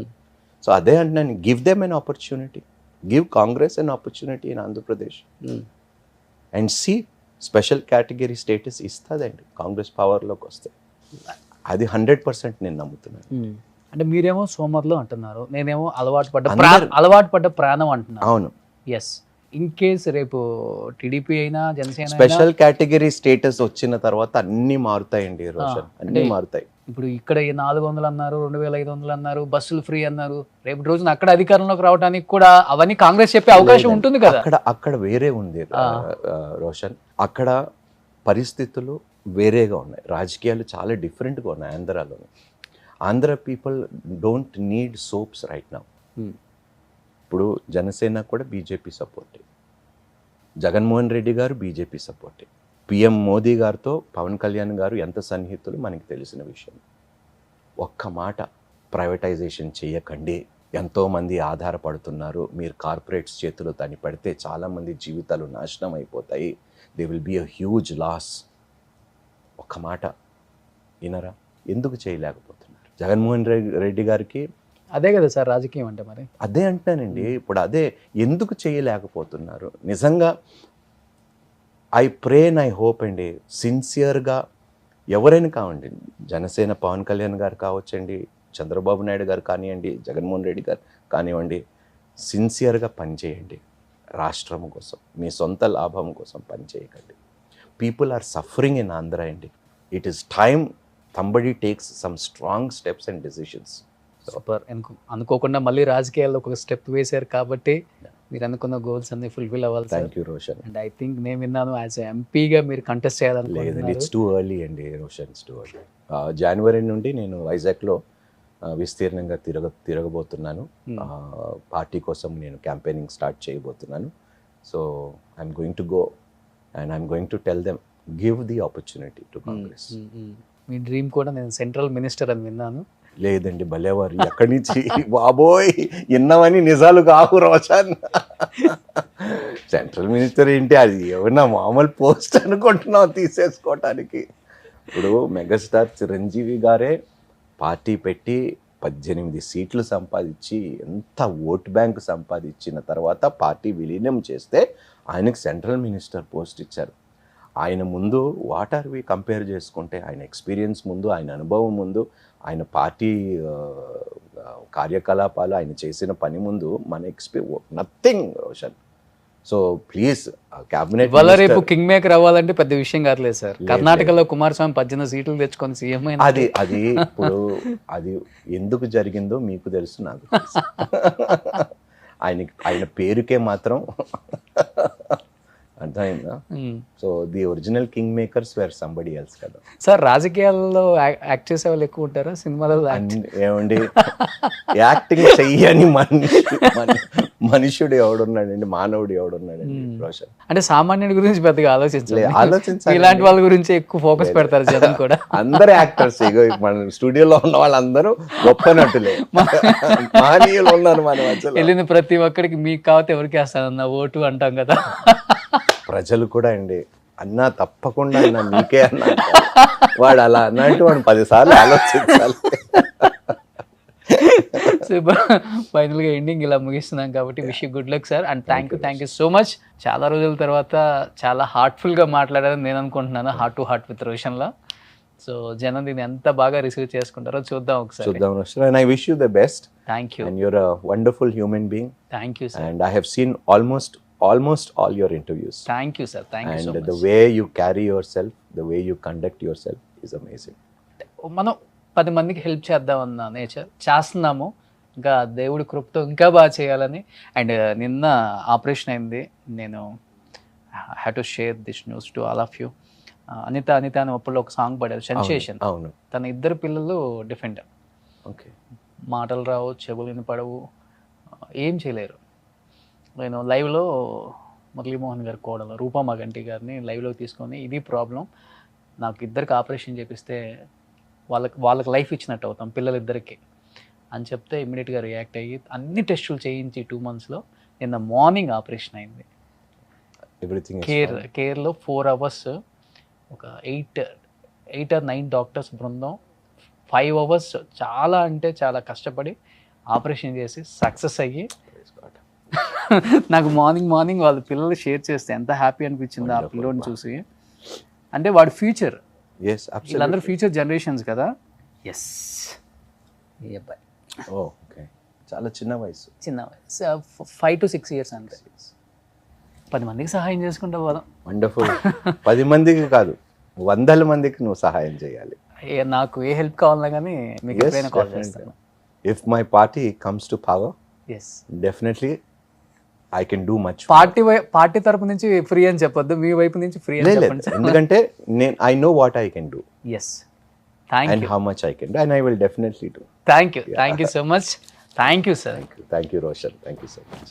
సో అదే అంటున్నాను, give them an opportunity, give Congress an opportunity in Andhra Pradesh and C special category status ఇస్తుందండి కాంగ్రెస్ పవర్లోకి వస్తే. అది 100% నేను నమ్ముతున్నాను. అంటే మీరేమో సోమర్లు అంటున్నారు, నేనేమో అలవాటు పడ్డ ప్రాణం అంటున్నాను. అవును, ఎస్. ఇన్ కేస్ రేపు టీడీపీ అయినా జనసేన స్పెషల్ కేటగిరీ స్టేటస్ వచ్చిన తర్వాత అన్ని మారుతాయండి రోషన్, అన్ని మారుతాయి. ఇప్పుడు ఇక్కడ 400 అన్నారు, 2500 అన్నారు, బస్సులు ఫ్రీ అన్నారు. రేపు రోజున అక్కడ అధికారంలోకి రావడానికి కూడా అవన్నీ కాంగ్రెస్ చెప్పే అవకాశం ఉంటుంది కదా. అక్కడ వేరే ఉంది రోషన్, అక్కడ పరిస్థితులు వేరేగా ఉన్నాయి, రాజకీయాలు చాలా డిఫరెంట్గా ఉన్నాయి ఆంధ్రాలో. Andhra people don't need soaps right now. ఇప్పుడు జనసేన కూడా బీజేపీ సపోర్ట్, జగన్మోహన్ రెడ్డి గారు బీజేపీ సపోర్టే. పిఎం మోదీ గారితో పవన్ కళ్యాణ్ గారు ఎంత సన్నిహితులు మనకి తెలిసిన విషయం. ఒక్క మాట, ప్రైవేటైజేషన్ చేయకండి, ఎంతోమంది ఆధారపడుతున్నారు, మీరు కార్పొరేట్స్ చేతిలో దాన్ని పడితే చాలామంది జీవితాలు నాశనం అయిపోతాయి, they will be a huge loss. ఒక్క మాట వినరా? ఎందుకు చేయలేకపోతున్నారు? జగన్మోహన్ రెడ్డి గారికి అదే కదా సార్ రాజకీయం అంటే. మరి అదే అంటానండి, ఇప్పుడు అదే ఎందుకు చేయలేకపోతున్నారు? నిజంగా I pray and I hope అండి, సిన్సియర్గా ఎవరైనా కావండి, జనసేన పవన్ కళ్యాణ్ గారు కావచ్చండి, చంద్రబాబు నాయుడు గారు కానివ్వండి, జగన్మోహన్ రెడ్డి గారు కానివ్వండి, సిన్సియర్గా పనిచేయండి. రాష్ట్రం కోసం, మీ సొంత లాభం కోసం పనిచేయకండి. People are suffering in Andhra అండి. It is time somebody takes some strong steps and decisions. Super. అనుకోకుండా మళ్ళీ రాజకీయాల్లో ఒక స్టెప్ వేశారు కాబట్టి మీరు అనుకున్న గోల్స్ అన్ని ఫుల్ఫిల్ అవ్వాలి. Thank you Roshan. And I think నేను విన్నాను యాజ్ ఎంపీగా మీరు కంటెస్ట్ లేదండి, చేయాలనుకుంటున్నారు. ఇట్స్ టూ ఎర్లీ అండి రోషన్, ఇట్స్ టూ ఎర్లీ. జనవరి నుండి నేను వైజాగ్లో విస్తీర్ణంగా తిరగబోతున్నాను. పార్టీ కోసం నేను క్యాంపెయినింగ్ స్టార్ట్ చేయబోతున్నాను. So I'm going to go and I'm going to tell them give the opportunity to Congress. Me dream కూడా నేను సెంట్రల్ మినిస్టర్ అని విన్నాను. లేదండి, భలేవారు, ఎక్కడి నుంచి బాబోయ్ విన్నామని నిజాలు కావు రోషన్. సెంట్రల్ మినిస్టర్ ఏంటి, అది ఏమన్నా మామూలు పోస్ట్ అనుకుంటున్నావు తీసేసుకోవటానికి? ఇప్పుడు మెగాస్టార్ చిరంజీవి గారే పార్టీ పెట్టి 18 సీట్లు సంపాదించి ఎంత ఓట్ బ్యాంక్ సంపాదించిన తర్వాత పార్టీ విలీనం చేస్తే ఆయనకు సెంట్రల్ మినిస్టర్ పోస్ట్ ఇచ్చారు. ఆయన ముందు వాట్ ఆర్ వి కంపేర్ చేసుకుంటే, ఆయన ఎక్స్పీరియన్స్ ముందు, ఆయన అనుభవం ముందు, ఆయన పార్టీ కార్యకలాపాలు, ఆయన చేసిన పని ముందు మన nothing Roshan. So please cabinet ఇవాళ రేపు కింగ్ మేకర్ అవ్వాలంటే పెద్ద విషయం కాదులేదు సార్. కర్ణాటకలో కుమారస్వామి 18 సీట్లు తెచ్చుకొని సీఎం అయినా. అది ఇప్పుడు అది ఎందుకు జరిగిందో మీకు తెలుసు, నాకు తెలుసు. ఆయన పేరుకే మాత్రం అర్థమైందా? So the original king makers wear somebody else కదా సార్. రాజకీయాల్లో యాక్ట్ చేసే వాళ్ళు ఎక్కువ ఉంటారా సినిమాలలో? ఏమండి, యాక్టింగ్ చెయ్యని మనుషుడు ఎవడున్నాడండి, మానవుడు ఎవడున్నాడండి రోషన్? అంటే సామాన్యుడి గురించి పెద్దగా ఆలోచించాలి, ఇలాంటి వాళ్ళ గురించి ఎక్కువ ఫోకస్ పెడతారు జనం కూడా. అందరు యాక్టర్స్, మన స్టూడియోలో ఉన్న వాళ్ళందరూ గొప్ప నటులే, మహనీయులు ఉన్నారు మన మధ్యలో. వెళ్ళిన ప్రతి ఒక్కరికి మీకు కాకపోతే ఎవరికి వేస్తానన్న ఓటు అంటాం కదా. ప్రజలు కూడా అండి, అన్నా తప్పకుండా అన్నా మీకే అన్నా, వాడు అలా అన్నట్టు వాడు 10 సార్లు ఆలోచించాలి. ఫైనల్ గా ఎండింగ్ ఇలా ముగిస్తున్నాం కాబట్టి wish you good luck sir. And thank you so much. చాలా రోజుల తర్వాత చాలా హార్ట్ఫుల్ గా మాట్లాడారని నేను అనుకుంటున్నాను, heart to heart with Roshan లో. సో జనం దీన్ని ఎంత బాగా రిసీవ్ చేసుకుంటారో చూద్దాం ఒకసారి. చూద్దాం Roshan. And I wish you the best. Thank you. And your a wonderful human being. Thank you sir. And I have seen almost all your interviews. Thank you sir, thank you so much. And the way you carry yourself, the way you conduct yourself is amazing. మనం 10 మందికి help చేద్దామన్న nature చేస్తున్నాము, ఇంకా దేవుడి కృపతో ఇంకా బాగా చేయాలని. అండ్ నిన్న ఆపరేషన్ అయింది, నేను have to share this news to all of you. Anitha అని అప్పుడు ఒక సాంగ్ పడారు, సెన్సేషన్. అవును. తన 2 పిల్లలు డిఫెండ్. ఓకే. మాటలు రావు, చెవులు వినపడవు, ఏం చేయలేరు. నేను లైవ్లో మురళీమోహన్ గారి కోడలు రూపా మగంటి గారిని లైవ్లో తీసుకొని, ఇది ప్రాబ్లం, నాకు 2 ఆపరేషన్ చేపిస్తే వాళ్ళకి లైఫ్ ఇచ్చినట్టు అవుతాం పిల్లలిద్దరికి అని చెప్తే ఇమ్మీడియట్గా రియాక్ట్ అయ్యి అన్ని టెస్టులు చేయించి 2 monthsలో నిన్న మార్నింగ్ ఆపరేషన్ అయింది. ఎవ్రీథింగ్ కేర్లో 4 hours, ఒక 8 or 9 డాక్టర్స్ బృందం 5 hours చాలా అంటే చాలా కష్టపడి ఆపరేషన్ చేసి సక్సెస్ అయ్యి, నాకు మార్నింగ్ వాళ్ళ పిల్లలు షేర్ చేస్తే ఎంత హ్యాపీ అనిపించింది ఆ పిల్లోని చూసి. అంటే వాడు ఫ్యూచర్, వీళ్ళందరూ ఫ్యూచర్ జనరేషన్స్ కదా. ఎస్, ఈ అబ్బాయి చాలా చిన్న వయసు 5 to 6 years అంటే 10 మందికి సహాయం చేసుకుంటా పోదాం. వండర్ఫుల్. 10 మందికి కాదు, 100 మందికి నువ్వు సహాయం చేయాలి. నాకు ఏ హెల్ప్ కావాలన్నా కానీ మీకు ఎప్పుడైనా కాల్ చేస్తాను. If my party comes to power, yes definitely I can do much. Party తరపు నుంచి ఫ్రీ అని చెప్పొద్దు, మీ వైపు నుంచి ఫ్రీ అని చెప్పండి. ఎందుకంటే I know what I can do. Yes. Thank and you. how much I can do, and I will definitely do. Thank you so much. Thank you sir. Thank you Roshan. Thank you so much.